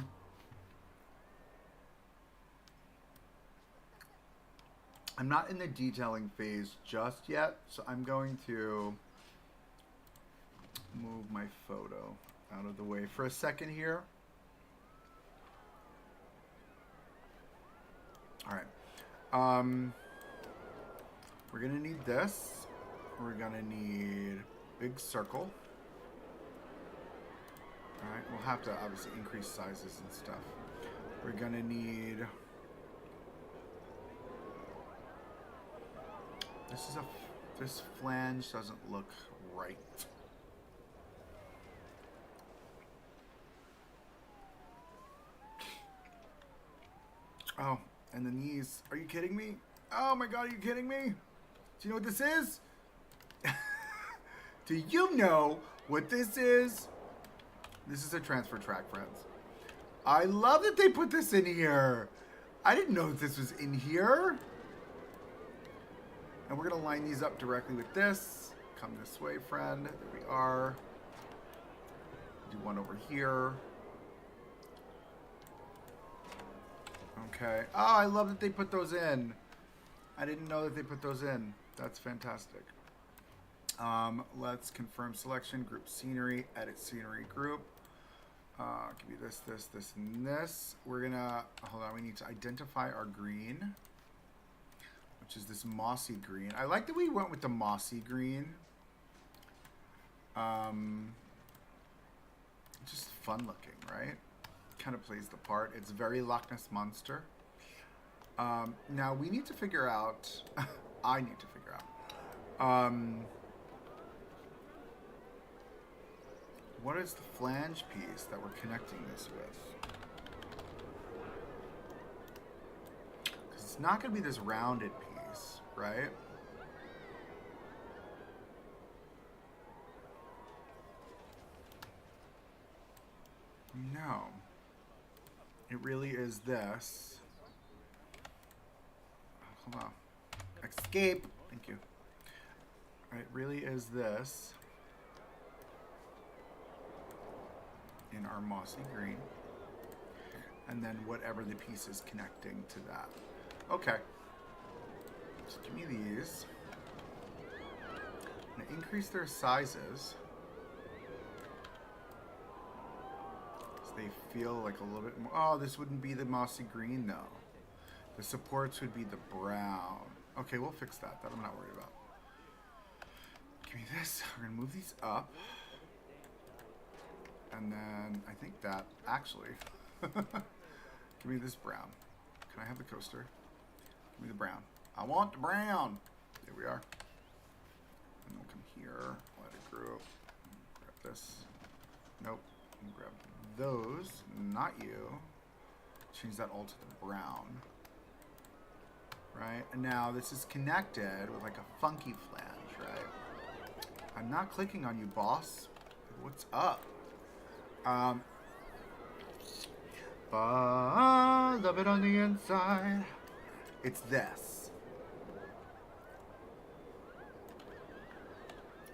I'm not in the detailing phase just yet, so I'm going to move my photo out of the way for a second here. All right. We're gonna need this. We're gonna need big circle. All right. We'll have to obviously increase sizes and stuff. We're gonna need. This flange doesn't look right. Oh, and the knees. Are you kidding me? Oh my god, are you kidding me? Do you know what this is? Do you know what this is? This is a transfer track, friends. I love that they put this in here. I didn't know that this was in here. And we're going to line these up directly with this. Come this way, friend. There we are. Do one over here. Okay. Oh, I love that they put those in. I didn't know that they put those in. That's fantastic. Let's confirm selection, group scenery, edit scenery group. Give me this, this, this, and this. We're gonna, hold on, we need to identify our green, which is this mossy green. I like that we went with the mossy green. Just fun looking, right? Kind of plays the part. It's very Loch Ness Monster. Now we need to figure out, I need to figure out, what is the flange piece that we're connecting this with? Because it's not going to be this rounded piece, right? No. It really is this. Oh, hold on. Escape! Thank you. It really is this. In our mossy green, and then whatever the piece is connecting to that. Okay, so give me these. I'm gonna increase their sizes so they feel like a little bit more. Oh, this wouldn't be the mossy green though. The supports would be the brown. Okay, we'll fix that. That I'm not worried about. Give me this. We're gonna move these up. And then I think that actually, give me this brown. Can I have the coaster? Give me the brown. I want the brown. There we are. And we'll come here. Let it grow. Grab this. Nope. Grab those. Not you. Change that all to the brown. Right? And now this is connected with like a funky flange, right? I'm not clicking on you, boss. What's up? But love it on the inside. It's this.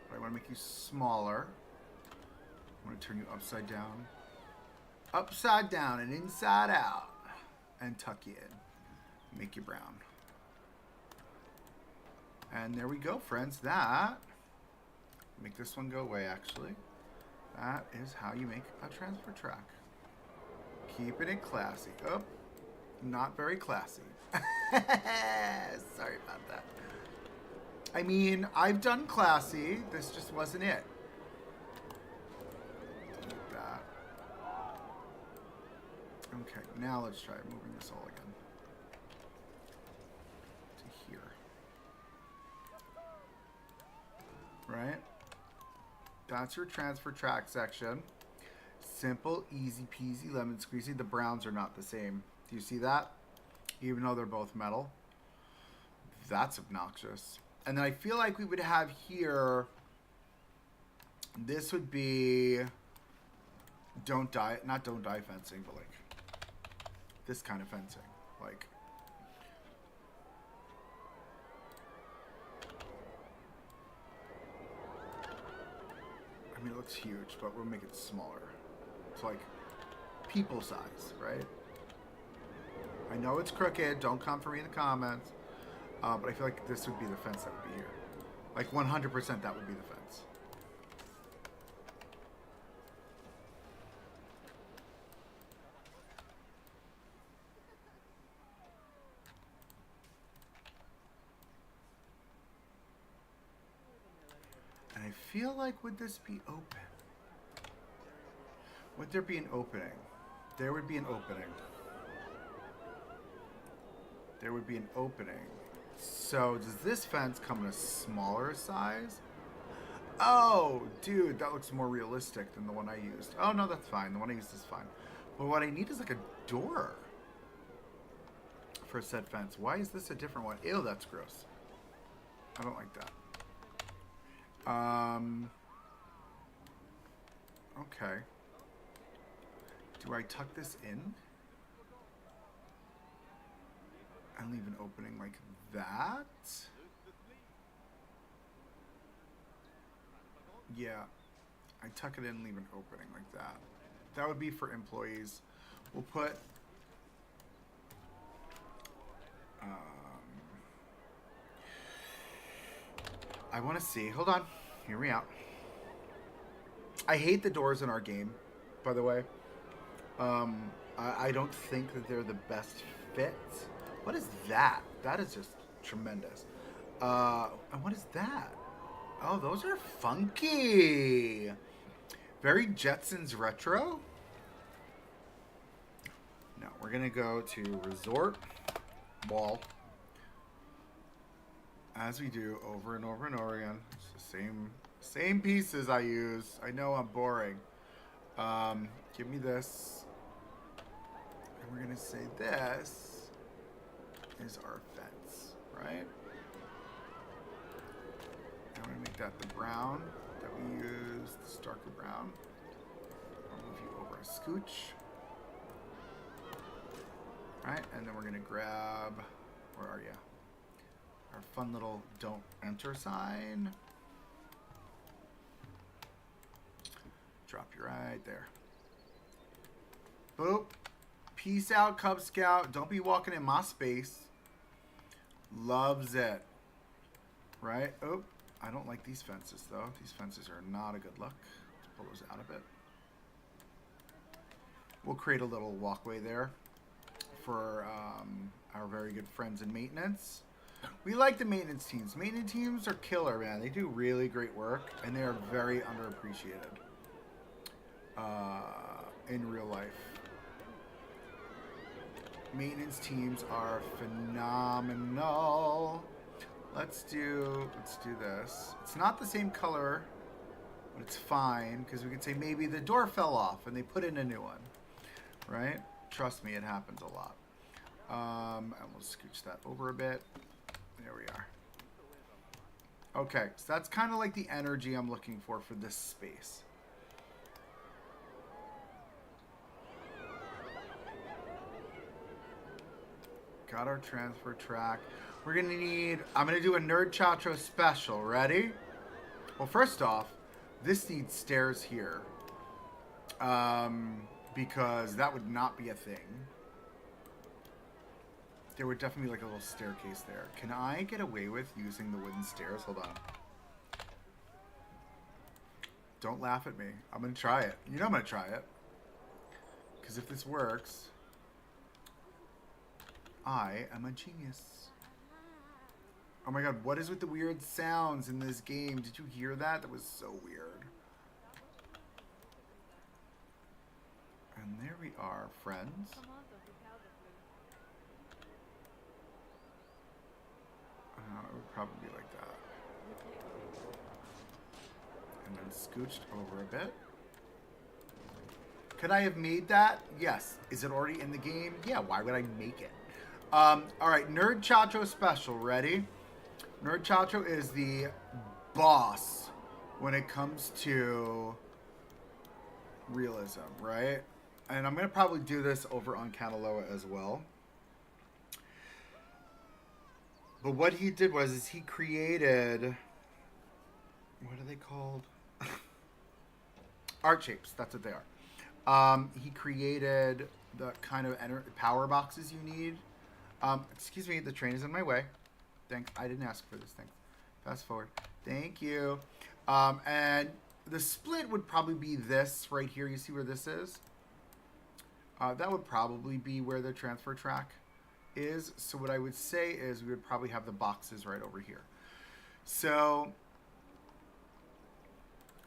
I want to make you smaller. I want to turn you upside down. Upside down and inside out. And tuck you in. Make you brown. And there we go, friends. That. Make this one go away, actually. That is how you make a transfer track. Keeping it classy. Oh, not very classy. Sorry about that. I mean, I've done classy. This just wasn't it. Like that. Okay, now let's try moving this all again. To here. Right? That's your transfer track section. Simple, easy peasy, lemon squeezy. The browns are not the same. Do you see that? Even though they're both metal. That's obnoxious. And then I feel like we would have here, this would be don't die, not don't die fencing, but like this kind of fencing. Like, I mean, it looks huge, but we'll make it smaller. It's like people size, right? I know it's crooked. Don't come for me in the comments. But I feel like this would be the fence that would be here. Like 100% that would be the fence. And I feel like, would this be open? Would there be an opening? There would be an opening. There would be an opening. So does this fence come in a smaller size? Oh, dude, that looks more realistic than the one I used. Oh, no, that's fine. The one I used is fine. But what I need is like a door. for said fence. Why is this a different one? Ew, that's gross. I don't like that. Okay. Do I tuck this in? And leave an opening like that? Yeah. I tuck it in and leave an opening like that. That would be for employees. We'll put... I want to see. Hold on. Hear me out. I hate the doors in our game, by the way. I don't think that they're the best fit. What is that? That is just tremendous. And what is that? Oh, those are funky. Very Jetsons retro. No, we're going to go to Resort Wall. As we do over and over and over again. It's the same pieces I use. I know I'm boring. Give me this. And we're going to say this is our fence, right? And we're going to make that the brown that we use, this darker brown. I'll move you over a scooch. Right, and then we're going to grab, where are you? Our fun little don't enter sign. Drop you right there. Boop. Peace out, Cub Scout. Don't be walking in my space. Loves it. Right? Oh, I don't like these fences, though. These fences are not a good look. Let's pull those out a bit. We'll create a little walkway there for our very good friends in maintenance. We like the maintenance teams. Maintenance teams are killer, man. They do really great work, and they are very underappreciated in real life. Maintenance teams are phenomenal. Let's do this. It's not the same color, but it's fine because we could say maybe the door fell off and they put in a new one, right? Trust me, it happens a lot. And we'll scooch that over a bit. There we are. Okay, so that's kind of like the energy I'm looking for this space. Got our transfer track. We're going to need... I'm going to do a Nerd Chacho special. Ready? Well, first off, this needs stairs here. Because that would not be a thing. There would definitely be like a little staircase there. Can I get away with using the wooden stairs? Hold on. Don't laugh at me. I'm going to try it. You know I'm going to try it. Because if this works, I am a genius. Oh my god, what is with the weird sounds in this game? Did you hear that? That was so weird. And there we are, friends. It would probably be like that. And then scooched over a bit. Could I have made that? Yes. Is it already in the game? Yeah, why would I make it? Alright, Nerd Chacho special. Ready? Nerd Chacho is the boss when it comes to realism, right? And I'm going to probably do this over on Kanaloa as well. But what he did was he created, what are they called? Art shapes, that's what they are. He created the kind of power boxes you need. Excuse me, the train is in my way. Thanks, I didn't ask for this thing. Fast forward. Thank you. And the split would probably be this right here. You see where this is? That would probably be where the transfer track is. So what I would say is we would probably have the boxes right over here. So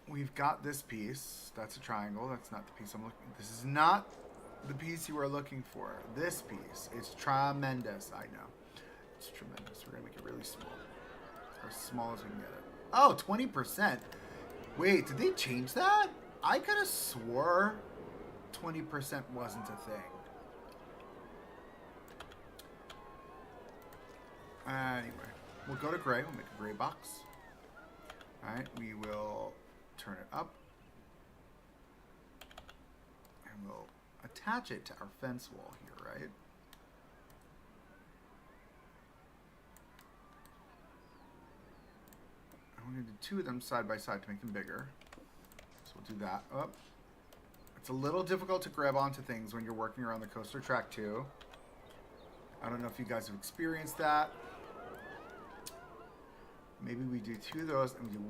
we've got this piece. That's a triangle. That's not the piece I'm looking for. This is not the piece you are looking for. This piece is tremendous. I know. It's tremendous. We're going to make it really small. As small as we can get it. Oh, 20%. Wait, did they change that? I could have swore 20% wasn't a thing. Anyway, we'll go to gray. We'll make a gray box. All right, we will turn it up. And we'll attach it to our fence wall here, right? And we're going to do two of them side by side to make them bigger. So we'll do that. Oh, it's a little difficult to grab onto things when you're working around the coaster track too. I don't know if you guys have experienced that. Maybe we do two of those and we do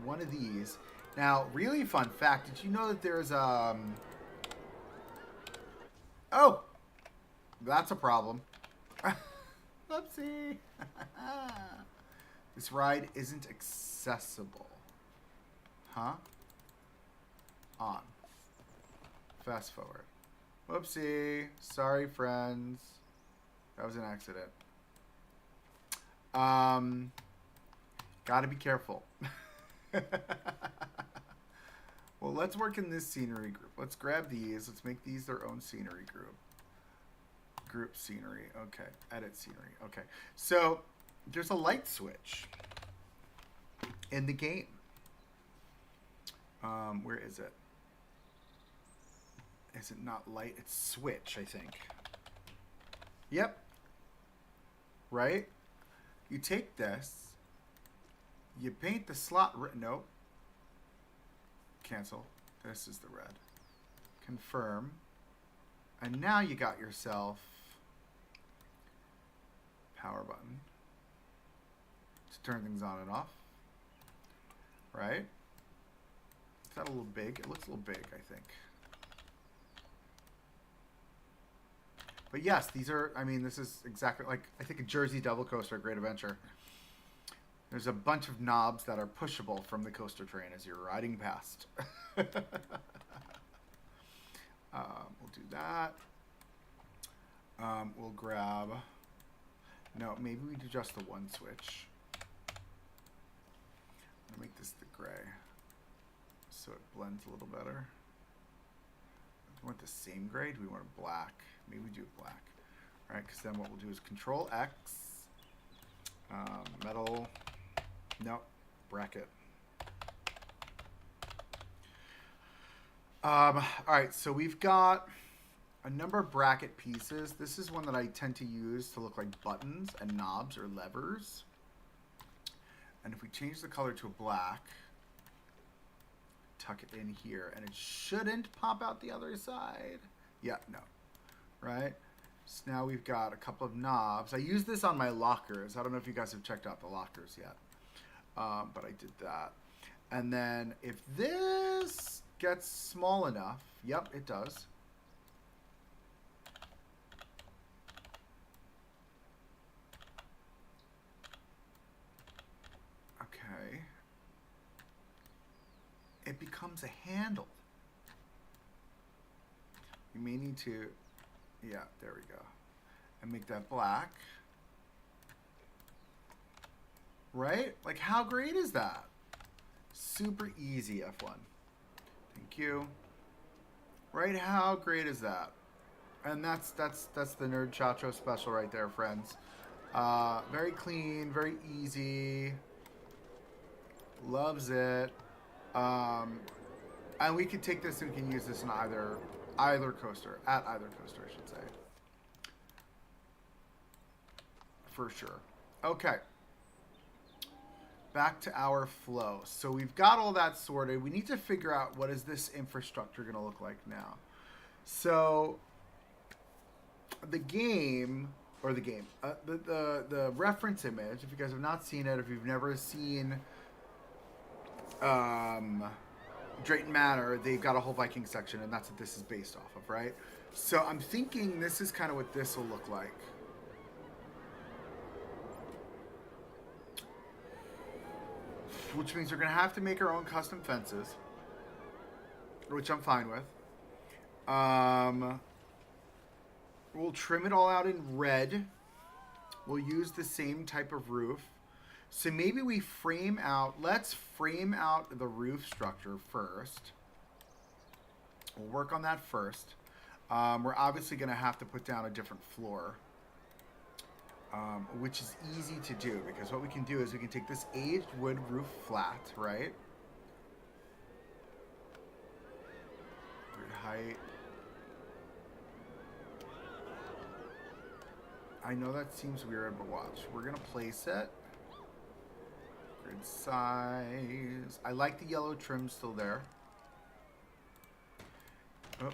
one of these. Now, really fun fact, did you know that there's oh! That's a problem. Oopsie. This ride isn't accessible. Huh? On. Fast forward. Whoopsie. Sorry, friends. That was an accident. Gotta be careful. Well, let's work in this scenery group. Let's grab these. Let's make these their own scenery group. Group scenery. Okay. Edit scenery. Okay. So, there's a light switch in the game. Where is it? Is it not light? It's switch, I think. Yep. Right? You take this. You paint the slot. Nope. Cancel. This is the red. Confirm. And now you got yourself power button to turn things on and off. Right? Is that a little big? It looks a little big, I think. But yes, these are, I mean, this is exactly like, I think a Jersey Devil coaster, Great Adventure. There's a bunch of knobs that are pushable from the coaster train as you're riding past. We'll do that. We'll grab, no, maybe we do just the one switch. I'm gonna make this the gray so it blends a little better. Do we want the same gray? Do we want it black? Maybe we do it black. All right, because then what we'll do is Control X, metal, no, bracket. All right, so we've got a number of bracket pieces. This is one that I tend to use to look like buttons and knobs or levers. And if we change the color to a black, tuck it in here, and it shouldn't pop out the other side. Yeah, no. Right? So now we've got a couple of knobs. I use this on my lockers. I don't know if you guys have checked out the lockers yet. But I did that. And then if this gets small enough, yep, it does. Okay. It becomes a handle. You may need to, yeah, there we go. And make that black. Right? Like, how great is that? Super easy, F1. Thank you. Right? How great is that? And that's the Nerd Chacho special right there, friends. Very clean, very easy. Loves it. And we could take this and we can use this in either coaster, I should say. For sure. Okay. Back to our flow. So we've got all that sorted. We need to figure out what is this infrastructure going to look like now. So the game, or the reference image, if you guys have not seen it, if you've never seen Drayton Manor, they've got a whole Viking section, and that's what this is based off of, right? So I'm thinking this is kind of what this will look like. Which means we're going to have to make our own custom fences, which I'm fine with. We'll trim it all out in red. We'll use the same type of roof. So maybe we let's frame out the roof structure first. We'll work on that first. We're obviously going to have to put down a different floor. which is easy to do because what we can do is we can take this aged wood roof flat, right? Grid height. I know that seems weird, but watch. We're going to place it. Grid size. I like the yellow trim still there. Oh,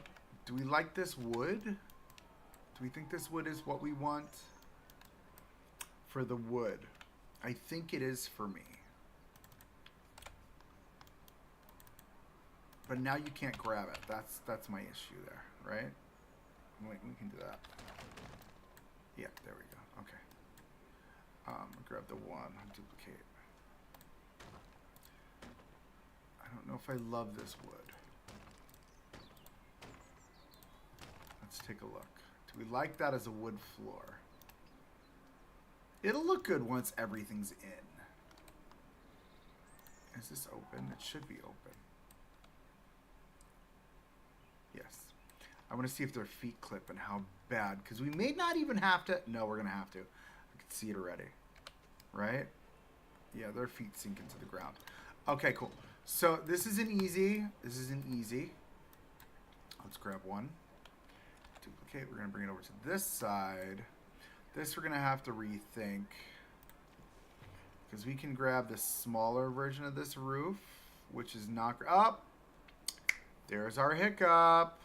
do we like this wood? Do we think this wood is what we want for the wood? I think it is for me. But now you can't grab it. That's my issue there, right? Wait, we can do that. Yeah, there we go. Okay. Grab the one, duplicate. I don't know if I love this wood. Let's take a look. Do we like that as a wood floor? It'll look good once everything's in. Is this open? It should be open. Yes. I want to see if their feet clip and how bad. Because we may not even have to. No, we're going to have to. I can see it already. Right? Yeah, their feet sink into the ground. Okay, cool. So this isn't easy. This isn't easy. Let's grab one. Duplicate. We're going to bring it over to this side. This we're going to have to rethink. Because we can grab the smaller version of this roof. Which is not... Oh! There's our hiccup.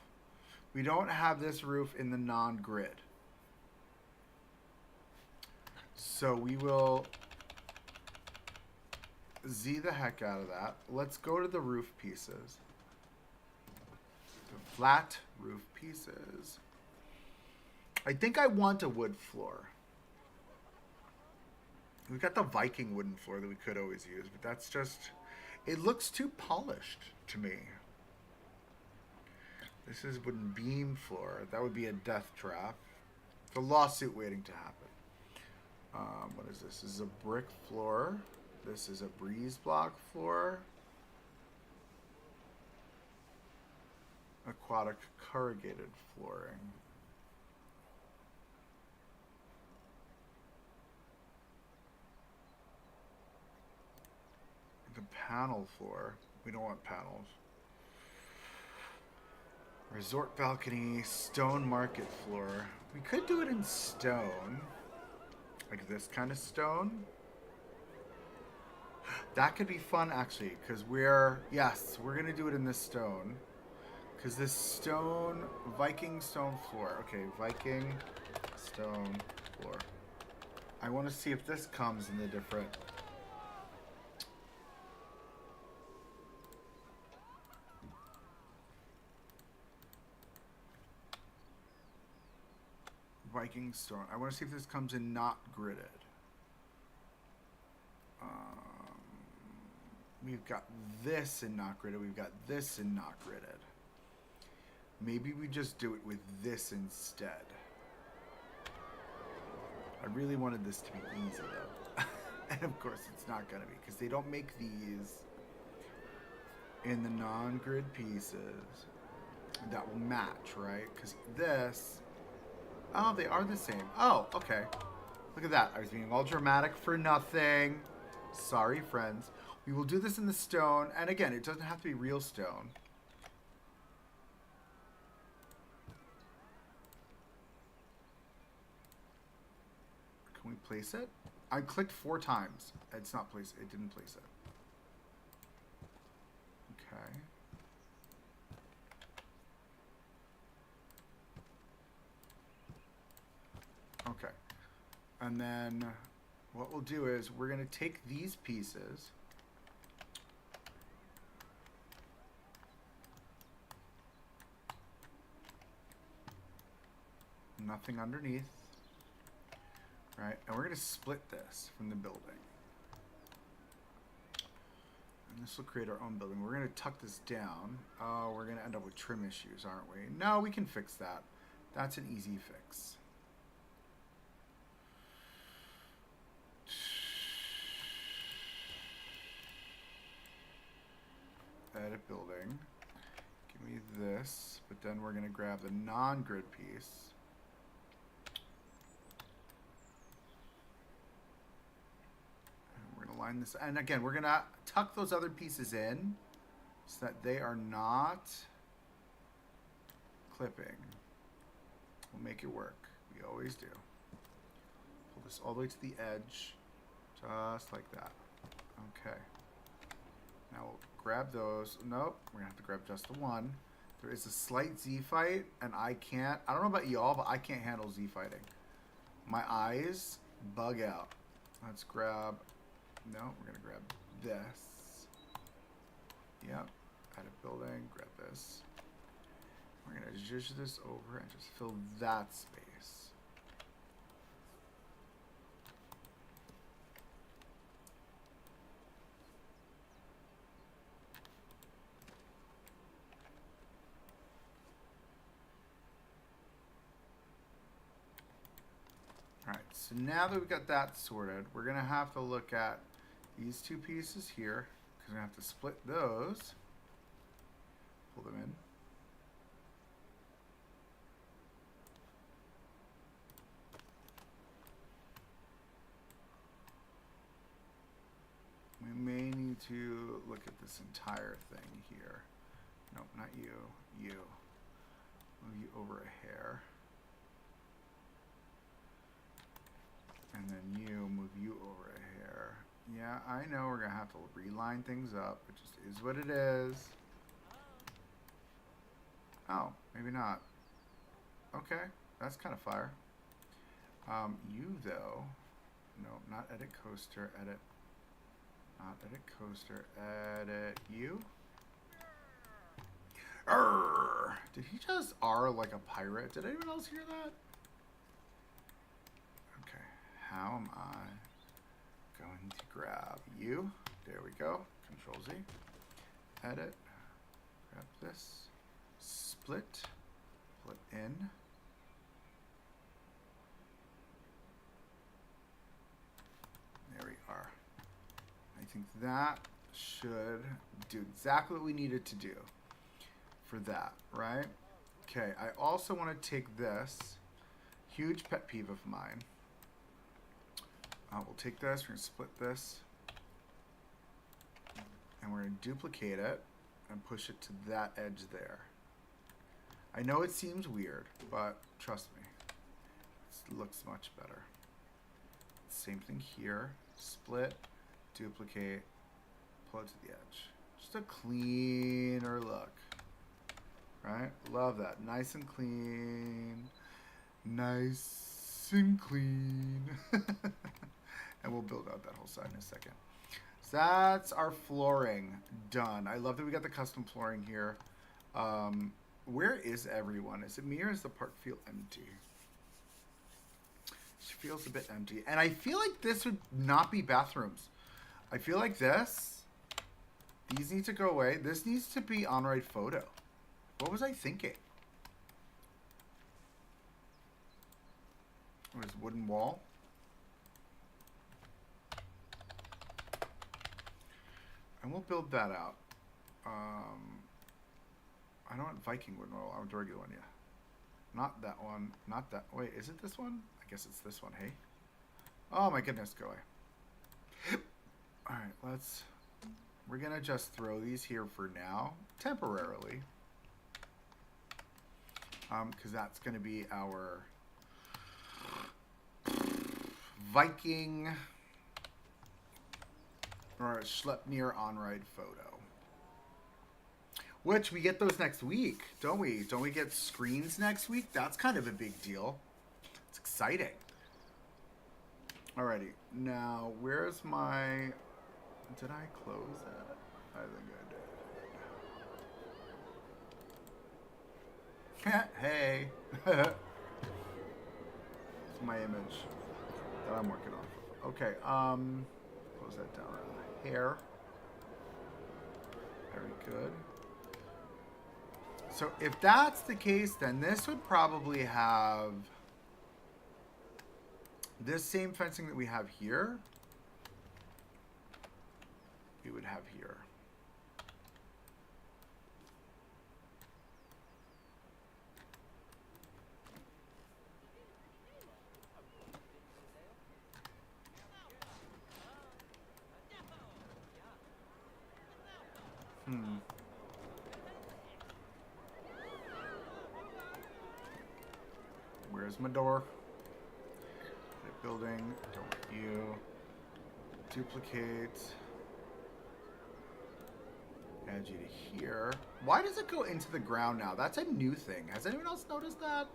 We don't have this roof in the non-grid. So we will Z the heck out of that. Let's go to the roof pieces. The flat roof pieces. I think I want a wood floor. We've got the Viking wooden floor that we could always use, but that's just... It looks too polished to me. This is wooden beam floor. That would be a death trap. It's a lawsuit waiting to happen. What is this? This is a brick floor. This is a breeze block floor. Aquatic corrugated flooring. The panel floor. We don't want panels. Resort balcony, stone market floor. We could do it in stone. Like this kind of stone. That could be fun actually, because we're going to do it in this stone. Because this stone, Viking stone floor. Okay, Viking stone floor. I want to see if this comes in the different... Viking stone. I want to see if this comes in not gridded. We've got this in not gridded. We've got this in not gridded. Maybe we just do it with this instead. I really wanted this to be easy though. And of course it's not going to be because they don't make these in the non-grid pieces that will match, right? Because this... Oh, they are the same. Oh, okay. Look at that. I was being all dramatic for nothing. Sorry, friends. We will do this in the stone. And again, it doesn't have to be real stone. Can we place it? I clicked 4 times. It's not placed. It didn't place it. Okay. Okay. And then what we'll do is we're going to take these pieces. Nothing underneath. Right? And we're going to split this from the building. And this will create our own building. We're going to tuck this down. Oh, we're going to end up with trim issues, aren't we? No, we can fix that. That's an easy fix. Edit building. Give me this, but then we're going to grab the non-grid piece. line this. And again, we're going to tuck those other pieces in so that they are not clipping. We'll make it work. We always do. Pull this all the way to the edge, just like that. Okay. Now we'll grab those. Nope, we're gonna have to grab just the one. There is a slight Z fight, and I don't know about y'all, but I can't handle Z fighting. My eyes bug out. Let's grab, no, we're gonna grab this. Yep, edit building, grab this. We're gonna zhuzh this over and just fill that space. Alright, so now that we've got that sorted, we're gonna have to look at these two pieces here, because we're gonna have to split those. Pull them in. We may need to look at this entire thing here. Nope, not you. You. Move you over a hair. And then you, move you over a hair. Yeah, I know we're going to have to reline things up. It just is what it is. Oh, maybe not. Okay, that's kind of fire. You, though. No, not edit coaster, edit. Not edit coaster, edit you. Arrgh! Did he just R like a pirate? Did anyone else hear that? Okay, how am I going to grab you? There we go. Control Z. Edit. Grab this. Split. Pull it in. There we are. I think that should do exactly what we needed to do for that, right? Okay, I also want to take this, huge pet peeve of mine. We'll take this, we're going to split this, and we're going to duplicate it and push it to that edge there. I know it seems weird, but trust me, it looks much better. Same thing here, split, duplicate, pull it to the edge. Just a cleaner look, right? Love that. Nice and clean. Nice and clean. And we'll build out that whole side in a second. So that's our flooring done. I love that we got the custom flooring here. Where is everyone? Is it me or does the park feel empty? It feels a bit empty. And I feel like this would not be bathrooms. I feel like these need to go away. This needs to be on-ride photo. What was I thinking? What is wooden wall? And we'll build that out. I don't want Viking wooden wall. I want the regular one, yeah. Not that one. Not that. Wait, is it this one? I guess it's this one, hey? Oh my goodness, go away. Alright, we're gonna just throw these here for now, temporarily. Because that's gonna be our Viking or Schleppnir on-ride photo. Which, we get those next week, don't we? Don't we get screens next week? That's kind of a big deal. It's exciting. Alrighty, now, where's my... Did I close that? I think I did. Hey. It's my image that I'm working on. Okay, close that down. Hair. Very good. So if that's the case, then this would probably have this same fencing that we have here. We would have here. Hmm. Where's my door? Building. Don't want you. Duplicate. Add you to here. Why does it go into the ground now? That's a new thing. Has anyone else noticed that?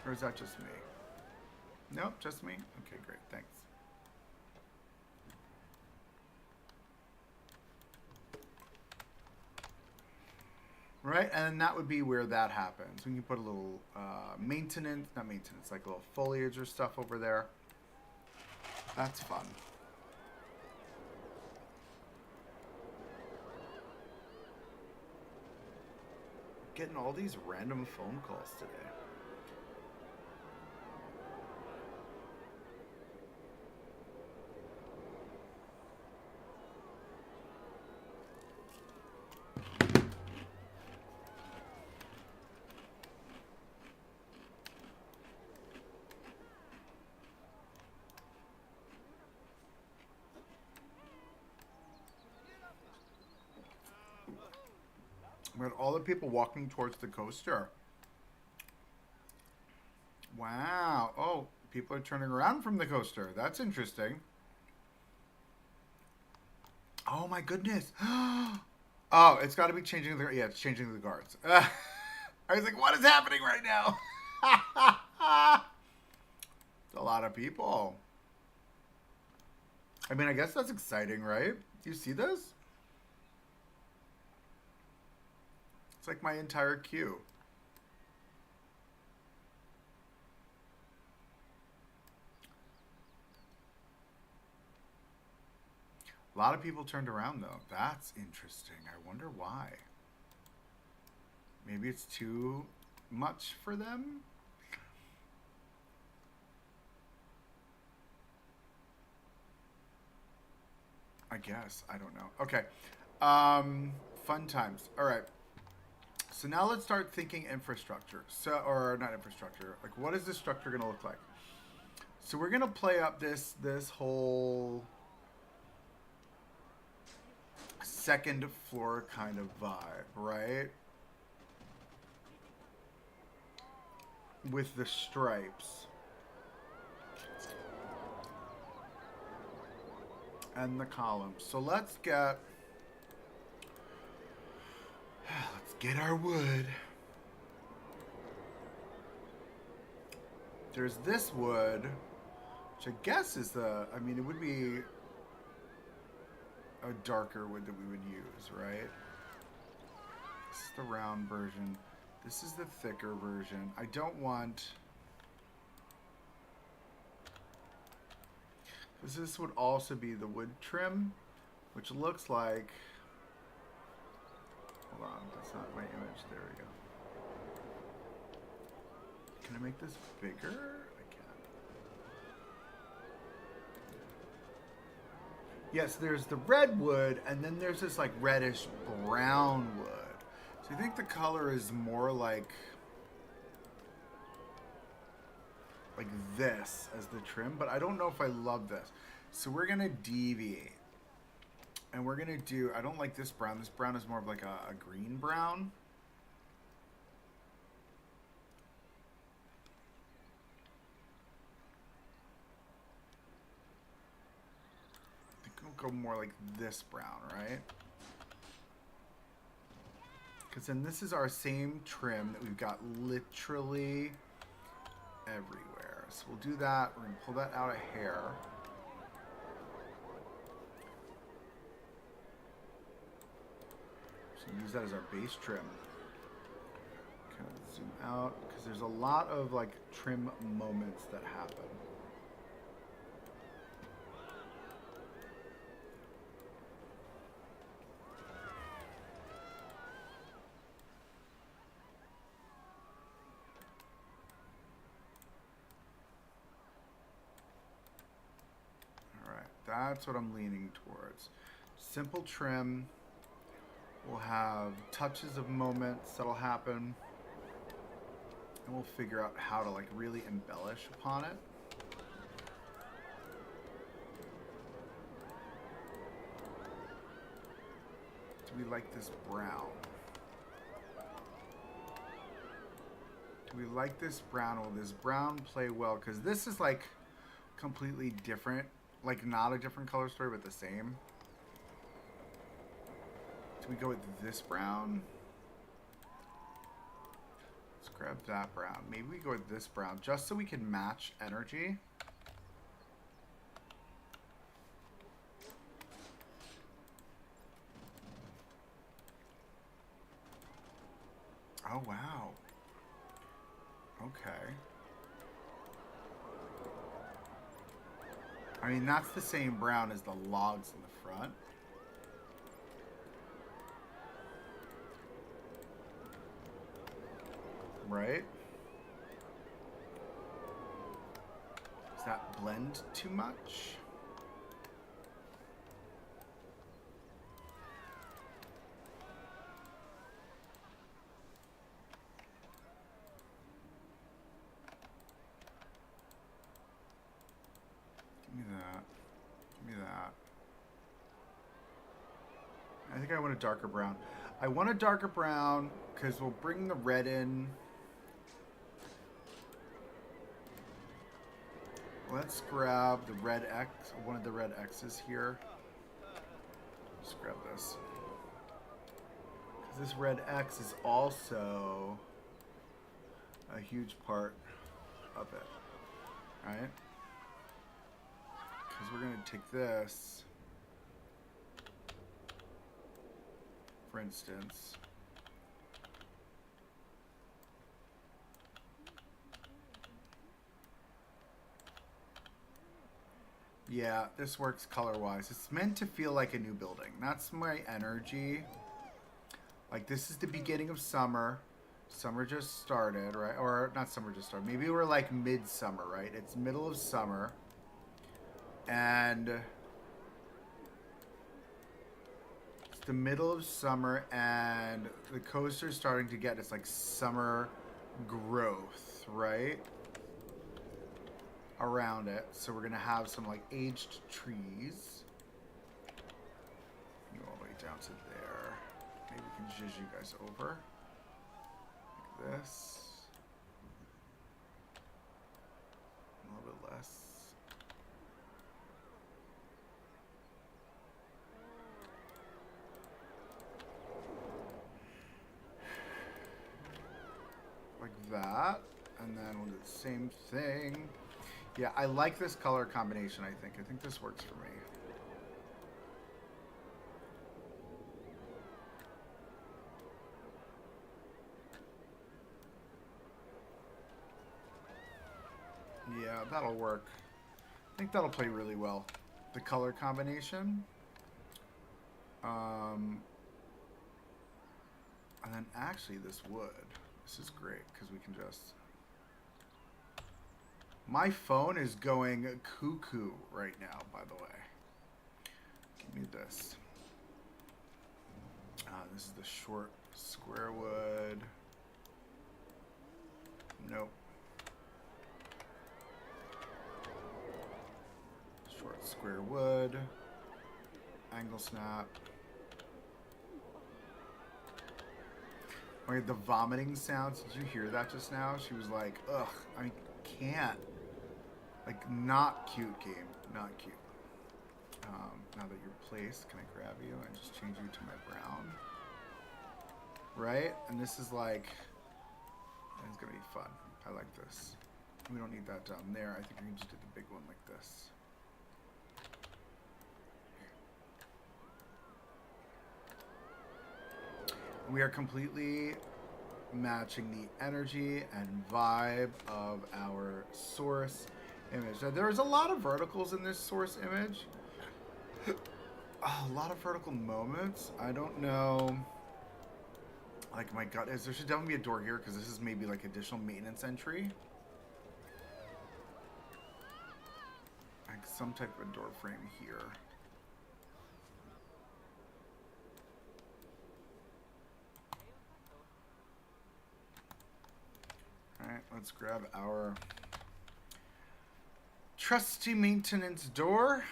Or is that just me? Nope, just me? Okay, great. Thanks. Right, and that would be where that happens. We can put a little maintenance, not maintenance, like a little foliage or stuff over there. That's fun. Getting all these random phone calls today. We had all the people walking towards the coaster. Wow. Oh, people are turning around from the coaster. That's interesting. Oh my goodness. Oh, it's got to be changing the... Yeah, it's changing the guards. I was like, what is happening right now? It's a lot of people. I mean, I guess that's exciting, right? Do you see this? It's like my entire queue. A lot of people turned around, though. That's interesting. I wonder why. Maybe it's too much for them? I guess. I don't know. Okay. Fun times. All right. So now let's start thinking infrastructure. So, or not infrastructure. Like, what is this structure going to look like? So we're going to play up this whole second floor kind of vibe, right? With the stripes. And the columns. So let's get our wood. There's this wood, which I guess is I mean, it would be a darker wood that we would use, right? This is the round version. This is the thicker version. I don't want... This would also be the wood trim, which looks like... Hold on, that's not my image. There we go. Can I make this bigger? I can. Yes, there's the red wood, and then there's this like reddish brown wood. So I think the color is more like this as the trim, but I don't know if I love this. So we're gonna deviate. And we're gonna do, I don't like this brown. This brown is more of like a green brown. I think we'll go more like this brown, right? Because then this is our same trim that we've got literally everywhere. So we'll do that. We're gonna pull that out a hair. So use that as our base trim. Kind of zoom out because there's a lot of like trim moments that happen. All right, that's what I'm leaning towards. Simple trim. We'll have touches of moments that'll happen, and we'll figure out how to like really embellish upon it. Do we like this brown? Do we like this brown? Will this brown play well? Because this is like completely different. Like not a different color story, but the same. Do we go with this brown? Let's grab that brown. Maybe we go with this brown just so we can match energy. Oh, wow. Okay. I mean, that's the same brown as the logs in the front. Right? Does that blend too much? Give me that. Give me that. I think I want a darker brown. I want a darker brown because we'll bring the red in. Let's grab the red X, one of the red X's here. Just grab this. Because this red X is also a huge part of it. Right? Because we're going to take this, for instance. Yeah, this works color-wise. It's meant to feel like a new building. That's my energy. Like, this is the beginning of summer. Summer just started, right? Or, not summer just started. Maybe we're, like, midsummer, right? It's middle of summer. And it's the middle of summer, and the coaster's starting to get its, like, summer growth, right? Around it. So we're gonna have some like aged trees. Go all the way down to there. Maybe we can zhuzh you guys over. Like this. A little bit less. Like that. And then we'll do the same thing. Yeah, I like this color combination, I think. I think this works for me. Yeah, that'll work. I think that'll play really well. The color combination. And then actually this wood. This is great because we can just... My phone is going cuckoo right now, by the way. Give me this. This is the short square wood. Nope. Short square wood. Angle snap. Okay, the vomiting sounds. Did you hear that just now? She was like, ugh, I can't. Like, not cute game. Not cute. Now that you're placed, can I grab you and just change you to my brown? Right? And this is like, it's gonna be fun. I like this. We don't need that down there. I think we can just do the big one like this. We are completely matching the energy and vibe of our source image. Now, there's a lot of verticals in this source image. A lot of vertical moments. I don't know. Like, my gut is there should definitely be a door here because this is maybe like additional maintenance entry. Like some type of a door frame here. Alright, let's grab our trusty maintenance door.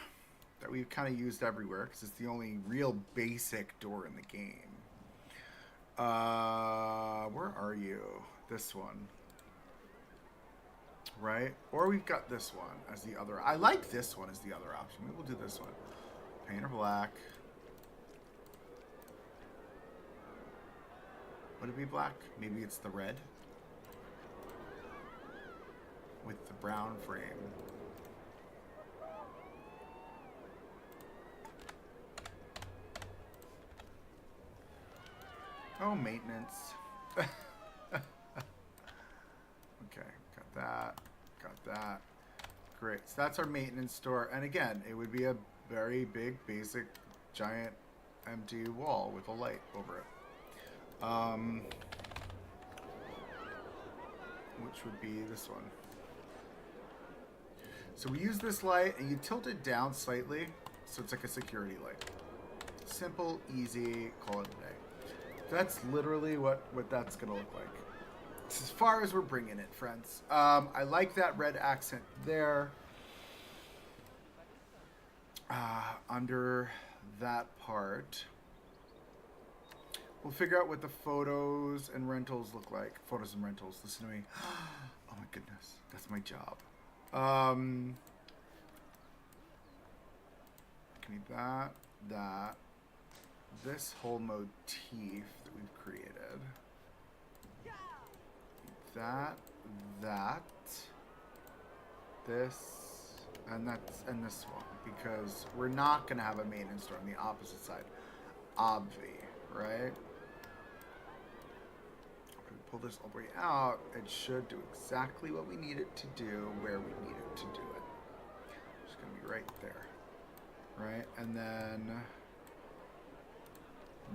that we've kind of used everywhere because it's the only real basic door in the game. Where are you? This one. Right? Or we've got this one as the other. I like this one as the other option. Maybe we'll do this one. Paint her black. Would it be black? Maybe it's the red. With the brown frame. Oh, maintenance. Okay, got that. Got that. Great. So that's our maintenance store. And again, it would be a very big, basic, giant, empty wall with a light over it. Which would be this one. So we use this light, and you tilt it down slightly, so it's like a security light. Simple, easy, call it a day. That's literally what that's going to look like. As far as we're bringing it, friends. I like that red accent there. Under that part. We'll figure out what the photos and rentals look like. Photos and rentals. Listen to me. Oh my goodness. That's my job. Need that. This whole motif that we've created. That. This. And this one. Because we're not going to have a maintenance store on the opposite side. Obvi, right? Pull this all the way out, it should do exactly what we need it to do, where we need it to do it. It's going to be right there. Right? And then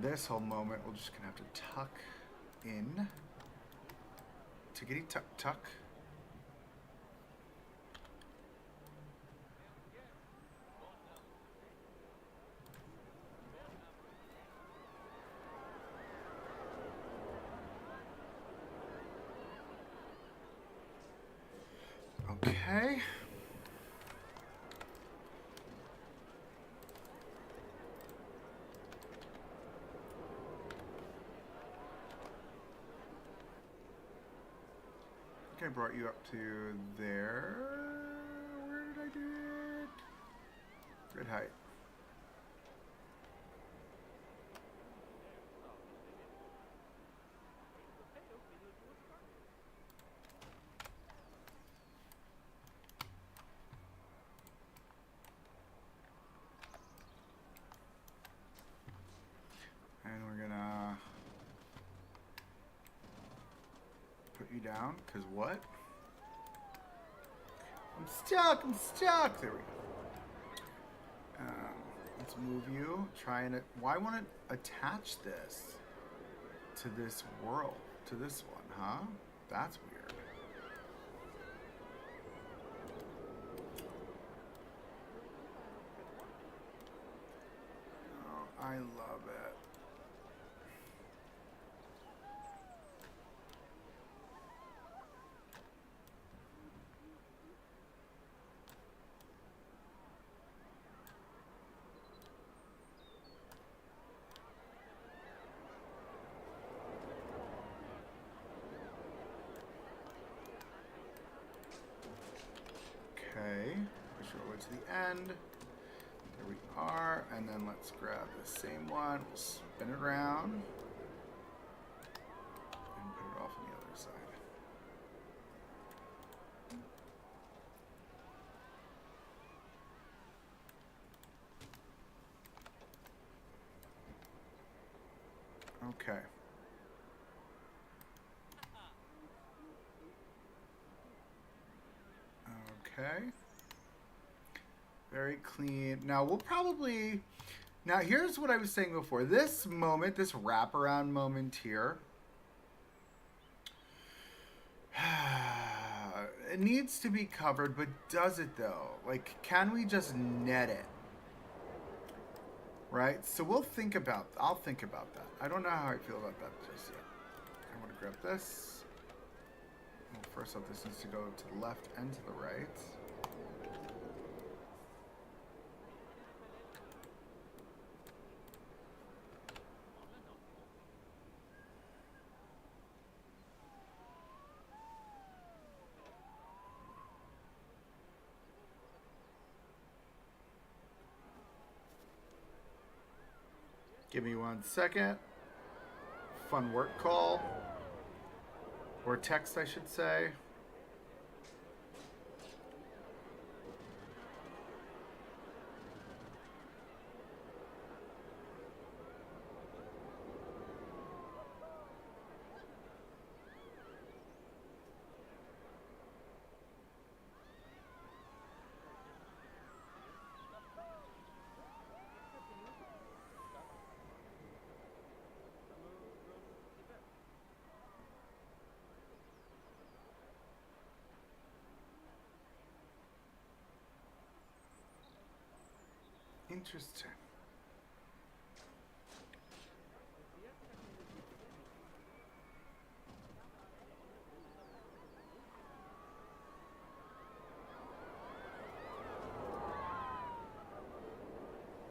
this whole moment, we're just going to have to tuck in. Tickety tuck tuck. Okay. I think I brought you up to there. Where did I do it? Good height. Down, because what? I'm stuck. There we go. Let's move you. Try and why won't it attach this to this world, to this one, huh? That's weird. Oh, I love it. Push it over to the end. There we are. And then let's grab the same one. We'll spin it around. And put it off on the other side. Okay. Okay. Very clean. Now we'll probably... Now here's what I was saying before. This moment, this wraparound moment here, it needs to be covered, but does it though? Like, can we just net it? Right? So we'll think about, I'll think about that. I don't know how I feel about that just yet. I want to grab this. Well, first off, this needs to go to the left and to the right. Give me 1 second. Fun work call. Or text, I should say. Interesting.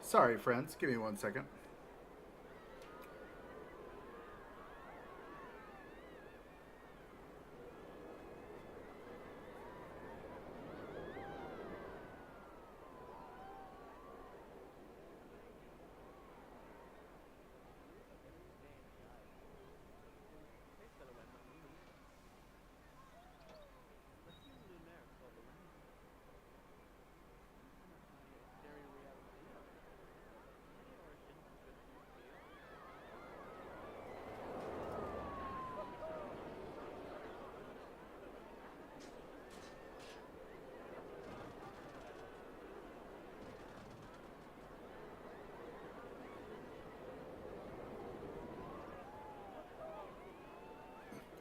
Sorry, friends. Give me 1 second.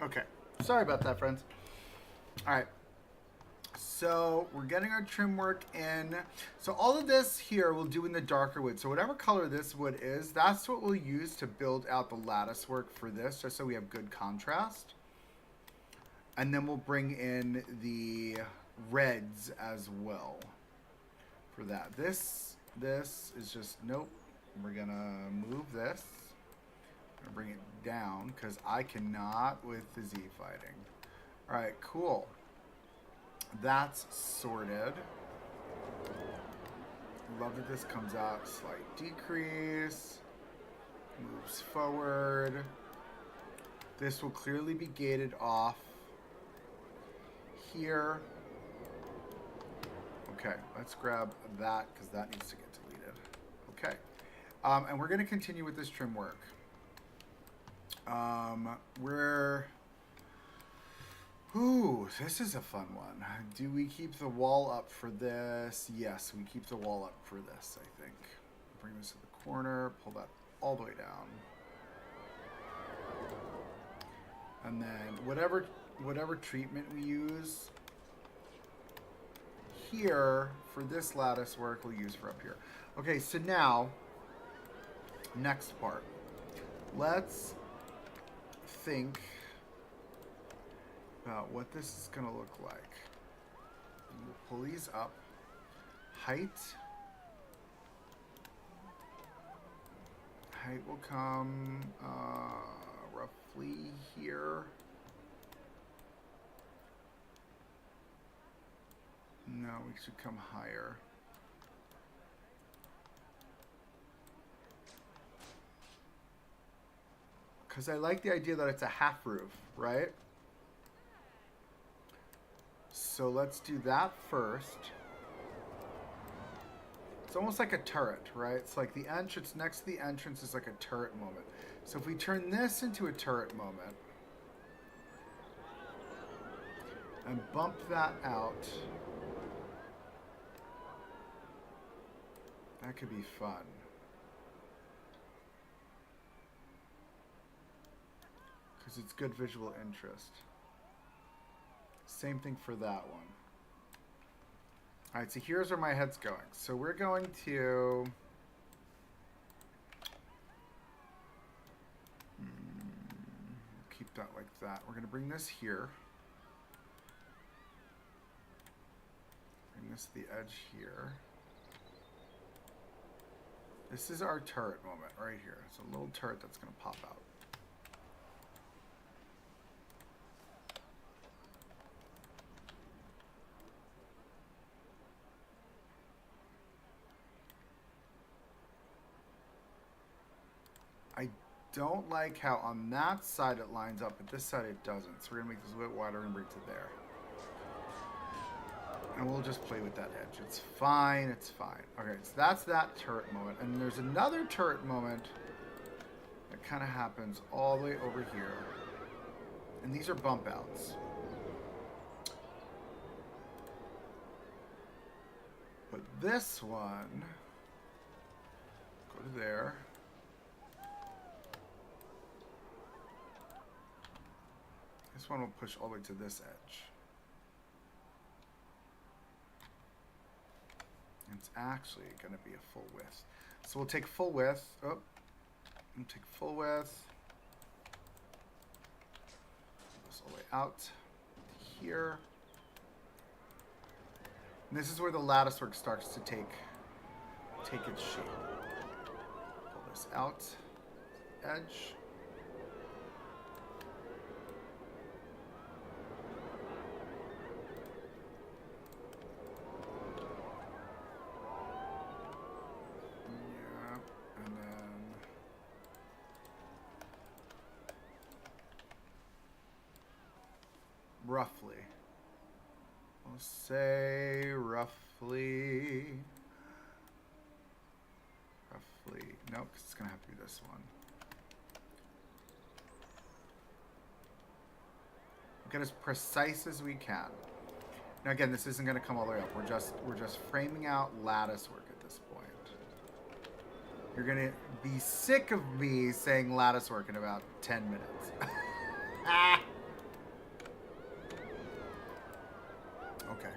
Okay. Sorry about that, friends. All right. So we're getting our trim work in. So all of this here we'll do in the darker wood. So whatever color this wood is, that's what we'll use to build out the lattice work for this, just so we have good contrast. And then we'll bring in the reds as well for that. This is just, nope. We're gonna move this. I'm gonna bring it down because I cannot with the Z fighting. All right, cool. That's sorted. Love that this comes out. Slight decrease. Moves forward. This will clearly be gated off here. Okay, let's grab that because that needs to get deleted. Okay. And we're going to continue with this trim work. Ooh, this is a fun one. Do we keep the wall up for this? Yes, we keep the wall up for this, I think. Bring this to the corner, pull that all the way down. And then whatever treatment we use here for this lattice work, we'll use for up here. Okay, so now, next part. Let's think about what this is going to look like. We'll pull these up. Height will come roughly here. No, we should come higher. Because I like the idea that it's a half roof, right? So let's do that first. It's almost like a turret, right? It's like the entrance, next to the entrance is like a turret moment. So if we turn this into a turret moment and bump that out, that could be fun. Because it's good visual interest. Same thing for that one. All right, so here's where my head's going. So we're going to keep that like that. We're going to bring this here. Bring this to the edge here. This is our turret moment right here. It's a little turret that's going to pop out. don't like how on that side it lines up, but this side it doesn't. So we're going to make this a bit wider and bring it to there. And we'll just play with that edge. It's fine. It's fine. Okay, so that's that turret moment. And there's another turret moment that kind of happens all the way over here. And these are bump outs. But this one, go to there. This one will push all the way to this edge. It's actually going to be a full width. So we'll take full width. Oh, we'll take full width. This all the way out to here. And this is where the lattice work starts to take its shape. Pull this out, edge. Roughly. We'll say roughly. Nope, because it's going to have to be this one. Get as precise as we can. Now again, this isn't going to come all the way up. We're just framing out lattice work at this point. You're going to be sick of me saying lattice work in about 10 minutes. Okay.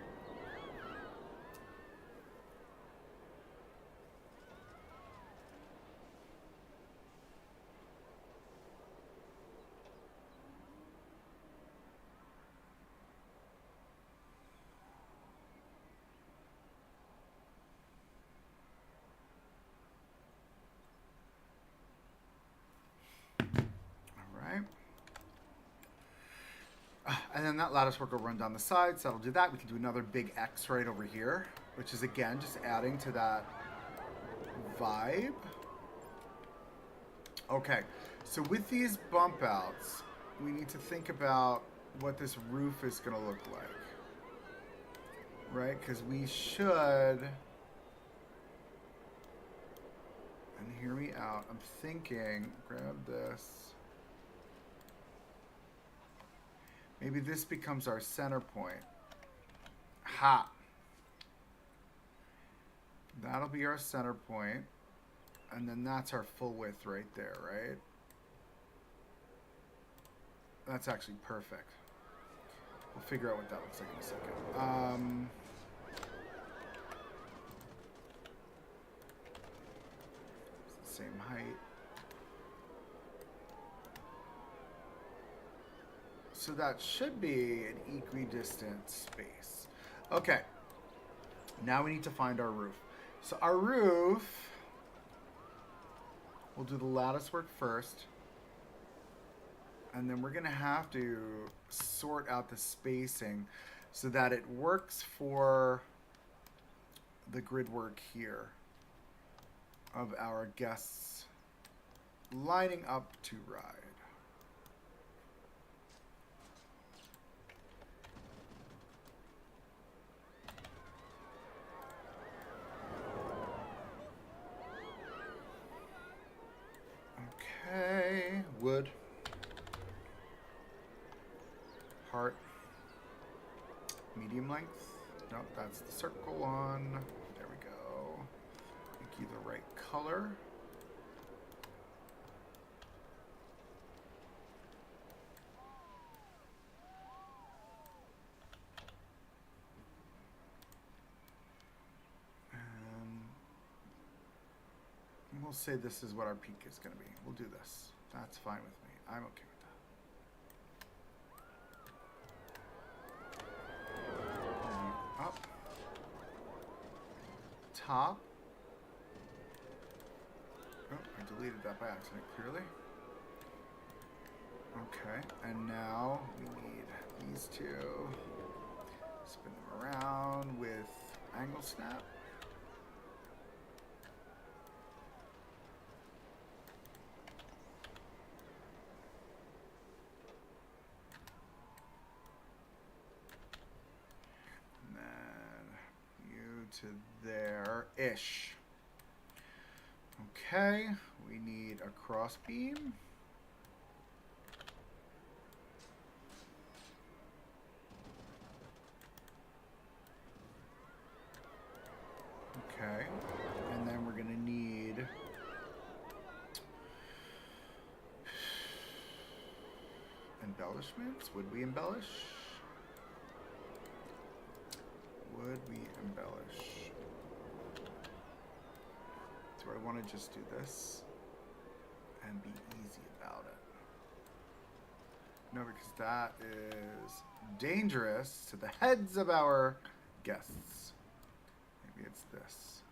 And then that lattice work will run down the sides. That'll do that. We can do another big X right over here, which is, again, just adding to that vibe. Okay, so with these bump outs, we need to think about what this roof is going to look like. Right? Because we should... And hear me out. I'm thinking, grab this. Maybe this becomes our center point. Ha! That'll be our center point. And then that's our full width right there, right? That's actually perfect. We'll figure out what that looks like in a second. It's the same height. So that should be an equidistant space. Okay. Now we need to find our roof. So our roof, we'll do the lattice work first. And then we're going to have to sort out the spacing so that it works for the grid work here of our guests lining up to ride. Okay, wood, heart, medium length. Nope, that's the circle one. There we go. Make you the right color. We'll say this is what our peak is going to be. We'll do this. That's fine with me. I'm okay with that. Up. Top. Oh, I deleted that by accident, clearly. Okay, and now we need these two. Spin them around with angle snap. to there-ish. Okay, we need a cross beam. Okay, and then we're gonna need embellishments. Would we embellish? Would we embellish? Do I want to just do this and be easy about it? No, because that is dangerous to the heads of our guests. Maybe it's this.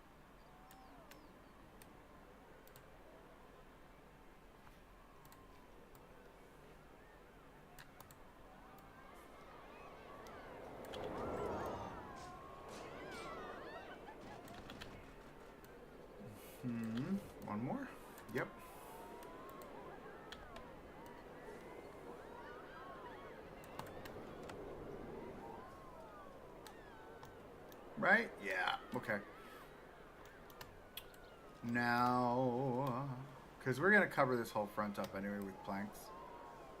One more? Yep. Right? Yeah. Okay. Now, because we're going to cover this whole front up anyway with planks.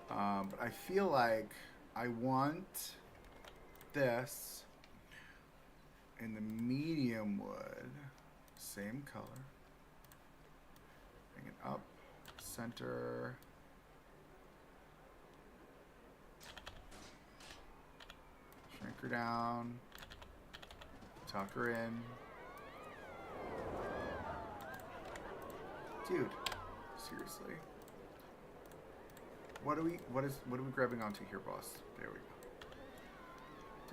But I feel like I want this in the medium wood. Same color. Bring it up. Center. Shrink her down. Tuck her in. Dude, seriously. What are we grabbing onto here, boss? There we go.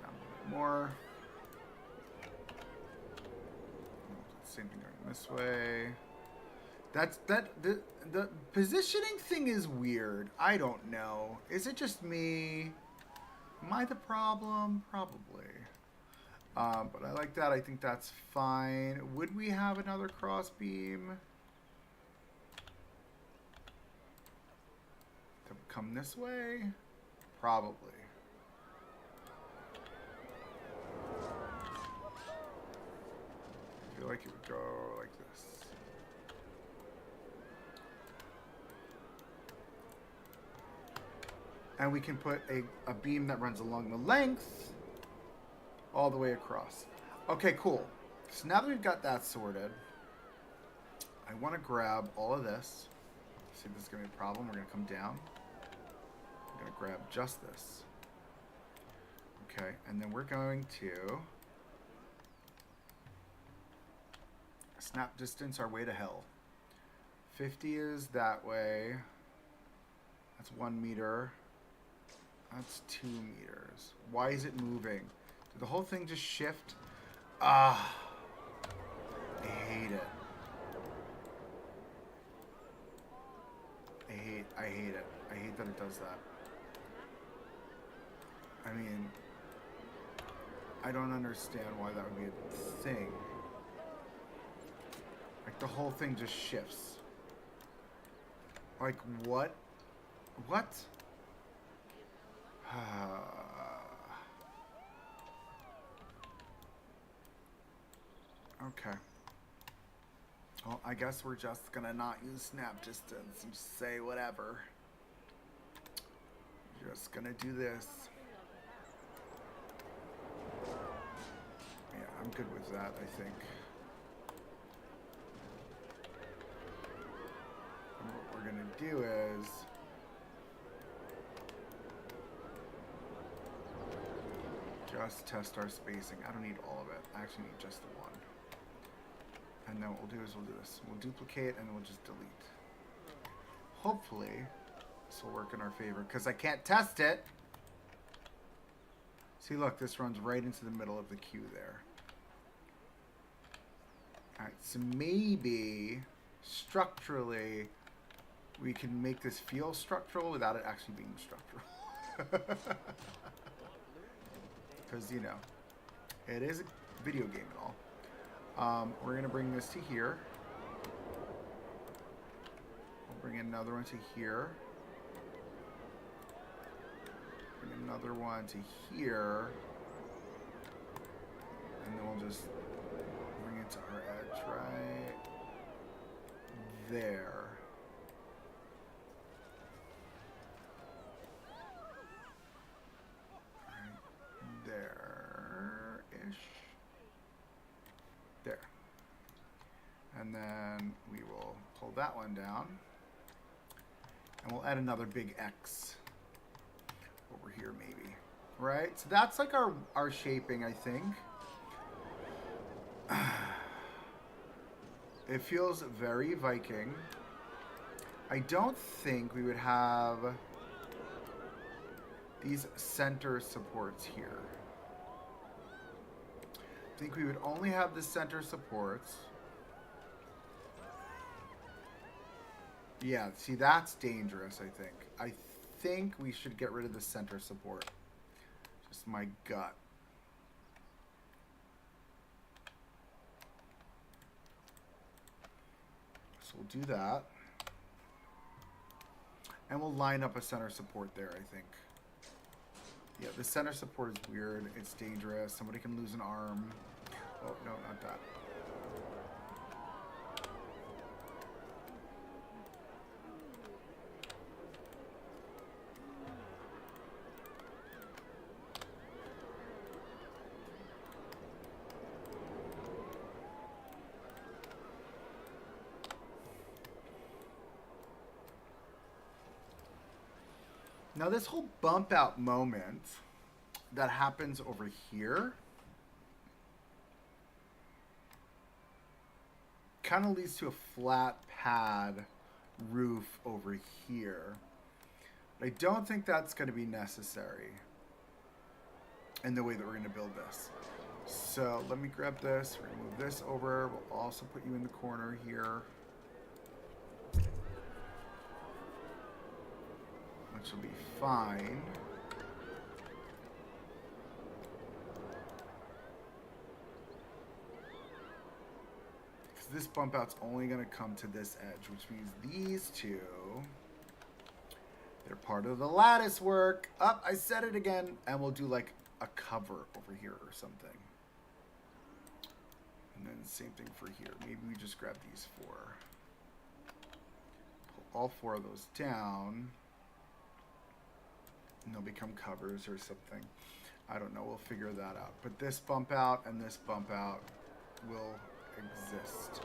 Down a little bit more. Same thing going this way. The positioning thing is weird. I don't know. Is it just me? Am I the problem? Probably. But I like that. I think that's fine. Would we have another cross beam that would come this way? Probably. I feel like it would go like this. And we can put a beam that runs along the length all the way across. Okay, cool. So now that we've got that sorted, I want to grab all of this. See if this is going to be a problem. We're going to come down. I'm going to grab just this. Okay, and then we're going to snap distance our way to hell. 50 is that way. That's 1 meter. That's 2 meters. Why is it moving? Did the whole thing just shift? Ah. I hate it. I hate it. I hate that it does that. I mean, I don't understand why that would be a thing. Like, the whole thing just shifts. Like, what? What? Okay. Well, I guess we're just gonna not use snap distance and just say whatever. Just gonna do this. Yeah, I'm good with that, I think. And what we're gonna do is just test our spacing. I don't need all of it. I actually need just the one. And then what we'll do is we'll do this. We'll duplicate and then we'll just delete. Hopefully, this will work in our favor because I can't test it. See, look, this runs right into the middle of the queue there. All right, so maybe structurally we can make this feel structural without it actually being structural. Because, you know, it is a video game and all. We're going to bring this to here. We'll bring another one to here. Bring another one to here. And then we'll just to our edge right there. Right there-ish. There. And then we will pull that one down. And we'll add another big X over here maybe. Right? So that's like our shaping, I think. It feels very Viking. I don't think we would have these center supports here. I think we would only have the center supports. Yeah, see, that's dangerous, I think. I think we should get rid of the center support. Just my gut. So we'll do that. And we'll line up a center support there, I think. Yeah, the center support is weird. It's dangerous. Somebody can lose an arm. Oh, no, not that. Now this whole bump out moment that happens over here kind of leads to a flat pad roof over here. But I don't think that's going to be necessary in the way that we're going to build this. So let me grab this, we're going to move this over. We'll also put you in the corner here. Which will be fine. Because this bump out's only going to come to this edge, which means these two, they're part of the lattice work. Up, I said it again. And we'll do like a cover over here or something. And then same thing for here. Maybe we just grab these four. Pull all four of those down. And they'll become covers or something. I don't know. We'll figure that out. But this bump out and this bump out will exist.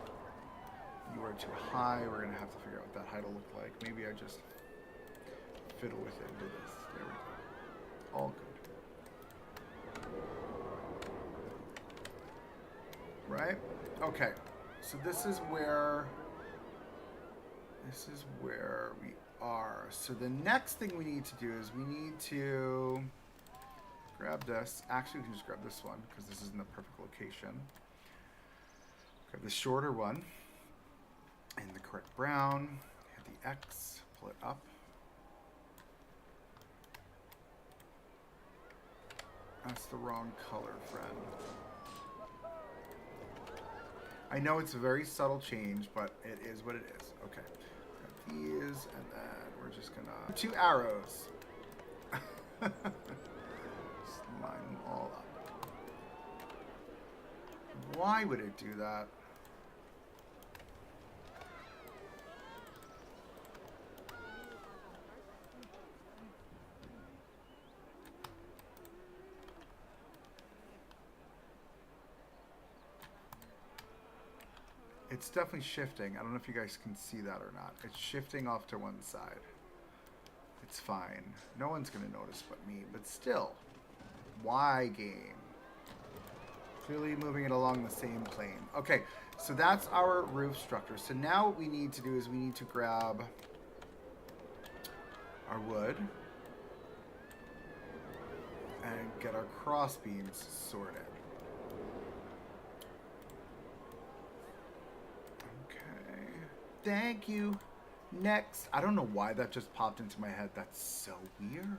You are too high. We're going to have to figure out what that height will look like. Maybe I just fiddle with it and do this. There we go. All good. Right? Okay. So this is where we are. So the next thing we need to do is we need to grab this. Actually, we can just grab this one because this is in the perfect location. Grab the shorter one in the correct brown. Hit the X, pull it up. That's the wrong color, friend. I know it's a very subtle change, but it is what it is. Okay. These, and then we're just gonna 2 arrows. Just line them all up. Why would it do that? It's definitely shifting. I don't know if you guys can see that or not. It's shifting off to one side. It's fine. No one's going to notice but me. But still, why game? Clearly moving it along the same plane. Okay, so that's our roof structure. So now what we need to do is we need to grab our wood and get our cross beams sorted. Thank you. Next. I don't know why that just popped into my head. That's so weird.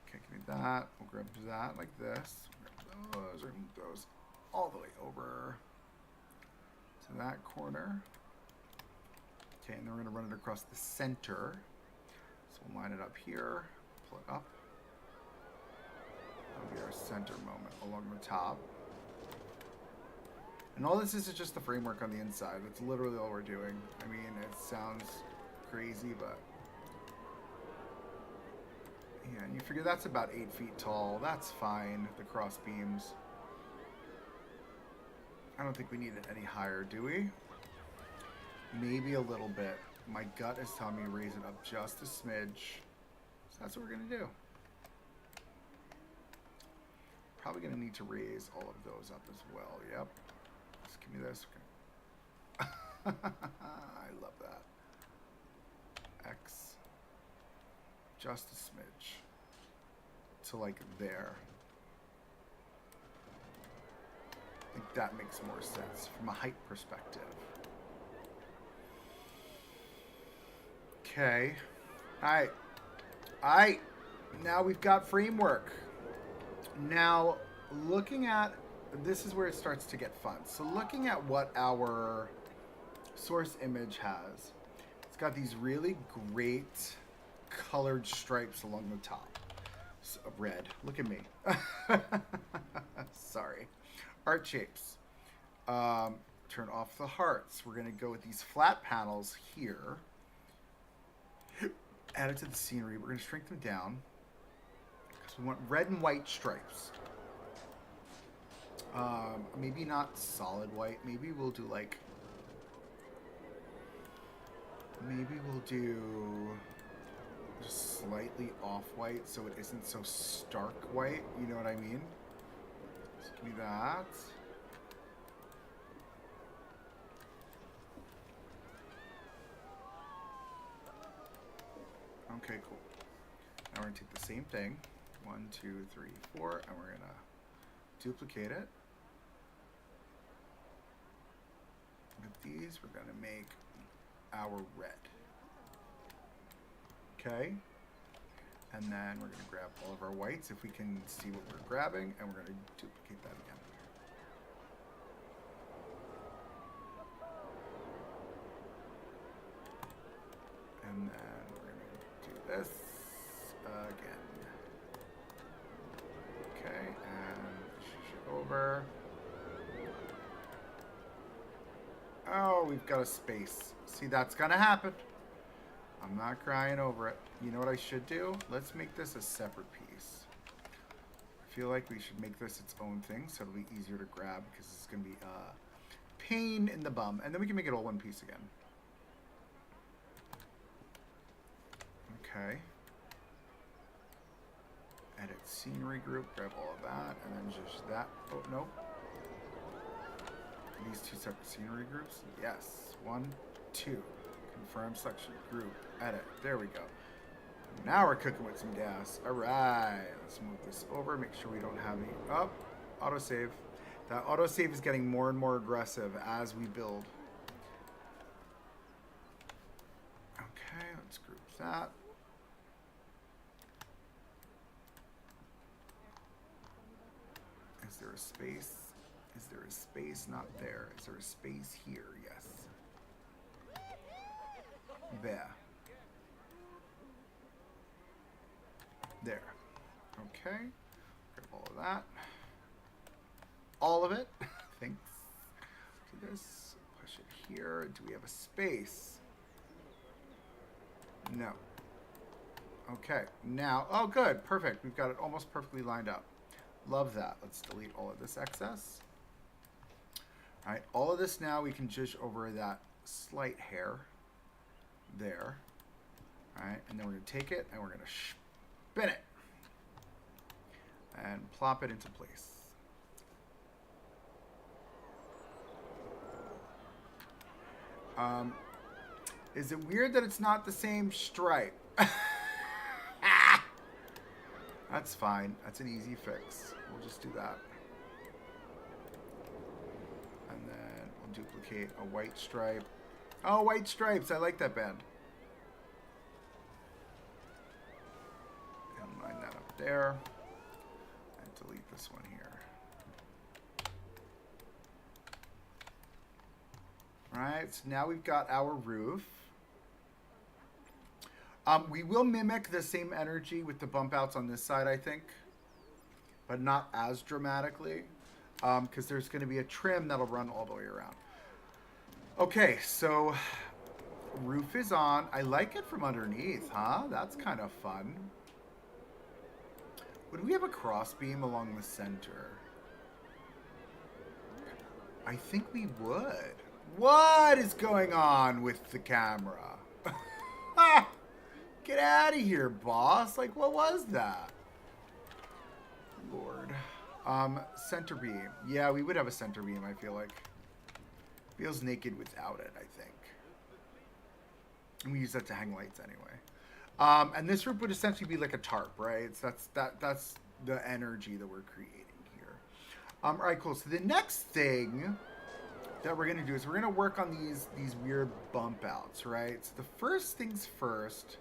Okay, give me that. We'll grab that like this. Grab those, or move those all the way over to that corner. Okay, and then we're going to run it across the center. So we'll line it up here. Pull it up. That'll be our center moment along the top. And all this is just the framework on the inside. That's literally all we're doing. I mean, it sounds crazy, but yeah, and you figure that's about 8 feet tall. That's fine, the cross beams. I don't think we need it any higher, do we? Maybe a little bit. My gut is telling me to raise it up just a smidge. So that's what we're going to do. Probably going to need to raise all of those up as well. Yep. Just give me this. Okay. I love that. X. Just a smidge. To like there. I think that makes more sense from a height perspective. Okay. Alright. Alright. Now we've got framework. Now, looking at, this is where it starts to get fun. So looking at what our source image has, it's got these really great colored stripes along the top. So, red. Look at me. Sorry. Art shapes. Turn off the hearts. We're going to go with these flat panels here. Add it to the scenery. We're going to shrink them down. So we want red and white stripes. Maybe not solid white. Maybe we'll do like... Maybe we'll do just slightly off-white so it isn't so stark white. You know what I mean? So give me that. Okay, cool. Now we're going to take the same thing. 1, 2, 3, 4, and we're going to duplicate it. With these, we're going to make our red. Okay? And then we're going to grab all of our whites if we can see what we're grabbing, and we're going to duplicate that again. And then we're going to do this again. Okay, and shift over. Oh, we've got a space. See, that's going to happen. I'm not crying over it. You know what I should do? Let's make this a separate piece. I feel like we should make this its own thing so it'll be easier to grab because it's going to be a pain in the bum. And then we can make it all one piece again. Okay. Edit scenery group, grab all of that, and then just that. Oh, no. These two separate scenery groups? Yes. 1, 2. Confirm selection group. Edit. There we go. Now we're cooking with some gas. Alright. Let's move this over. Make sure we don't have any. Oh, autosave. That autosave is getting more and more aggressive as we build. Okay, let's group that. Is there a space? Is there a space? Not there. Is there a space here? Yes. There. There. Okay. Grab all of that. All of it. Thanks. Do this. Push it here. Do we have a space? No. Okay. Now, oh good. Perfect. We've got it almost perfectly lined up. Love that. Let's delete all of this excess. All right. All of this now we can zhuzh over that slight hair. There. All right, and then we're going to take it and we're going to spin it and plop it into place. Is it weird that it's not the same stripe? That's fine. That's an easy fix. We'll just do that. And then we'll duplicate a white stripe. Oh, white stripes. I like that band. And line that up there. And delete this one here. Alright, so now we've got our roof. We will mimic the same energy with the bump outs on this side, I think. But not as dramatically. because there's going to be a trim that'll run all the way around. Okay, so roof is on. I like it from underneath, huh? That's kind of fun. Would we have a crossbeam along the center? I think we would. What is going on with the camera? Get out of here, boss. Like, what was that? Lord. Center beam. Yeah, we would have a center beam, I feel like. Feels naked without it, I think. And we use that to hang lights anyway. And this roof would essentially be like a tarp, right? That's the energy that we're creating here. All right, cool. So the next thing that we're gonna do is we're gonna work on these weird bump outs, right? So the first things first.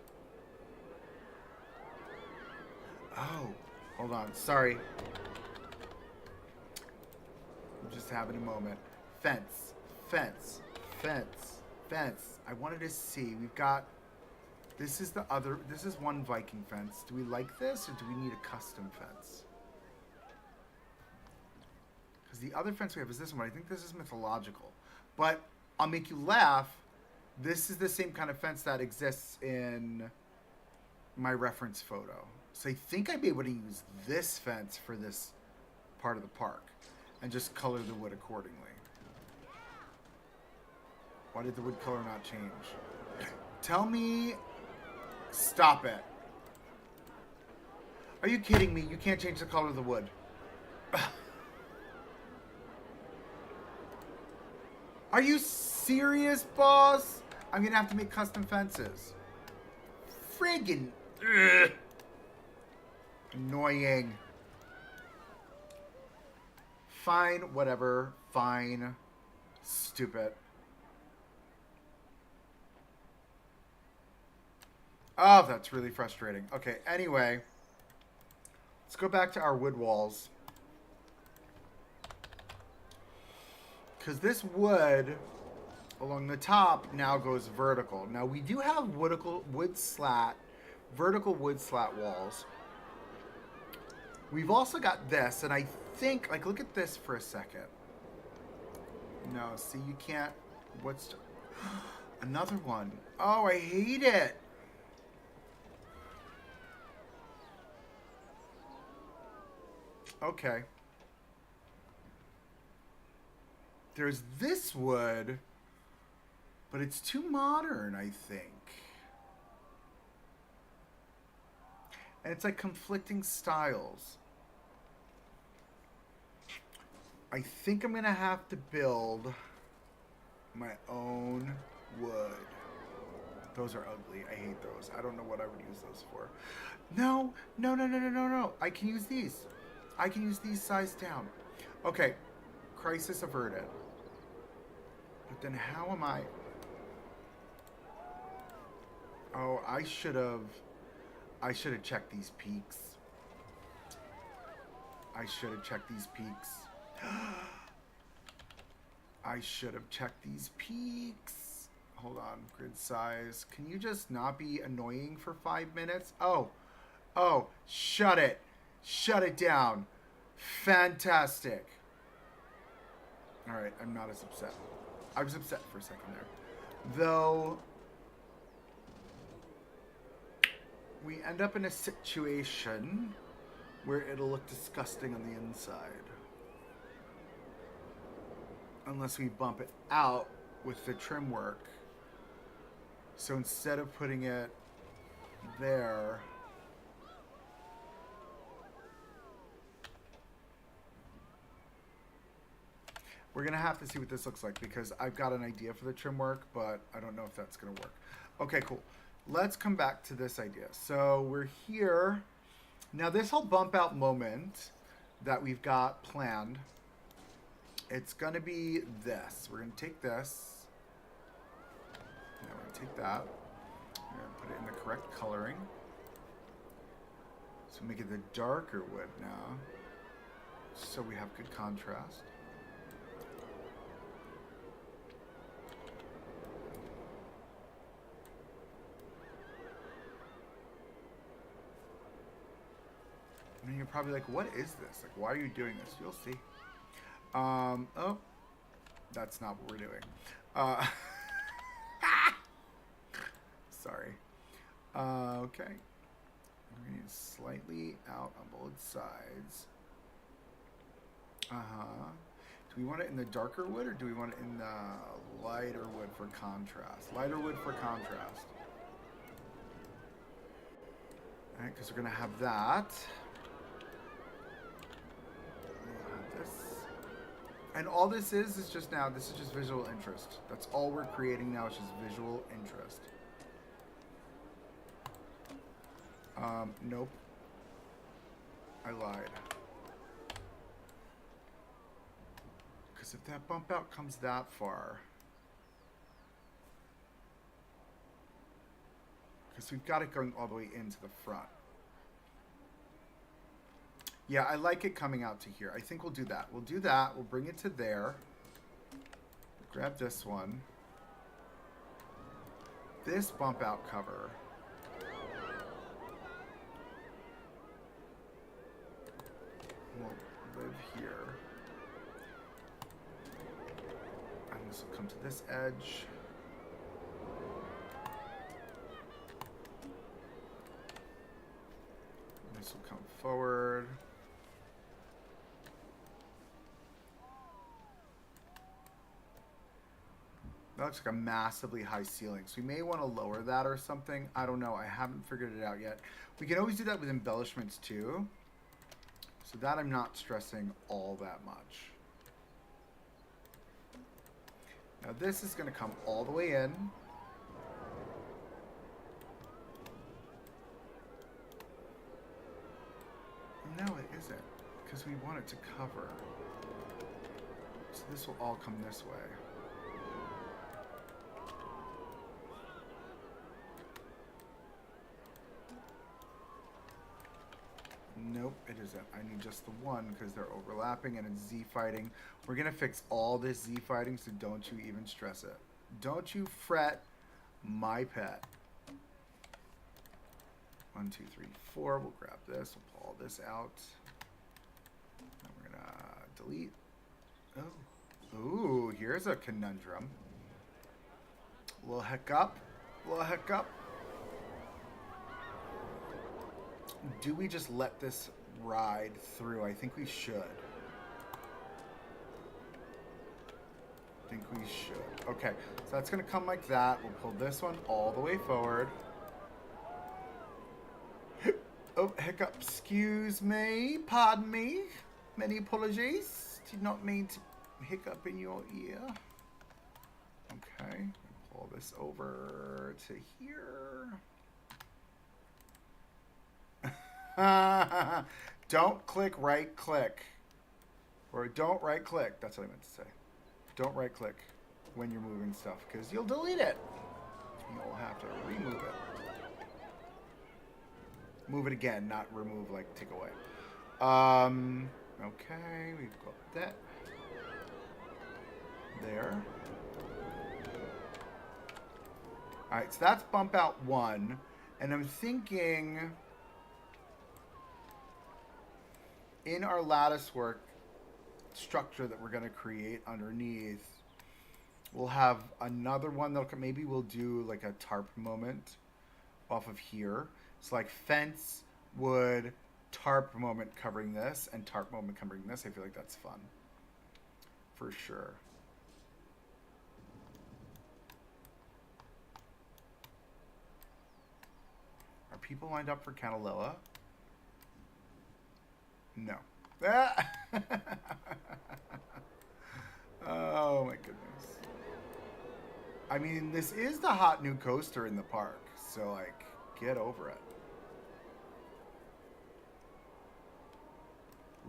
Oh, hold on. Sorry. I'm just having a moment. Fence, fence, fence, fence. I wanted to see. We've got. This is the other. This is one Viking fence. Do we like this, or do we need a custom fence? Because the other fence we have is this one. I think this is mythological. But I'll make you laugh. This is the same kind of fence that exists in my reference photo. So I think I'd be able to use this fence for this part of the park and just color the wood accordingly. Why did the wood color not change? Tell me. Stop it. Are you kidding me? You can't change the color of the wood. Are you serious, boss? I'm going to have to make custom fences. Friggin'. Ugh. Annoying. Fine, whatever. Fine. Stupid. Oh, that's really frustrating. Okay, anyway. Let's go back to our wood walls. Because this wood along the top now goes vertical. Now, we do have vertical wood slat walls. We've also got this, and I think, like, look at this for a second. No, see, you can't. What's another one? Oh, I hate it. Okay. There's this wood, but it's too modern, I think. And it's like conflicting styles. I think I'm going to have to build my own wood. Those are ugly. I hate those. I don't know what I would use those for. No. I can use these. I can use these sized down. Okay. Crisis averted. But then how am I... Oh, I should have checked these peaks. I should have checked these peaks. I should have checked these peaks. Hold on, grid size. Can you just not be annoying for 5 minutes? Oh, shut it. Shut it down. Fantastic. All right, I'm not as upset. I was upset for a second there. Though, we end up in a situation where it'll look disgusting on the inside. Unless we bump it out with the trim work. So instead of putting it there, we're going to have to see what this looks like because I've got an idea for the trim work, but I don't know if that's going to work. Okay, cool. Let's come back to this idea. So we're here. Now this whole bump out moment that we've got planned, it's going to be this. We're going to take this. Now we're going to take that. We're going to put it in the correct coloring. So make it the darker wood now. So we have good contrast. And you're probably like, what is this? Like, why are you doing this? You'll see. Oh, that's not what we're doing. Uh, sorry. Okay. We're going to slightly out on both sides. Uh-huh. Do we want it in the darker wood or do we want it in the lighter wood for contrast? Lighter wood for contrast. Alright, because we're going to have that. We'll have this. And all this is just now, this is just visual interest. That's all we're creating now, is just visual interest. Nope. I lied. Because if that bump out comes that far, because we've got it going all the way into the front. Yeah, I like it coming out to here. I think we'll do that. We'll do that. We'll bring it to there. Grab this one. This bump out cover. We'll live here. And this will come to this edge. And this will come forward. That looks like a massively high ceiling. So we may want to lower that or something. I don't know. I haven't figured it out yet. We can always do that with embellishments too. So that I'm not stressing all that much. Now this is going to come all the way in. No, it isn't. Because we want it to cover. So this will all come this way. Nope, it isn't. I need just the one because they're overlapping and it's Z-fighting. We're going to fix all this Z-fighting, so don't you even stress it. Don't you fret, my pet. 1, 2, 3, 4. We'll grab this. We'll pull all this out. Then we're going to delete. Oh. Ooh, here's a conundrum. A little hiccup. A little hiccup. Do we just let this ride through? I think we should. I think we should. Okay, so that's going to come like that. We'll pull this one all the way forward. Oh, hiccup. Excuse me. Pardon me. Many apologies. Did not mean to hiccup in your ear. Okay. Pull this over to here. Don't click right click. Or don't right click. That's what I meant to say. Don't right click when you're moving stuff because you'll delete it. You'll have to remove it. Move it again, not remove, like take away. Okay, we've got that. There. Alright, so that's bump out 1. And I'm thinking in our lattice work structure that we're going to create underneath, we'll have another one that maybe we'll do like a tarp moment off of here. So like fence, wood, tarp moment covering this, and tarp moment covering this. I feel like that's fun. For sure. Are people lined up for Canaloa? No. Oh my goodness. I mean, this is the hot new coaster in the park, so like, get over it.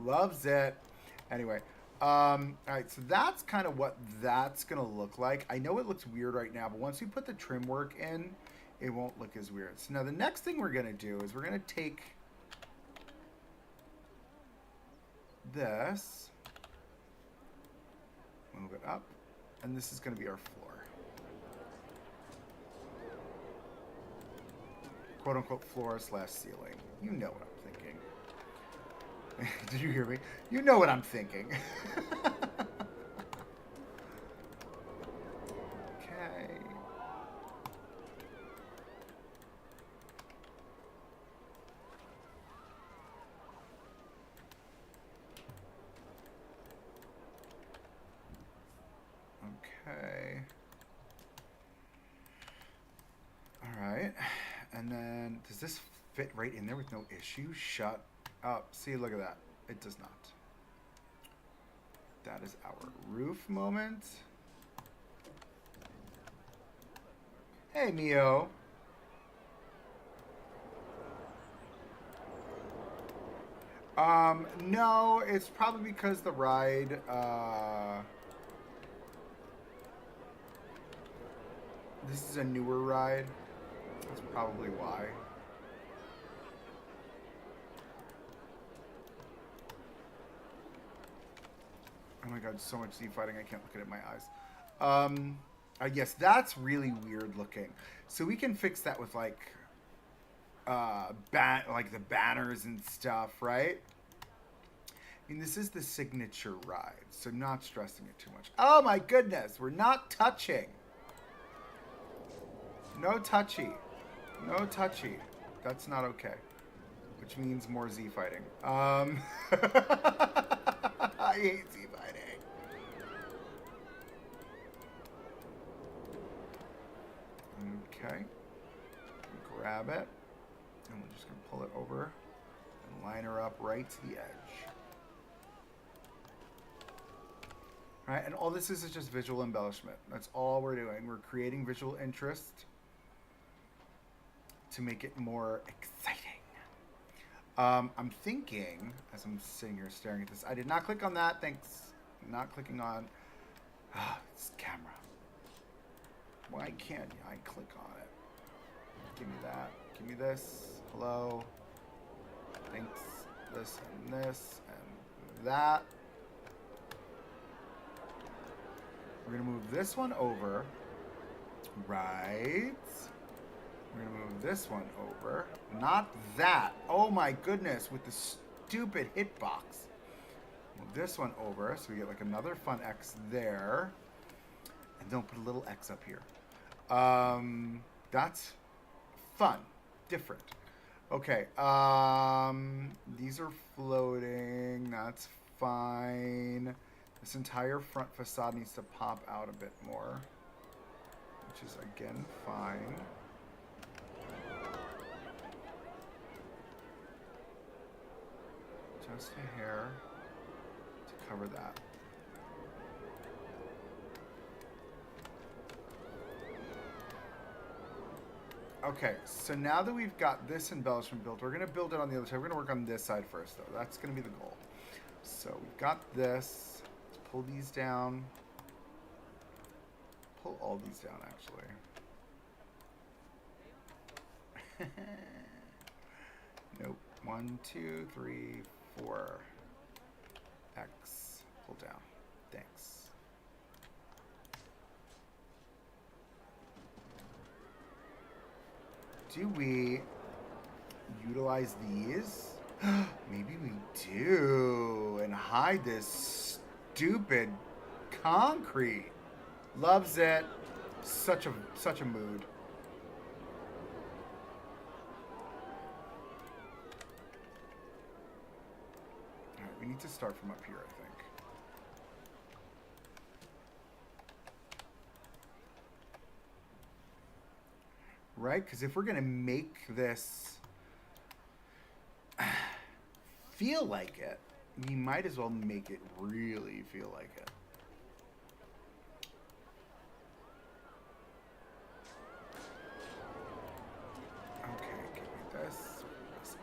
Loves it. Anyway, all right, so that's kind of what that's gonna look like. I know it looks weird right now, but once we put the trim work in, it won't look as weird. So now the next thing we're gonna do is we're gonna take this, move it up, and this is going to be our floor. Quote unquote floor / ceiling. You know what I'm thinking. Did you hear me? You know what I'm thinking. And then, does this fit right in there with no issue? Shut up. See, look at that. It does not. That is our roof moment. Hey, Mio. No, it's probably because the ride, this is a newer ride. That's probably why. Oh my god, so much Z fighting, I can't look at it in my eyes. Yes, that's really weird looking. So we can fix that with like like the banners and stuff, right? I mean, this is the signature ride, so I'm not stressing it too much. Oh my goodness, we're not touching. No touchy. No touchy. That's not okay. Which means more Z fighting. I hate Z fighting. Okay. Grab it. And we're just going to pull it over and line her up right to the edge. All right, and all this is just visual embellishment. That's all we're doing. We're creating visual interest to make it more exciting. I'm thinking, as I'm sitting here staring at this, I did not click on that. Thanks. Not clicking on this camera. Why can't I click on it? Give me that. Give me this. Hello. Thanks. This and this and that. We're going to move this one over. Right. We're going to move this one over. Not that. Oh my goodness, with the stupid hitbox. Move this one over so we get like another fun X there. And then put a little X up here. That's fun. Different. Okay. These are floating. That's fine. This entire front facade needs to pop out a bit more. Which is, again, fine. Just a hair to cover that. Okay, so now that we've got this embellishment built, we're going to build it on the other side. We're going to work on this side first, though. That's going to be the goal. So we've got this. Let's pull these down. Pull all these down, actually. Nope. 1, 2, 3, 4. X. Pull down. Thanks. Do we utilize these? Maybe we do. And hide this stupid concrete. Loves it. Such a mood. All right, we need to start from up here, I think. Right? Because if we're going to make this feel like it, we might as well make it really feel like it. Okay, give me this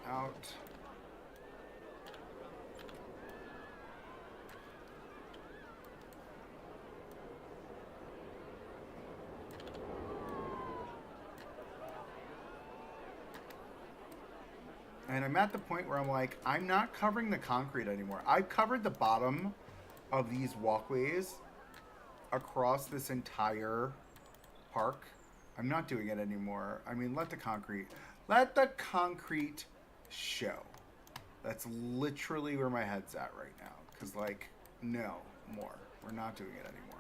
out. And I'm at the point where I'm like, I'm not covering the concrete anymore. I've covered the bottom of these walkways across this entire park. I'm not doing it anymore. I mean, let the concrete show. That's literally where my head's at right now. Because, like, no more. We're not doing it anymore.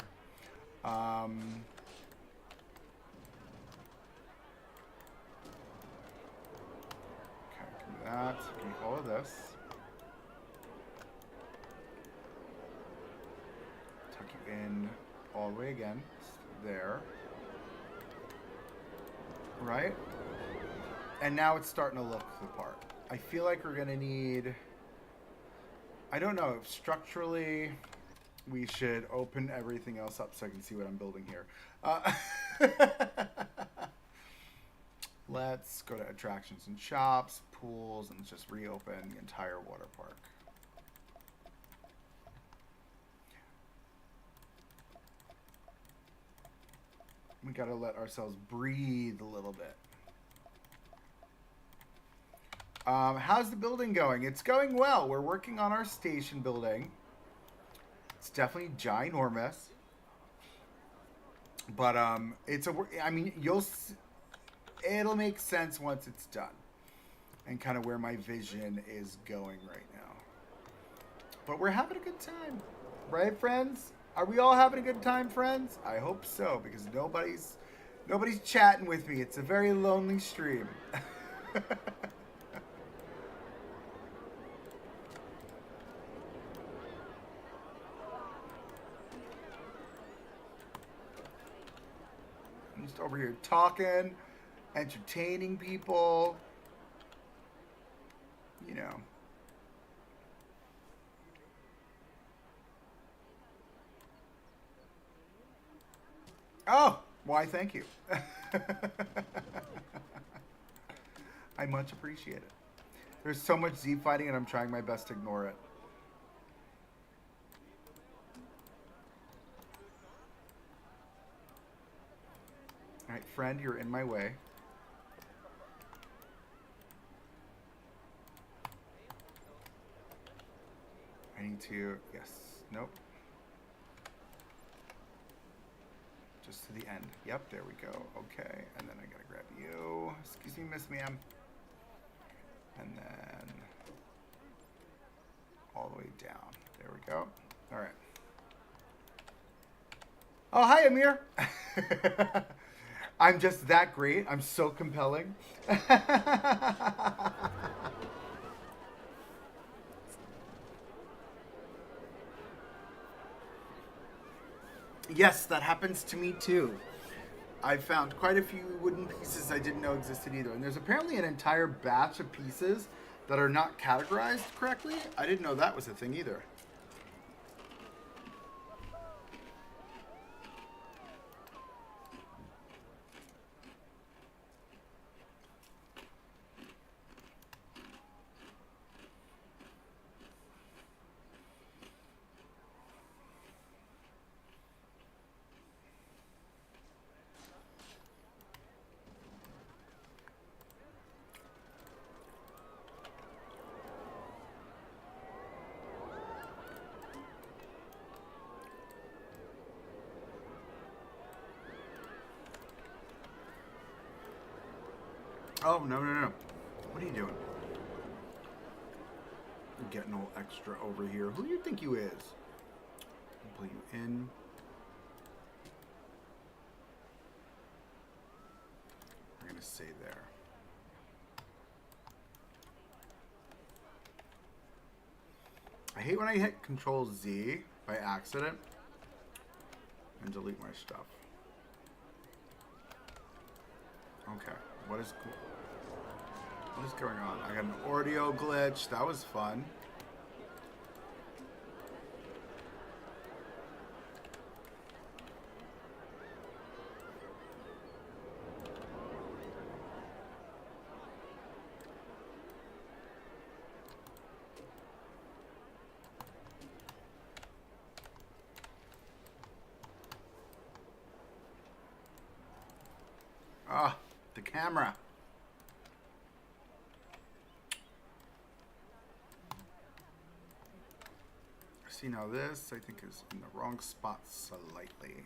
That, give me all of this. Tuck you in all the way again. There. Right? And now it's starting to look the part. I feel like we're going to need... I don't know. Structurally, we should open everything else up so I can see what I'm building here. Let's go to attractions and shops, pools, and just reopen the entire water park. We got to let ourselves breathe a little bit. How's the building going? It's going well. We're working on our station building. It's definitely ginormous. But it's a... I mean, it'll make sense once it's done. And kind of where my vision is going right now. But we're having a good time. Right, friends? Are we all having a good time, friends? I hope so, because nobody's chatting with me. It's a very lonely stream. I'm just over here talking, entertaining people. You know. Oh, why, thank you. I much appreciate it. There's so much Z fighting and I'm trying my best to ignore it. Alright, friend, you're in my way. I need to... Yes. Nope. Just to the end. Yep, there we go. Okay, and then I gotta grab you. Excuse me, Miss Ma'am. And then... all the way down. There we go. Alright. Oh, hi, Amir! I'm just that great. I'm so compelling. Yes, that happens to me too. I found quite a few wooden pieces I didn't know existed either. And there's apparently an entire batch of pieces that are not categorized correctly. I didn't know that was a thing either. Oh, no, no, no. What are you doing? You're getting all extra over here. Who do you think you is? I'll pull you in. We're going to stay there. I hate when I hit Control Z by accident and delete my stuff. Okay, what is going on? I got an audio glitch. That was fun. Ah, the camera. See, now this, I think, is in the wrong spot slightly.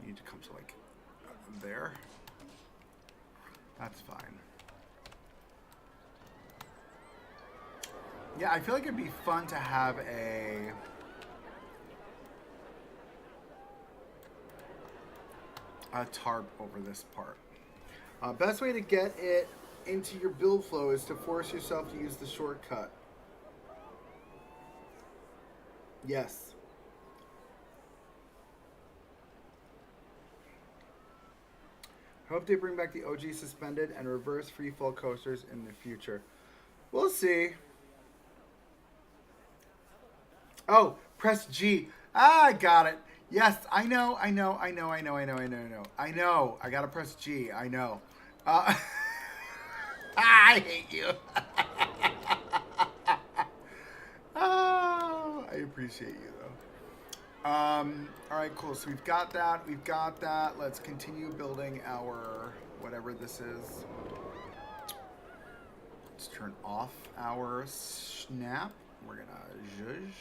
You need to come to, like, there. That's fine. Yeah, I feel like it'd be fun to have a... tarp over this part. Best way to get it into your build flow is to force yourself to use the shortcut. Yes. Hope they bring back the OG suspended and reverse free fall coasters in the future. We'll see. Oh, press G. Ah, I got it. Yes, I know. I gotta press G. I know. I hate you. Oh, I appreciate you though. All right, cool. So we've got that. We've got that. Let's continue building our whatever this is. Let's turn off our snap. We're gonna zhuzh.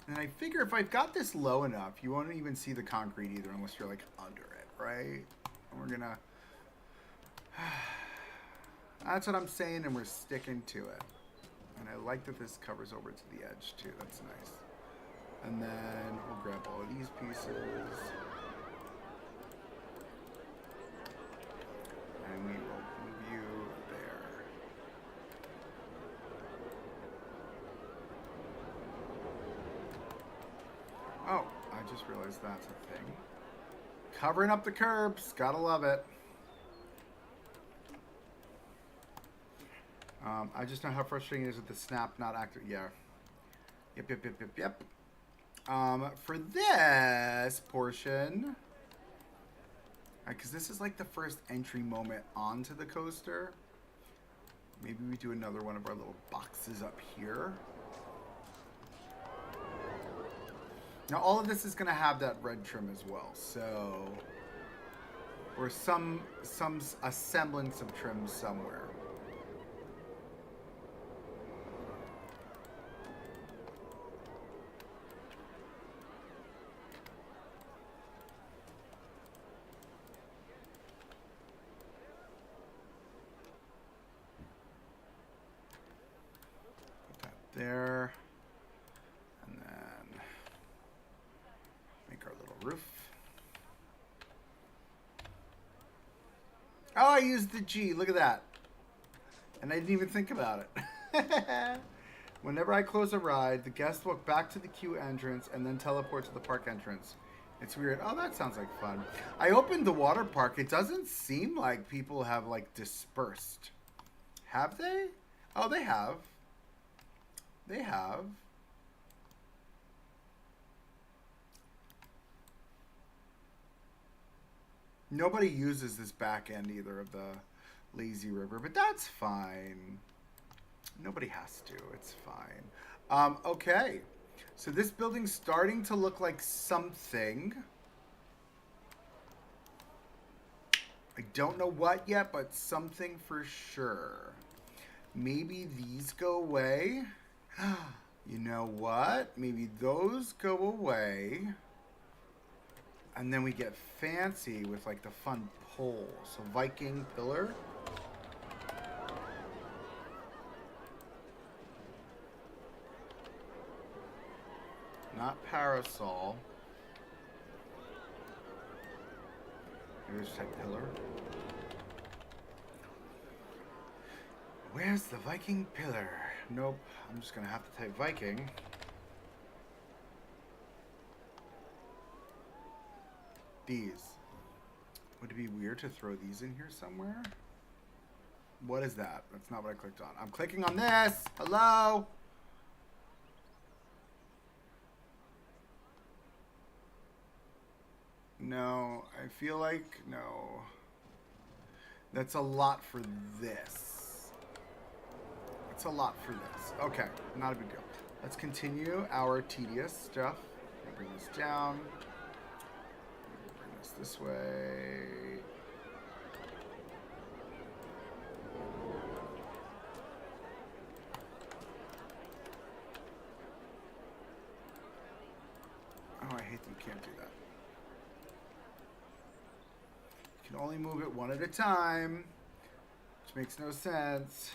And I figure if I've got this low enough, you won't even see the concrete either unless you're like under it, right? And we're gonna... That's what I'm saying, and we're sticking to it. And I like that this covers over to the edge too, that's nice. And then we'll grab all of these pieces. And we will move you there. Oh, I just realized that's a thing. Covering up the curbs. Gotta love it. I just know how frustrating it is with the snap not active. Yeah. Yep. For this portion, because this is like the first entry moment onto the coaster, maybe we do another one of our little boxes up here. Now all of this is going to have that red trim as well, so, or a semblance of trim somewhere. There, and then make our little roof. Oh, I used the G, look at that. And I didn't even think about it. Whenever I close a ride, the guests walk back to the queue entrance and then teleport to the park entrance. It's weird. Oh, that sounds like fun. I opened the water park. It doesn't seem like people have like dispersed. Have they? Oh, they have. They have. Nobody uses this back end either of the lazy river, but that's fine. Nobody has to. It's fine. Okay. So this building's starting to look like something. I don't know what yet, but something for sure. Maybe these go away. You know what? Maybe those go away. And then we get fancy with like the fun pole. So Viking pillar. Not parasol. Maybe just type pillar. Where's the Viking pillar? Nope. I'm just gonna have to type Viking. These. Would it be weird to throw these in here somewhere? What is that? That's not what I clicked on. I'm clicking on this! Hello? No, I feel like, no. That's a lot for this. It's a lot for this. Okay, not a big deal. Let's continue our tedious stuff. Bring this down. Bring this way. Oh, I hate that you can't do that. You can only move it one at a time, which makes no sense.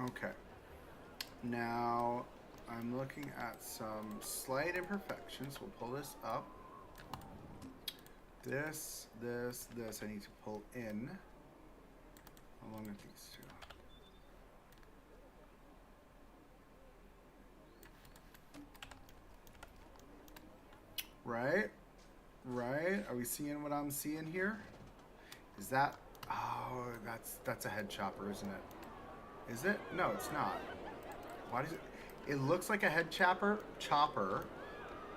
Okay. Now, I'm looking at some slight imperfections. We'll pull this up. This, I need to pull in along with these two. Right? Right? Are we seeing what I'm seeing here? Is that... Oh, that's a head chopper, isn't it? Is it? No, it's not. Why does it... It looks like a head chopper,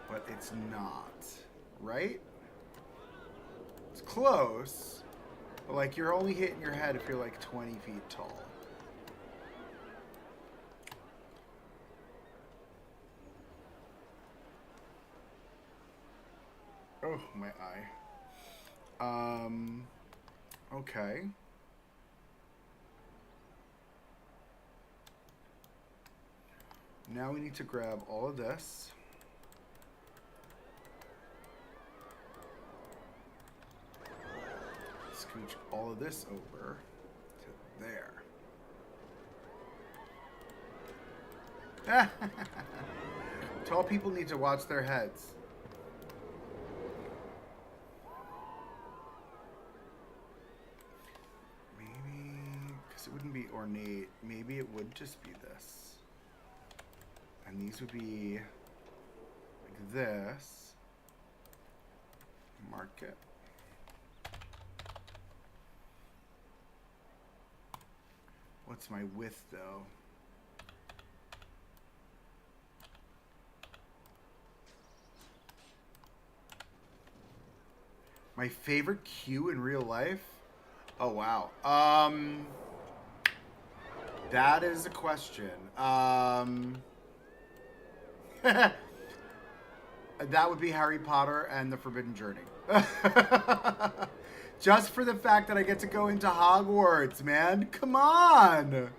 but it's not. Right? It's close, but like you're only hitting your head if you're like 20 feet tall. Oh, my eye. Okay. Now we need to grab all of this. Scooch all of this over to there. Tall people need to watch their heads. Maybe, because it wouldn't be ornate, maybe it would just be this. And these would be like this. Mark it. What's my width, though? My favorite cue in real life? Oh, wow. That is a question. That would be Harry Potter and the Forbidden Journey. Just for the fact that I get to go into Hogwarts, man. Come on!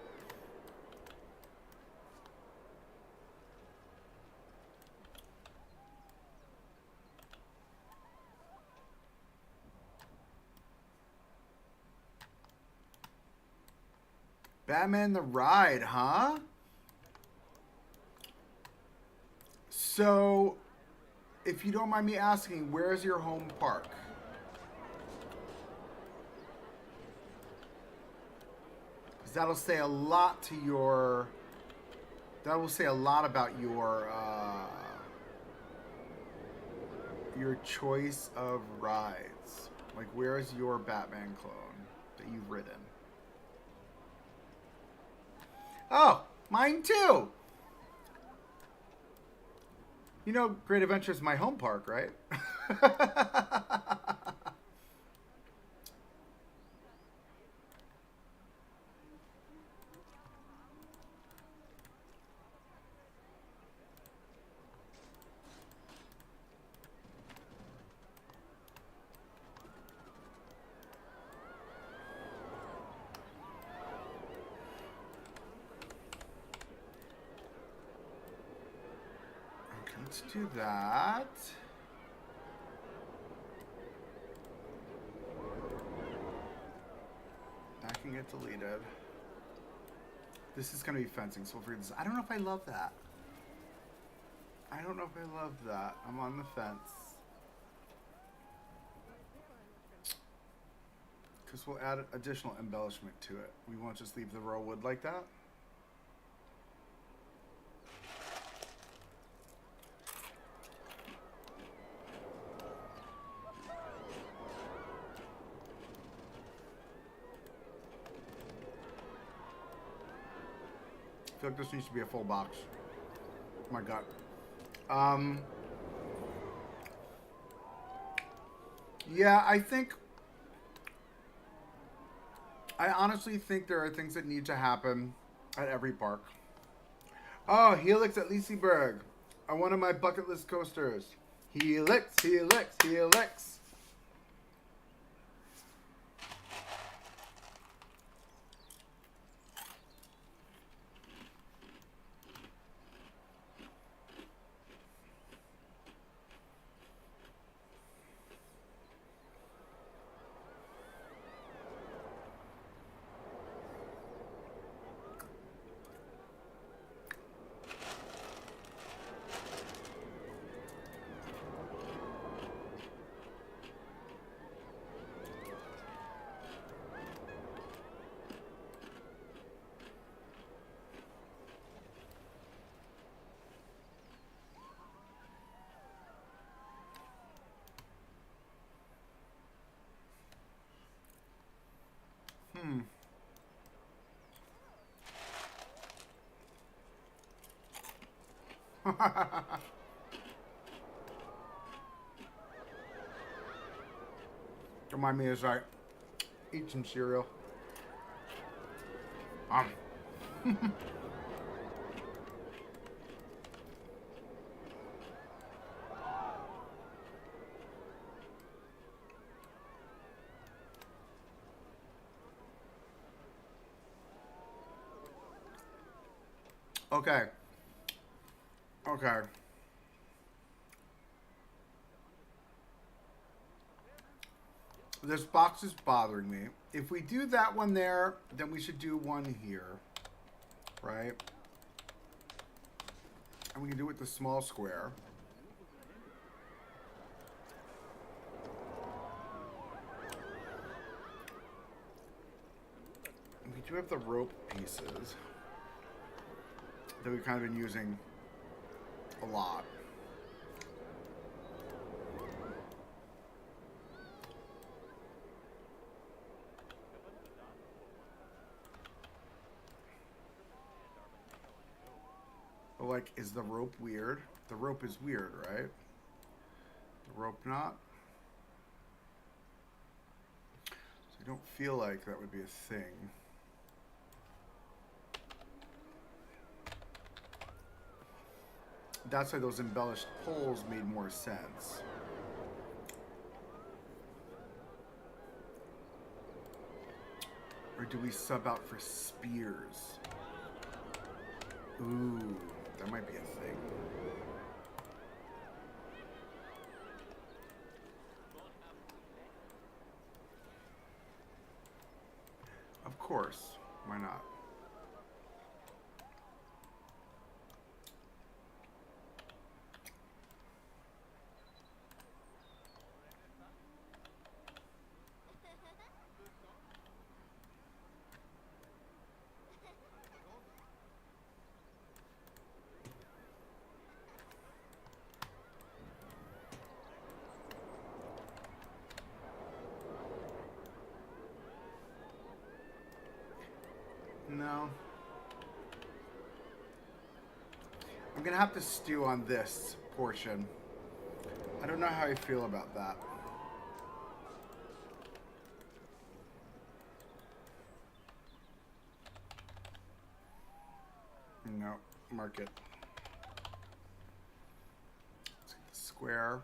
Batman the Ride, huh? So, if you don't mind me asking, where's your home park? That'll say a lot to your... That will say a lot about your choice of rides. Like, where's your Batman clone that you've ridden? Oh, mine too! You know, Great Adventure is my home park, right? Let's do that. That can get deleted. This is going to be fencing, so we'll figure this out. I don't know if I love that. I don't know if I love that. I'm on the fence. Because we'll add additional embellishment to it. We won't just leave the raw wood like that. I feel like this needs to be a full box. Oh my god. Yeah, I honestly think there are things that need to happen at every park. Oh, Helix at Liseberg. One of my bucket list coasters. Helix, Helix, Helix. Remind me as I eat some cereal. Um. Okay. Okay. This box is bothering me. If we do that one there, then we should do one here. Right? And we can do it with the small square. We do have the rope pieces that we've kind of been using a lot. But like, is the rope weird? The rope is weird, right? The rope not? So I don't feel like that would be a thing. That's why those embellished poles made more sense. Or do we sub out for spears? Ooh, that might be a thing. Of course, why not? No. I'm gonna have to stew on this portion. I don't know how I feel about that. No, mark it. Let's get the square.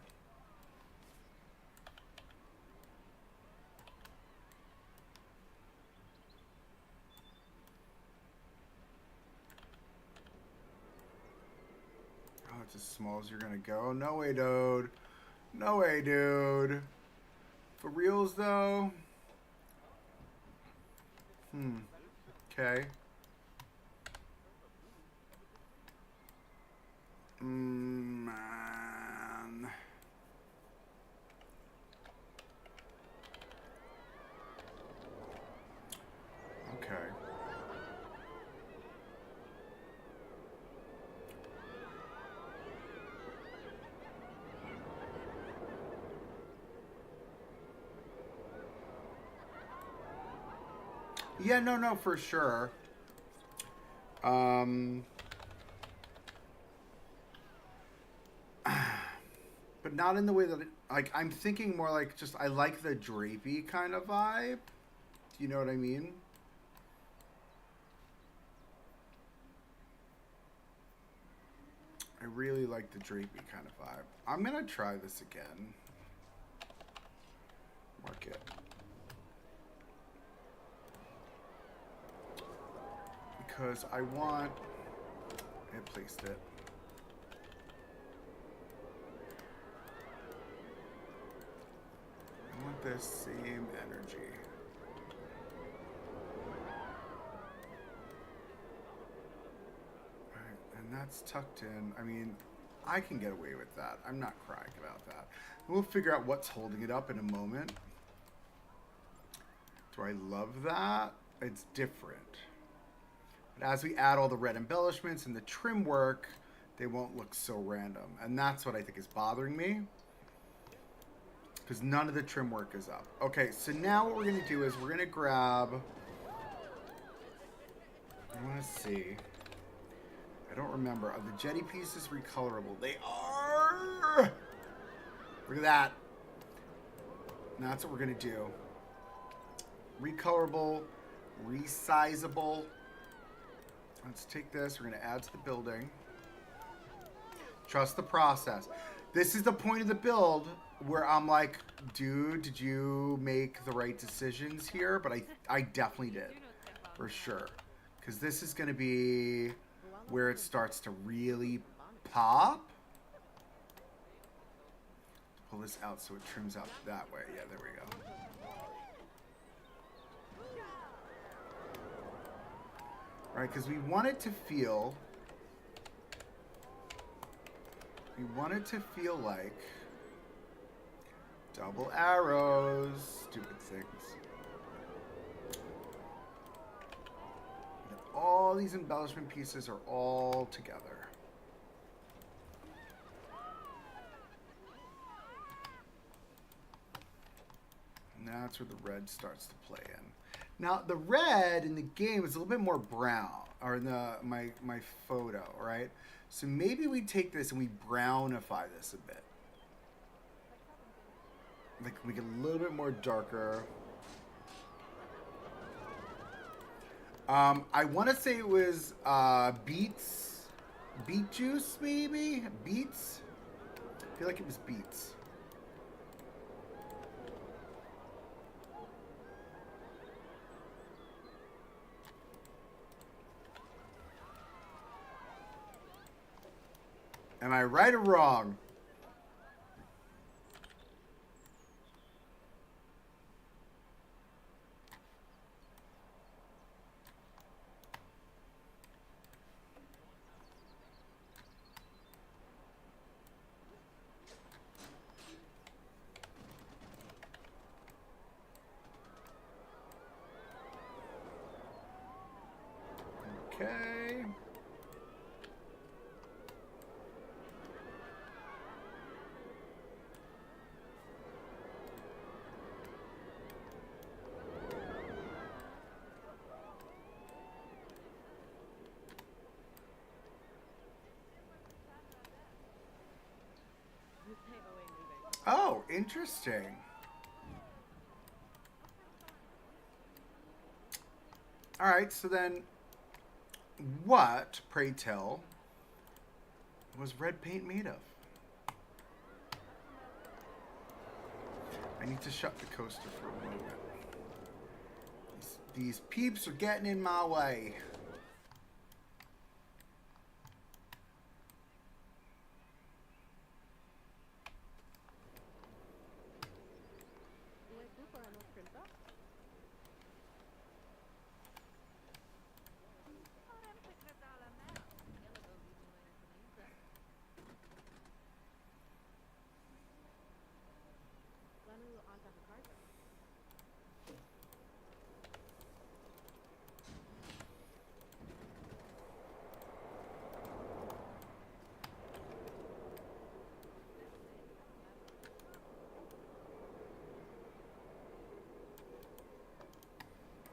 Oh, it's as small as you're gonna go. No way, dude. No way, dude. For reals, though? Okay. Man. Okay. Yeah, no, for sure. But not in the way that like I'm thinking more like just I like the drapey kind of vibe. Do you know what I mean? I really like the drapey kind of vibe. I'm gonna try this again. Mark it. Because I want... I placed it. I want this same energy. Right, and that's tucked in. I mean, I can get away with that. I'm not crying about that. We'll figure out what's holding it up in a moment. Do I love that? It's different. But as we add all the red embellishments and the trim work, they won't look so random. And that's what I think is bothering me. Because none of the trim work is up. Okay, so now what we're going to do is we're going to grab... I want to see. I don't remember. Are the jetty pieces recolorable? They are! Look at that. Now that's what we're going to do. Recolorable, resizable. Let's take this. We're going to add to the building. Trust the process. This is the point of the build where I'm like, dude, did you make the right decisions here? But I definitely did, for sure. Because this is going to be where it starts to really pop. Pull this out so it trims out that way. Yeah, there we go. All right, because we want it to feel... We want it to feel like double arrows, stupid things. And all these embellishment pieces are all together. And that's where the red starts to play in. Now the red in the game is a little bit more brown, or in the my photo, right? So maybe we take this and we brownify this a bit. Like we get a little bit more darker. I want to say it was beets, beet juice maybe? Beets? I feel like it was beets. Am I right or wrong? Okay. Oh, interesting. All right, so then what, pray tell, was red paint made of? I need to shut the coaster for a moment. These peeps are getting in my way.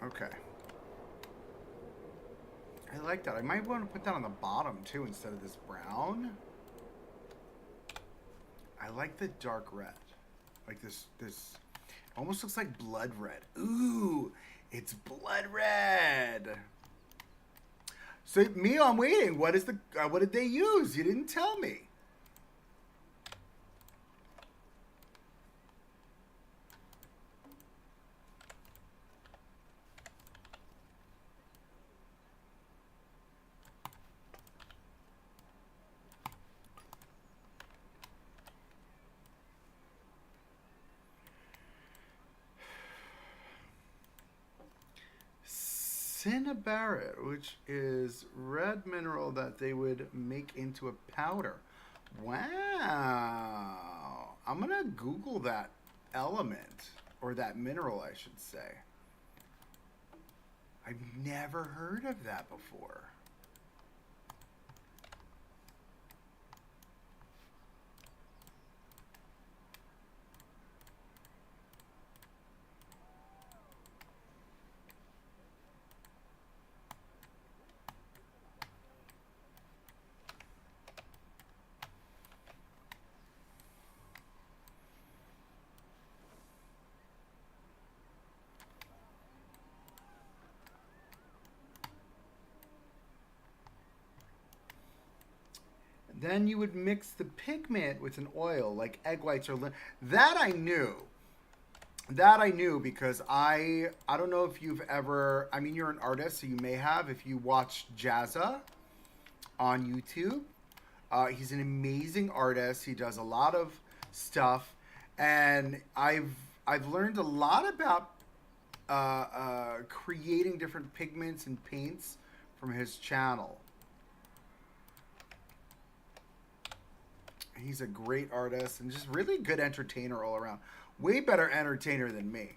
Okay. I like that. I might want to put that on the bottom too instead of this brown. I like the dark red. Like this almost looks like blood red. Ooh, it's blood red. So Mio, I'm waiting. What did they use? You didn't tell me. Cinnabarit, which is red mineral that they would make into a powder. Wow. I'm going to Google that element, or that mineral, I should say. I've never heard of that before. Then you would mix the pigment with an oil like egg whites or that I knew. That I knew because I don't know if you've ever, I mean, you're an artist, so you may have if you watched Jazza on YouTube. He's an amazing artist. He does a lot of stuff, and I've learned a lot about creating different pigments and paints from his channel. He's a great artist and just really good entertainer all around. Way better entertainer than me.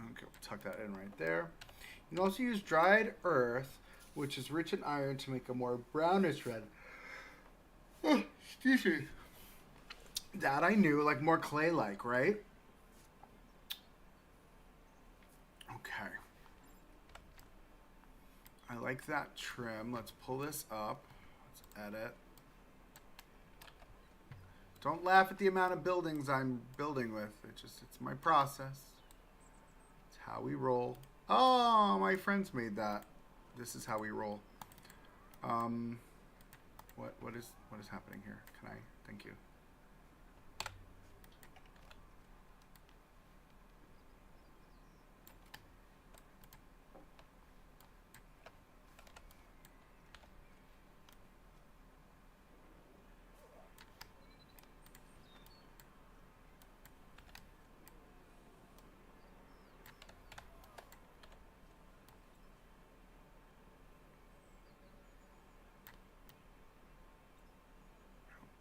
Okay, we'll tuck that in right there. You can also use dried earth, which is rich in iron, to make a more brownish red. Oh, excuse me. That I knew, like more clay-like, right? Okay. I like that trim. Let's pull this up. Let's edit. Don't laugh at the amount of buildings I'm building with. It's my process. It's how we roll. Oh, my friends made that. This is how we roll. What is happening here? Can I? Thank you.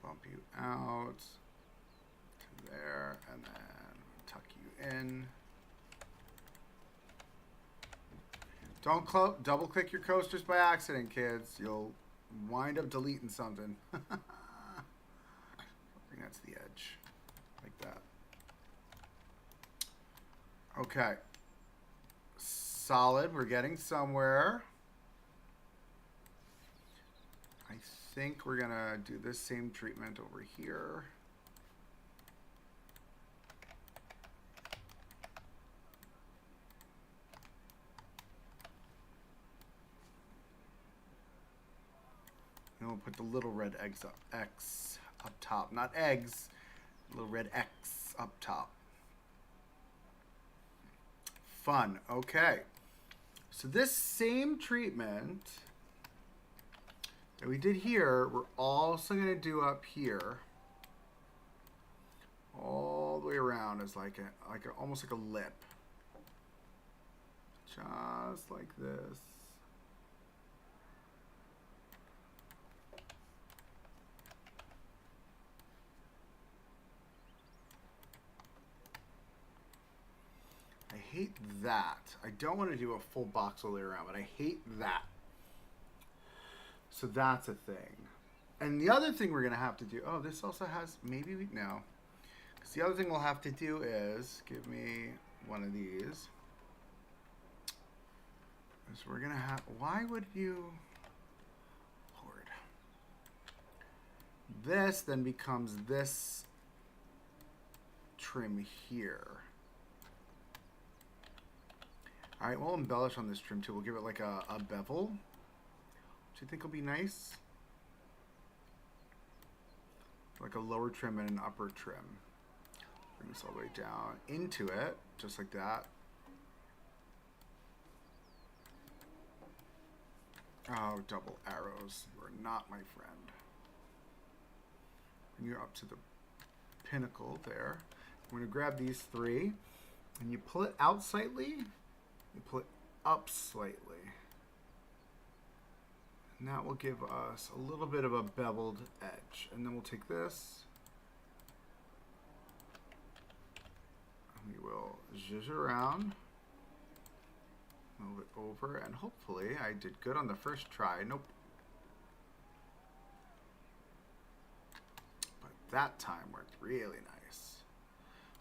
Bump you out to there, and then tuck you in. Don't double click your coasters by accident, kids. You'll wind up deleting something. Bring that to the edge, like that. Okay. Solid, we're getting somewhere. I think we're gonna do this same treatment over here. And we'll put the little red X up top. Not eggs, little red X up top. Fun, okay. So this same treatment that we did here, we're also gonna do up here, all the way around as almost like a lip, just like this. I hate that. I don't want to do a full box all the way around, but I hate that. So that's a thing. And the other thing we're going to have to do, oh, this also has, maybe we, no. Because the other thing we'll have to do is, give me one of these. So we're going to have, why would you, Lord. This then becomes this trim here. All right, we'll embellish on this trim too. We'll give it like a bevel, which I think will be nice. Like a lower trim and an upper trim. Bring this all the way down into it, just like that. Oh, double arrows. You are not my friend. Bring you up to the pinnacle there. I'm going to grab these three, and you pull it out slightly. You pull it up slightly. And that will give us a little bit of a beveled edge. And then we'll take this. And we will zhuzh it around. Move it over, and hopefully I did good on the first try. Nope. But that time worked really nice.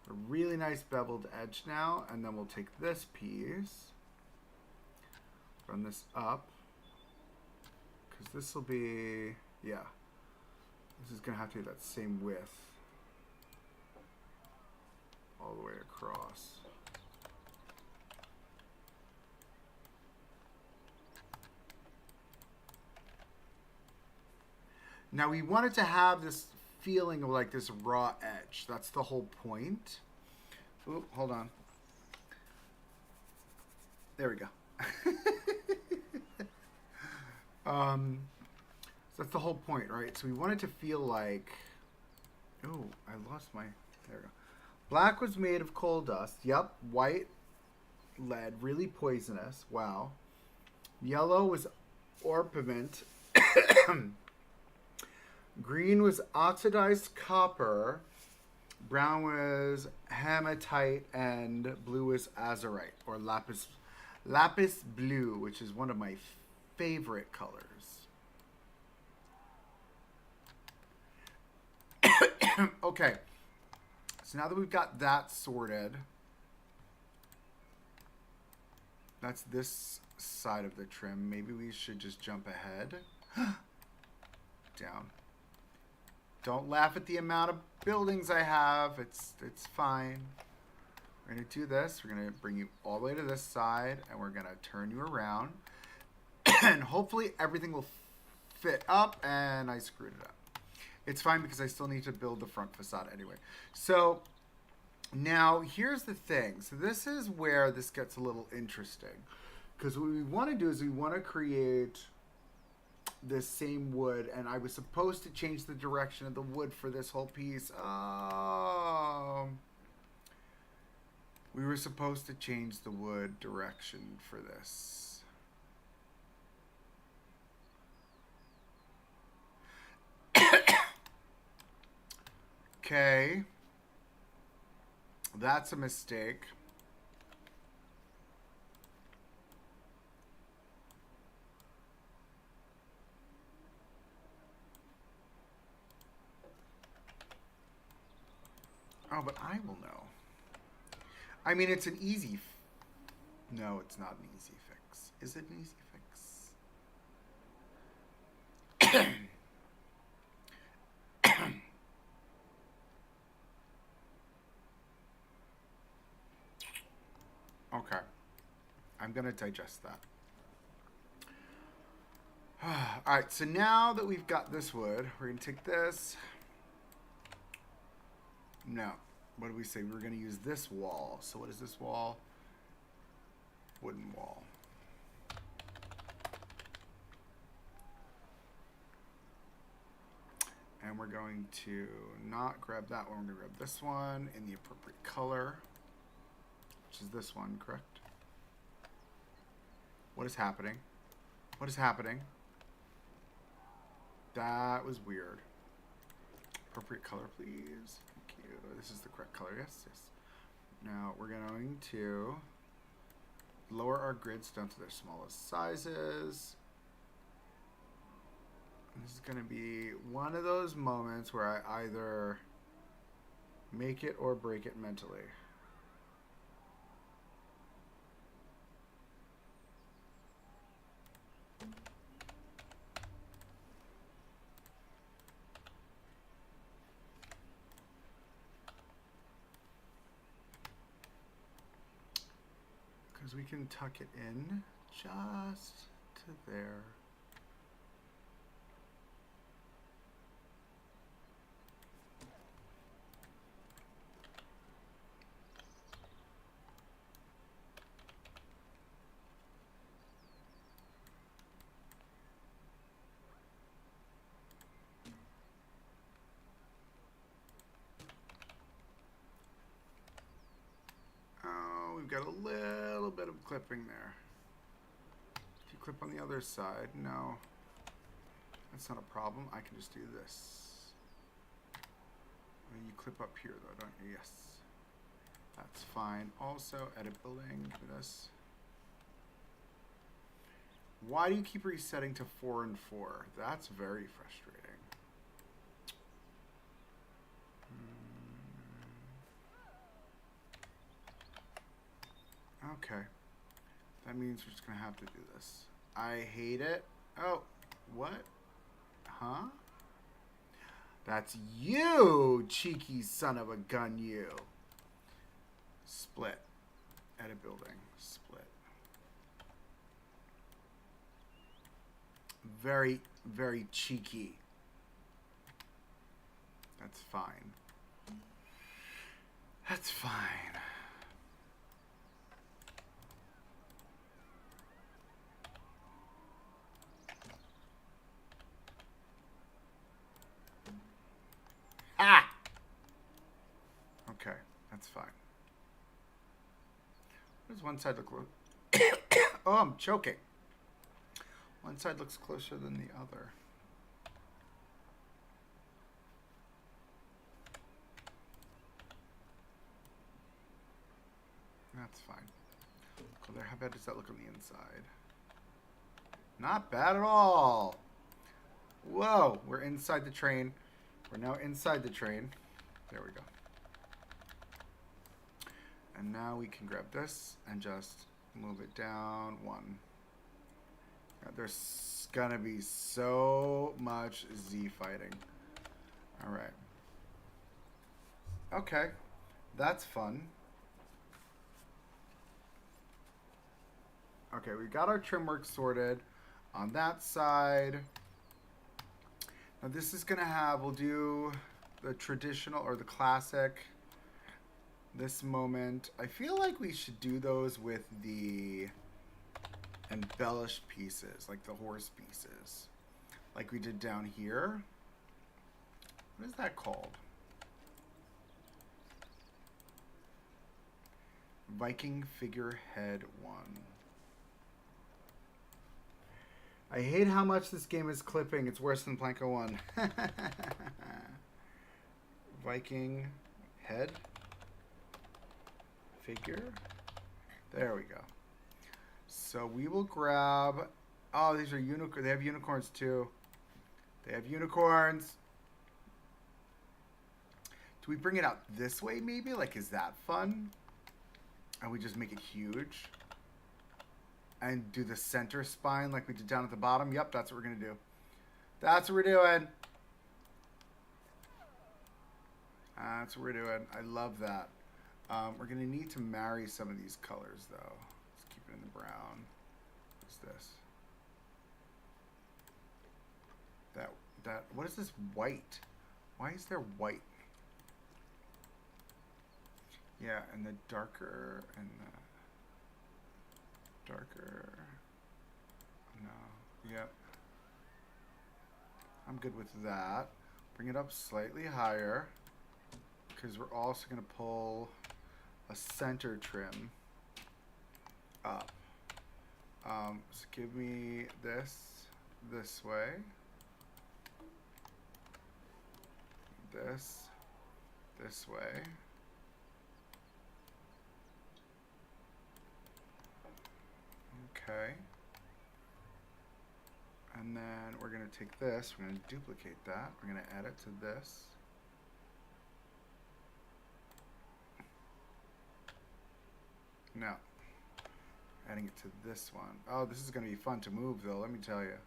A really nice beveled edge now, and then we'll take this piece, run this up, because this will be, yeah, this is going to have to be that same width all the way across. Now we wanted to have this feeling of like this raw edge. That's the whole point. Oop, hold on. There we go. So that's the whole point, right? So we wanted to feel like, oh, I lost my, there we go. Black was made of coal dust. Yep. White, lead, really poisonous. Wow. Yellow was orpiment. Green was oxidized copper. Brown was hematite, and blue was azurite, or lapis blue, which is one of my favorite colors. Okay, so now that we've got that sorted, that's this side of the trim. Maybe we should just jump ahead. Down. Don't laugh at the amount of buildings I have. It's fine. We're going to do this. We're going to bring you all the way to this side, and we're going to turn you around. And hopefully everything will fit up, and I screwed it up. It's fine because I still need to build the front facade anyway. So now here's the thing. So this is where this gets a little interesting. Because what we want to do is we want to create this same wood, and I was supposed to change the direction of the wood for this whole piece. We were supposed to change the wood direction for this. Okay. That's a mistake. Oh, but I will know. I mean, it's an easy... No, it's not an easy fix. Is it an easy fix? Okay. I'm going to digest that. Alright, so now that we've got this wood, we're going to take this... No. What do we say? We're going to use this wall. So what is this wall? Wooden wall. And we're going to not grab that one. We're going to grab this one in the appropriate color, which is this one, correct? What is happening? What is happening? That was weird. Appropriate color, please. Thank you. This is the correct color. Yes, yes. Now we're going to lower our grids down to their smallest sizes. And this is going to be one of those moments where I either make it or break it mentally. We can tuck it in just to there. Oh, we've got a little bit of clipping there. If you clip on the other side, no, that's not a problem. I can just do this. You clip up here though, don't you? Yes. That's fine. Also, edit building. Do this. Why do you keep resetting to 4 and 4? That's very frustrating. Okay. That means we're just going to have to do this. I hate it. Oh, what? Huh? That's you, cheeky son of a gun, you. Split. Edit building. Split. Very, very cheeky. That's fine. That's fine. Ah! Okay, that's fine. What does one side look like? Oh, I'm choking. One side looks closer than the other. That's fine. Cool there. How bad does that look on the inside? Not bad at all. Whoa, we're inside the train. We're now inside the train. There we go. And now we can grab this and just move it down 1. There's gonna be so much Z fighting. All right. Okay, that's fun. Okay, we got our trim work sorted on that side. Now this is gonna have, we'll do the traditional or the classic this moment. I feel like we should do those with the embellished pieces, like the horse pieces, like we did down here. What is that called? Viking figurehead 1. I hate how much this game is clipping. It's worse than Planka 1. Viking head figure. There we go. So we will grab... Oh, these are unicorns. They have unicorns too. They have unicorns. Do we bring it out this way maybe? Like, is that fun? And we just make it huge? And do the center spine like we did down at the bottom? Yep, that's what we're going to do. That's what we're doing. That's what we're doing. I love that. We're going to need to marry some of these colors, though. Let's keep it in the brown. What's this? What is this white? Why is there white? Yeah, and the darker and the darker. No. Yep. I'm good with that. Bring it up slightly higher because we're also going to pull a center trim up. So give me this way. This way. Okay. And then we're going to take this, we're going to duplicate that, we're going to add it to this. No. Adding it to this one. Oh, this is going to be fun to move though, let me tell you.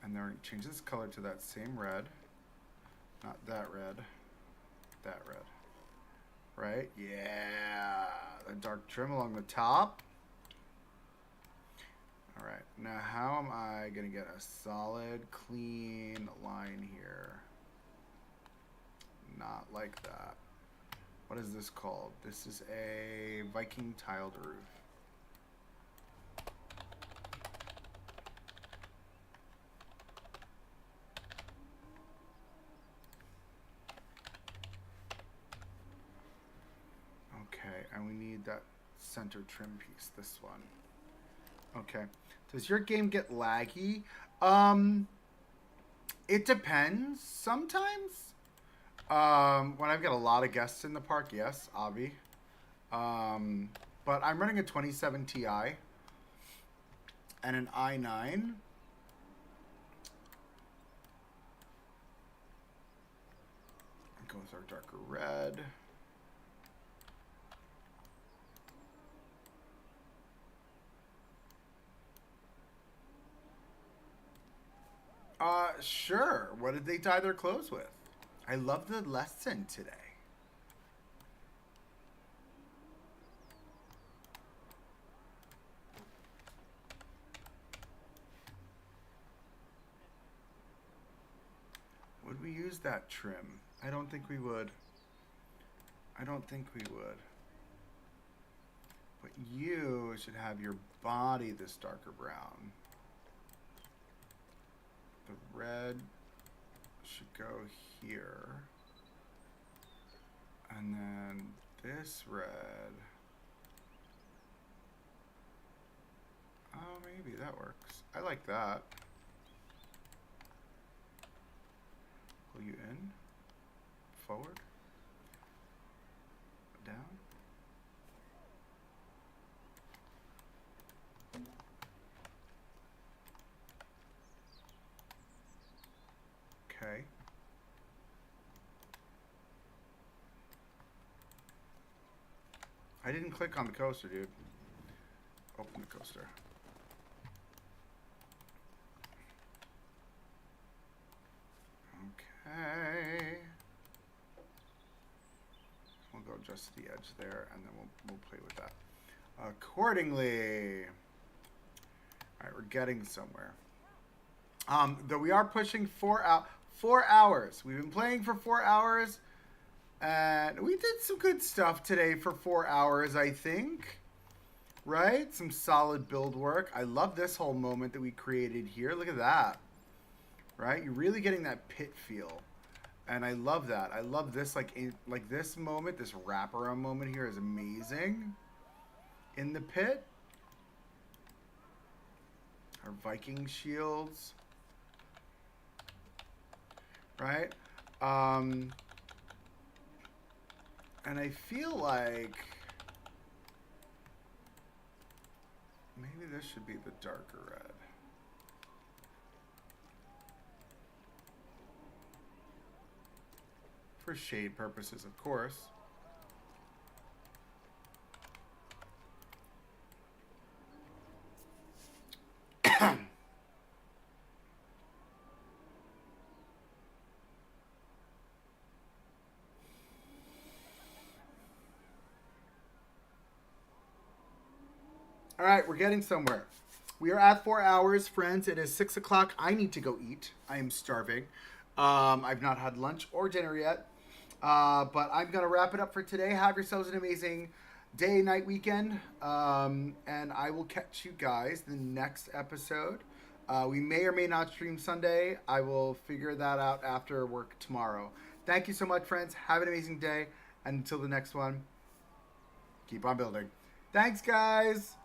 And then we're going to change this color to that same red. Not that red. That red. Right? Yeah. The dark trim along the top. Alright, now how am I going to get a solid, clean line here? Not like that. What is this called? This is a Viking tiled roof. Okay, and we need that center trim piece, this one. Okay. Does your game get laggy? It depends. Sometimes. When I've got a lot of guests in the park, yes, Avi. Um, but I'm running a 27 Ti and an i9. Go with our darker red. Sure. What did they dye their clothes with? I love the lesson today. Would we use that trim? I don't think we would. I don't think we would. But you should have your body this darker brown. The red should go here. And then this red. Oh, maybe that works. I like that. Pull you in. Forward. Down. Okay. I didn't click on the coaster, dude. Open the coaster. Okay. We'll go just to the edge there, and then we'll play with that accordingly. All right, we're getting somewhere. Though we are pushing 4 hours. We've been playing for 4 hours, and we did some good stuff today for 4 hours, I think. Right? Some solid build work. I love this whole moment that we created here. Look at that. Right? You're really getting that pit feel. And I love that. I love this, like this moment, this wraparound moment here is amazing. In the pit. Our Viking shields. Right? And I feel like maybe this should be the darker red. For shade purposes, of course. All right, we're getting somewhere. We are at 4 hours, friends. It is 6 o'clock. I need to go eat. I am starving. I've not had lunch or dinner yet. But I'm going to wrap it up for today. Have yourselves an amazing day, night, weekend. And I will catch you guys the next episode. We may or may not stream Sunday. I will figure that out after work tomorrow. Thank you so much, friends. Have an amazing day. And until the next one, keep on building. Thanks, guys.